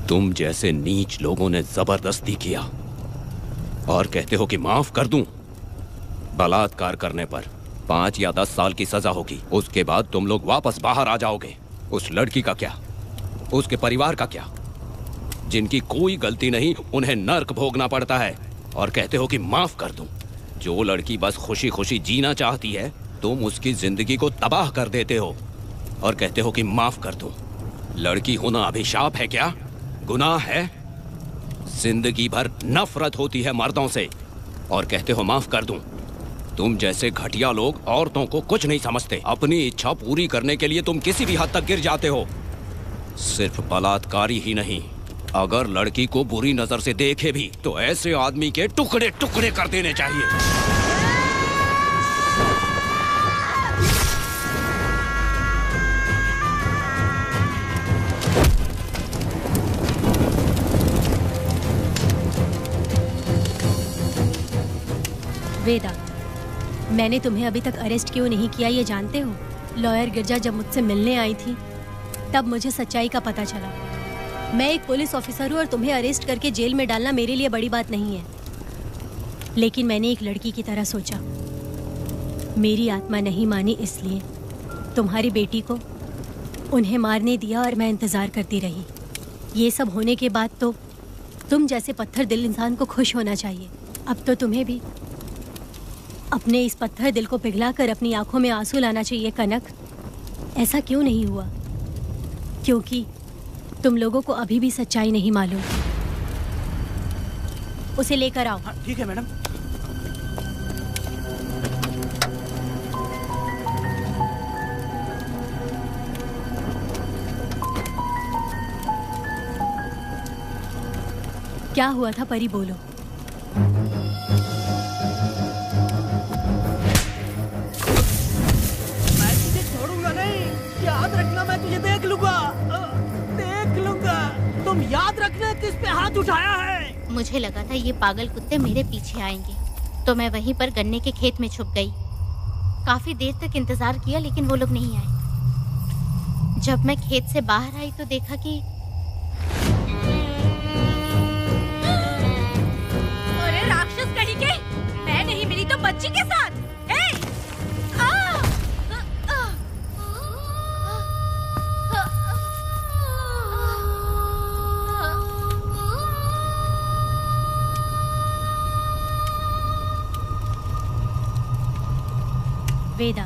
Speaker 8: तुम जैसे नीच लोगों ने जबरदस्ती किया और कहते हो कि माफ कर दूं। बलात्कार करने पर 5 या 10 साल की सजा होगी, उसके बाद तुम लोग वापस बाहर आ जाओगे। उस लड़की का क्या, उसके परिवार का क्या, जिनकी कोई गलती नहीं उन्हें नर्क भोगना पड़ता है, और कहते हो कि माफ कर दूं। जो लड़की बस खुशी खुशी जीना चाहती है तुम उसकी जिंदगी को तबाह कर देते हो और कहते हो कि माफ कर दूं। लड़की होना अभिशाप है क्या, गुनाह है? जिंदगी भर नफरत होती है मर्दों से और कहते हो माफ कर दूं। तुम जैसे घटिया लोग औरतों को कुछ नहीं समझते। अपनी इच्छा पूरी करने के लिए तुम किसी भी हद तक गिर जाते हो। सिर्फ बलात्कारी ही नहीं, अगर लड़की को बुरी नजर से देखे भी तो ऐसे आदमी के टुकड़े टुकड़े कर देने चाहिए।
Speaker 7: वेदा, मैंने तुम्हें अभी तक अरेस्ट क्यों नहीं किया ये जानते हो? लॉयर गिरजा जब मुझसे मिलने आई थी तब मुझे सच्चाई का पता चला। मैं एक पुलिस ऑफिसर हूँ और तुम्हें अरेस्ट करके जेल में डालना मेरे लिए बड़ी बात नहीं है, लेकिन मैंने एक लड़की की तरह सोचा। मेरी आत्मा नहीं मानी, इसलिए तुम्हारी बेटी को उन्हें मारने दिया और मैं इंतज़ार करती रही। ये सब होने के बाद तो तुम जैसे पत्थर दिल इंसान को खुश होना चाहिए। अब तो तुम्हें भी अपने इस पत्थर दिल को पिघलाकर अपनी आंखों में आंसू लाना चाहिए कनक। ऐसा क्यों नहीं हुआ? क्योंकि तुम लोगों को अभी भी सच्चाई नहीं मालूम। उसे लेकर आओ।
Speaker 3: ठीक है मैडम।
Speaker 7: क्या हुआ था परी, बोलो।
Speaker 5: मैं तुझे छोड़ूंगा नहीं, याद रखना, मैं तुझे देख लूंगा, देख लूंगा। तुम याद रखना किस पे हाथ उठाया है।
Speaker 10: मुझे लगा था ये पागल कुत्ते मेरे पीछे आएंगे, तो मैं वहीं पर गन्ने के खेत में छुप गई। काफी देर तक इंतजार किया लेकिन वो लोग नहीं आए। जब मैं खेत से बाहर आई तो देखा कि
Speaker 6: अरे राक्षस कहीं के, मैं नहीं मिली तो बच्ची के साथ।
Speaker 7: वेदा,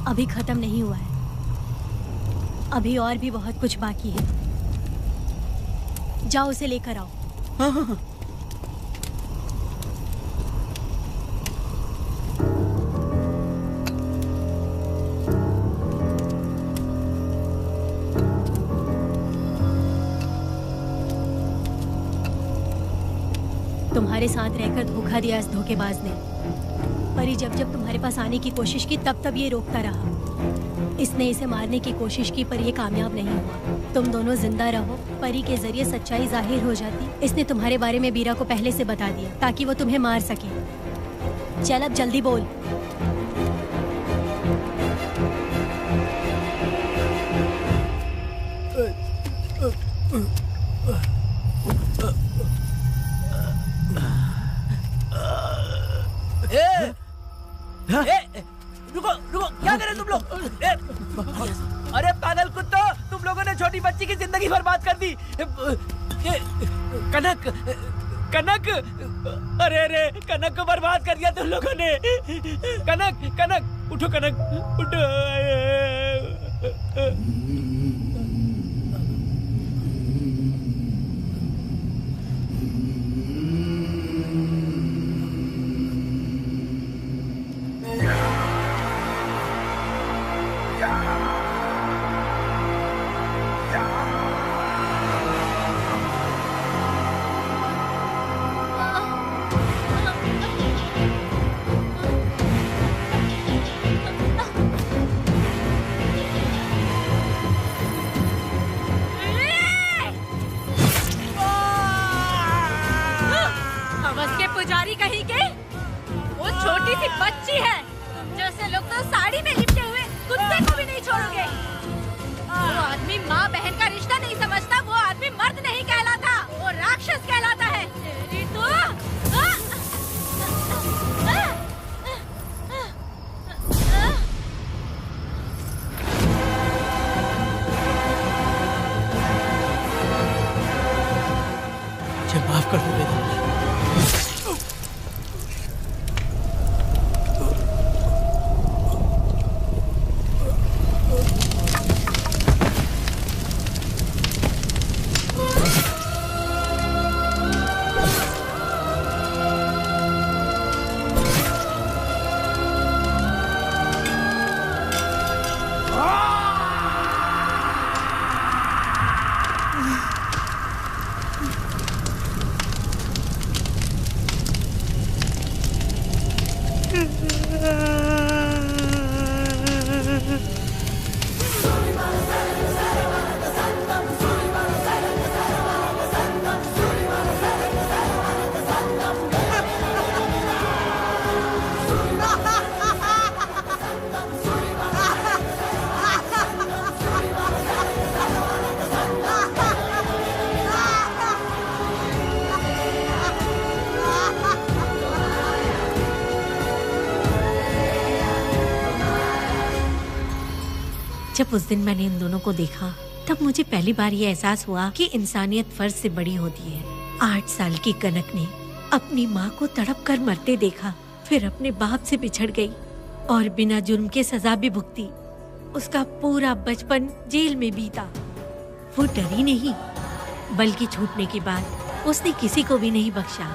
Speaker 7: अभी खत्म नहीं हुआ है। अभी और भी बहुत कुछ बाकी है। जाओ उसे लेकर आओ।
Speaker 3: हाँ हाँ हाँ।
Speaker 7: तुम्हारे साथ रहकर धोखा दिया इस धोखेबाज ने। परी जब जब तुम्हारे पास आने की कोशिश की तब तब ये रोकता रहा। इसने इसे मारने की कोशिश की पर ये कामयाब नहीं हुआ। तुम दोनों जिंदा रहो, परी के जरिए सच्चाई जाहिर हो जाती। इसने तुम्हारे बारे में बीरा को पहले से बता दिया ताकि वो तुम्हें मार सके। चल अब जल्दी बोल।
Speaker 5: रुको रुको, क्या कर रहे तुम लोग? अरे पागल कुत्तों, तुम लोगों ने छोटी बच्ची की जिंदगी बर्बाद कर दी। कनक कनक, अरे अरे कनक को बर्बाद कर दिया तुम लोगों ने। कनक कनक उठो, कनक उठो।
Speaker 6: पुजारी कहीं के, वो छोटी सी बच्ची है। जैसे लोग तो साड़ी में लिपटे हुए कुत्ते को भी नहीं छोड़ोगे। वो आदमी माँ बहन का रिश्ता नहीं समझता, वो आदमी मर्द नहीं कहलाता, वो राक्षस कहलाता है। तेरी तो
Speaker 5: माफ कर दो बेटा।
Speaker 16: जब उस दिन मैंने इन दोनों को देखा तब मुझे पहली बार ये एहसास हुआ कि इंसानियत फर्ज से बड़ी होती है। 8 साल की कनक ने अपनी माँ को तड़प कर मरते देखा, फिर अपने बाप से बिछड़ गई और बिना जुर्म के सजा भी भुगती। उसका पूरा बचपन जेल में बीता। वो डरी नहीं, बल्कि छूटने के बाद उसने किसी को भी नहीं बख्शा।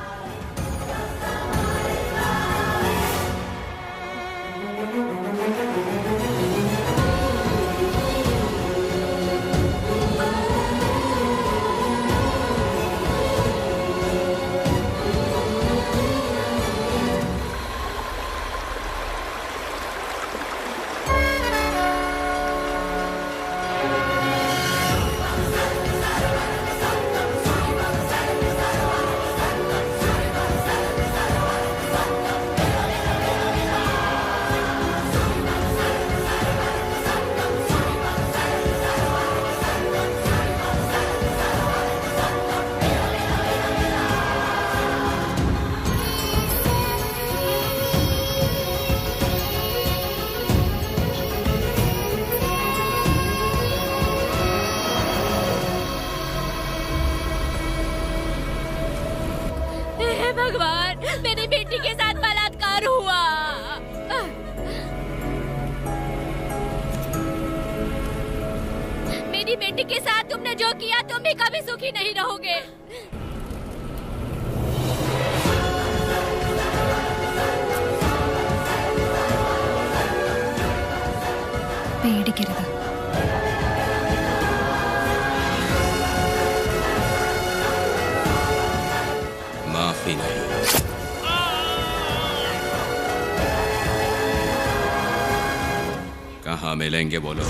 Speaker 2: भगवान, मेरी बेटी के साथ बलात्कार हुआ। मेरी बेटी के साथ तुमने जो किया, तुम भी कभी सुखी नहीं रहोगे।
Speaker 21: पेड़ गिर गया।
Speaker 8: माफी नहीं। कहाँ मिलेंगे बोलो।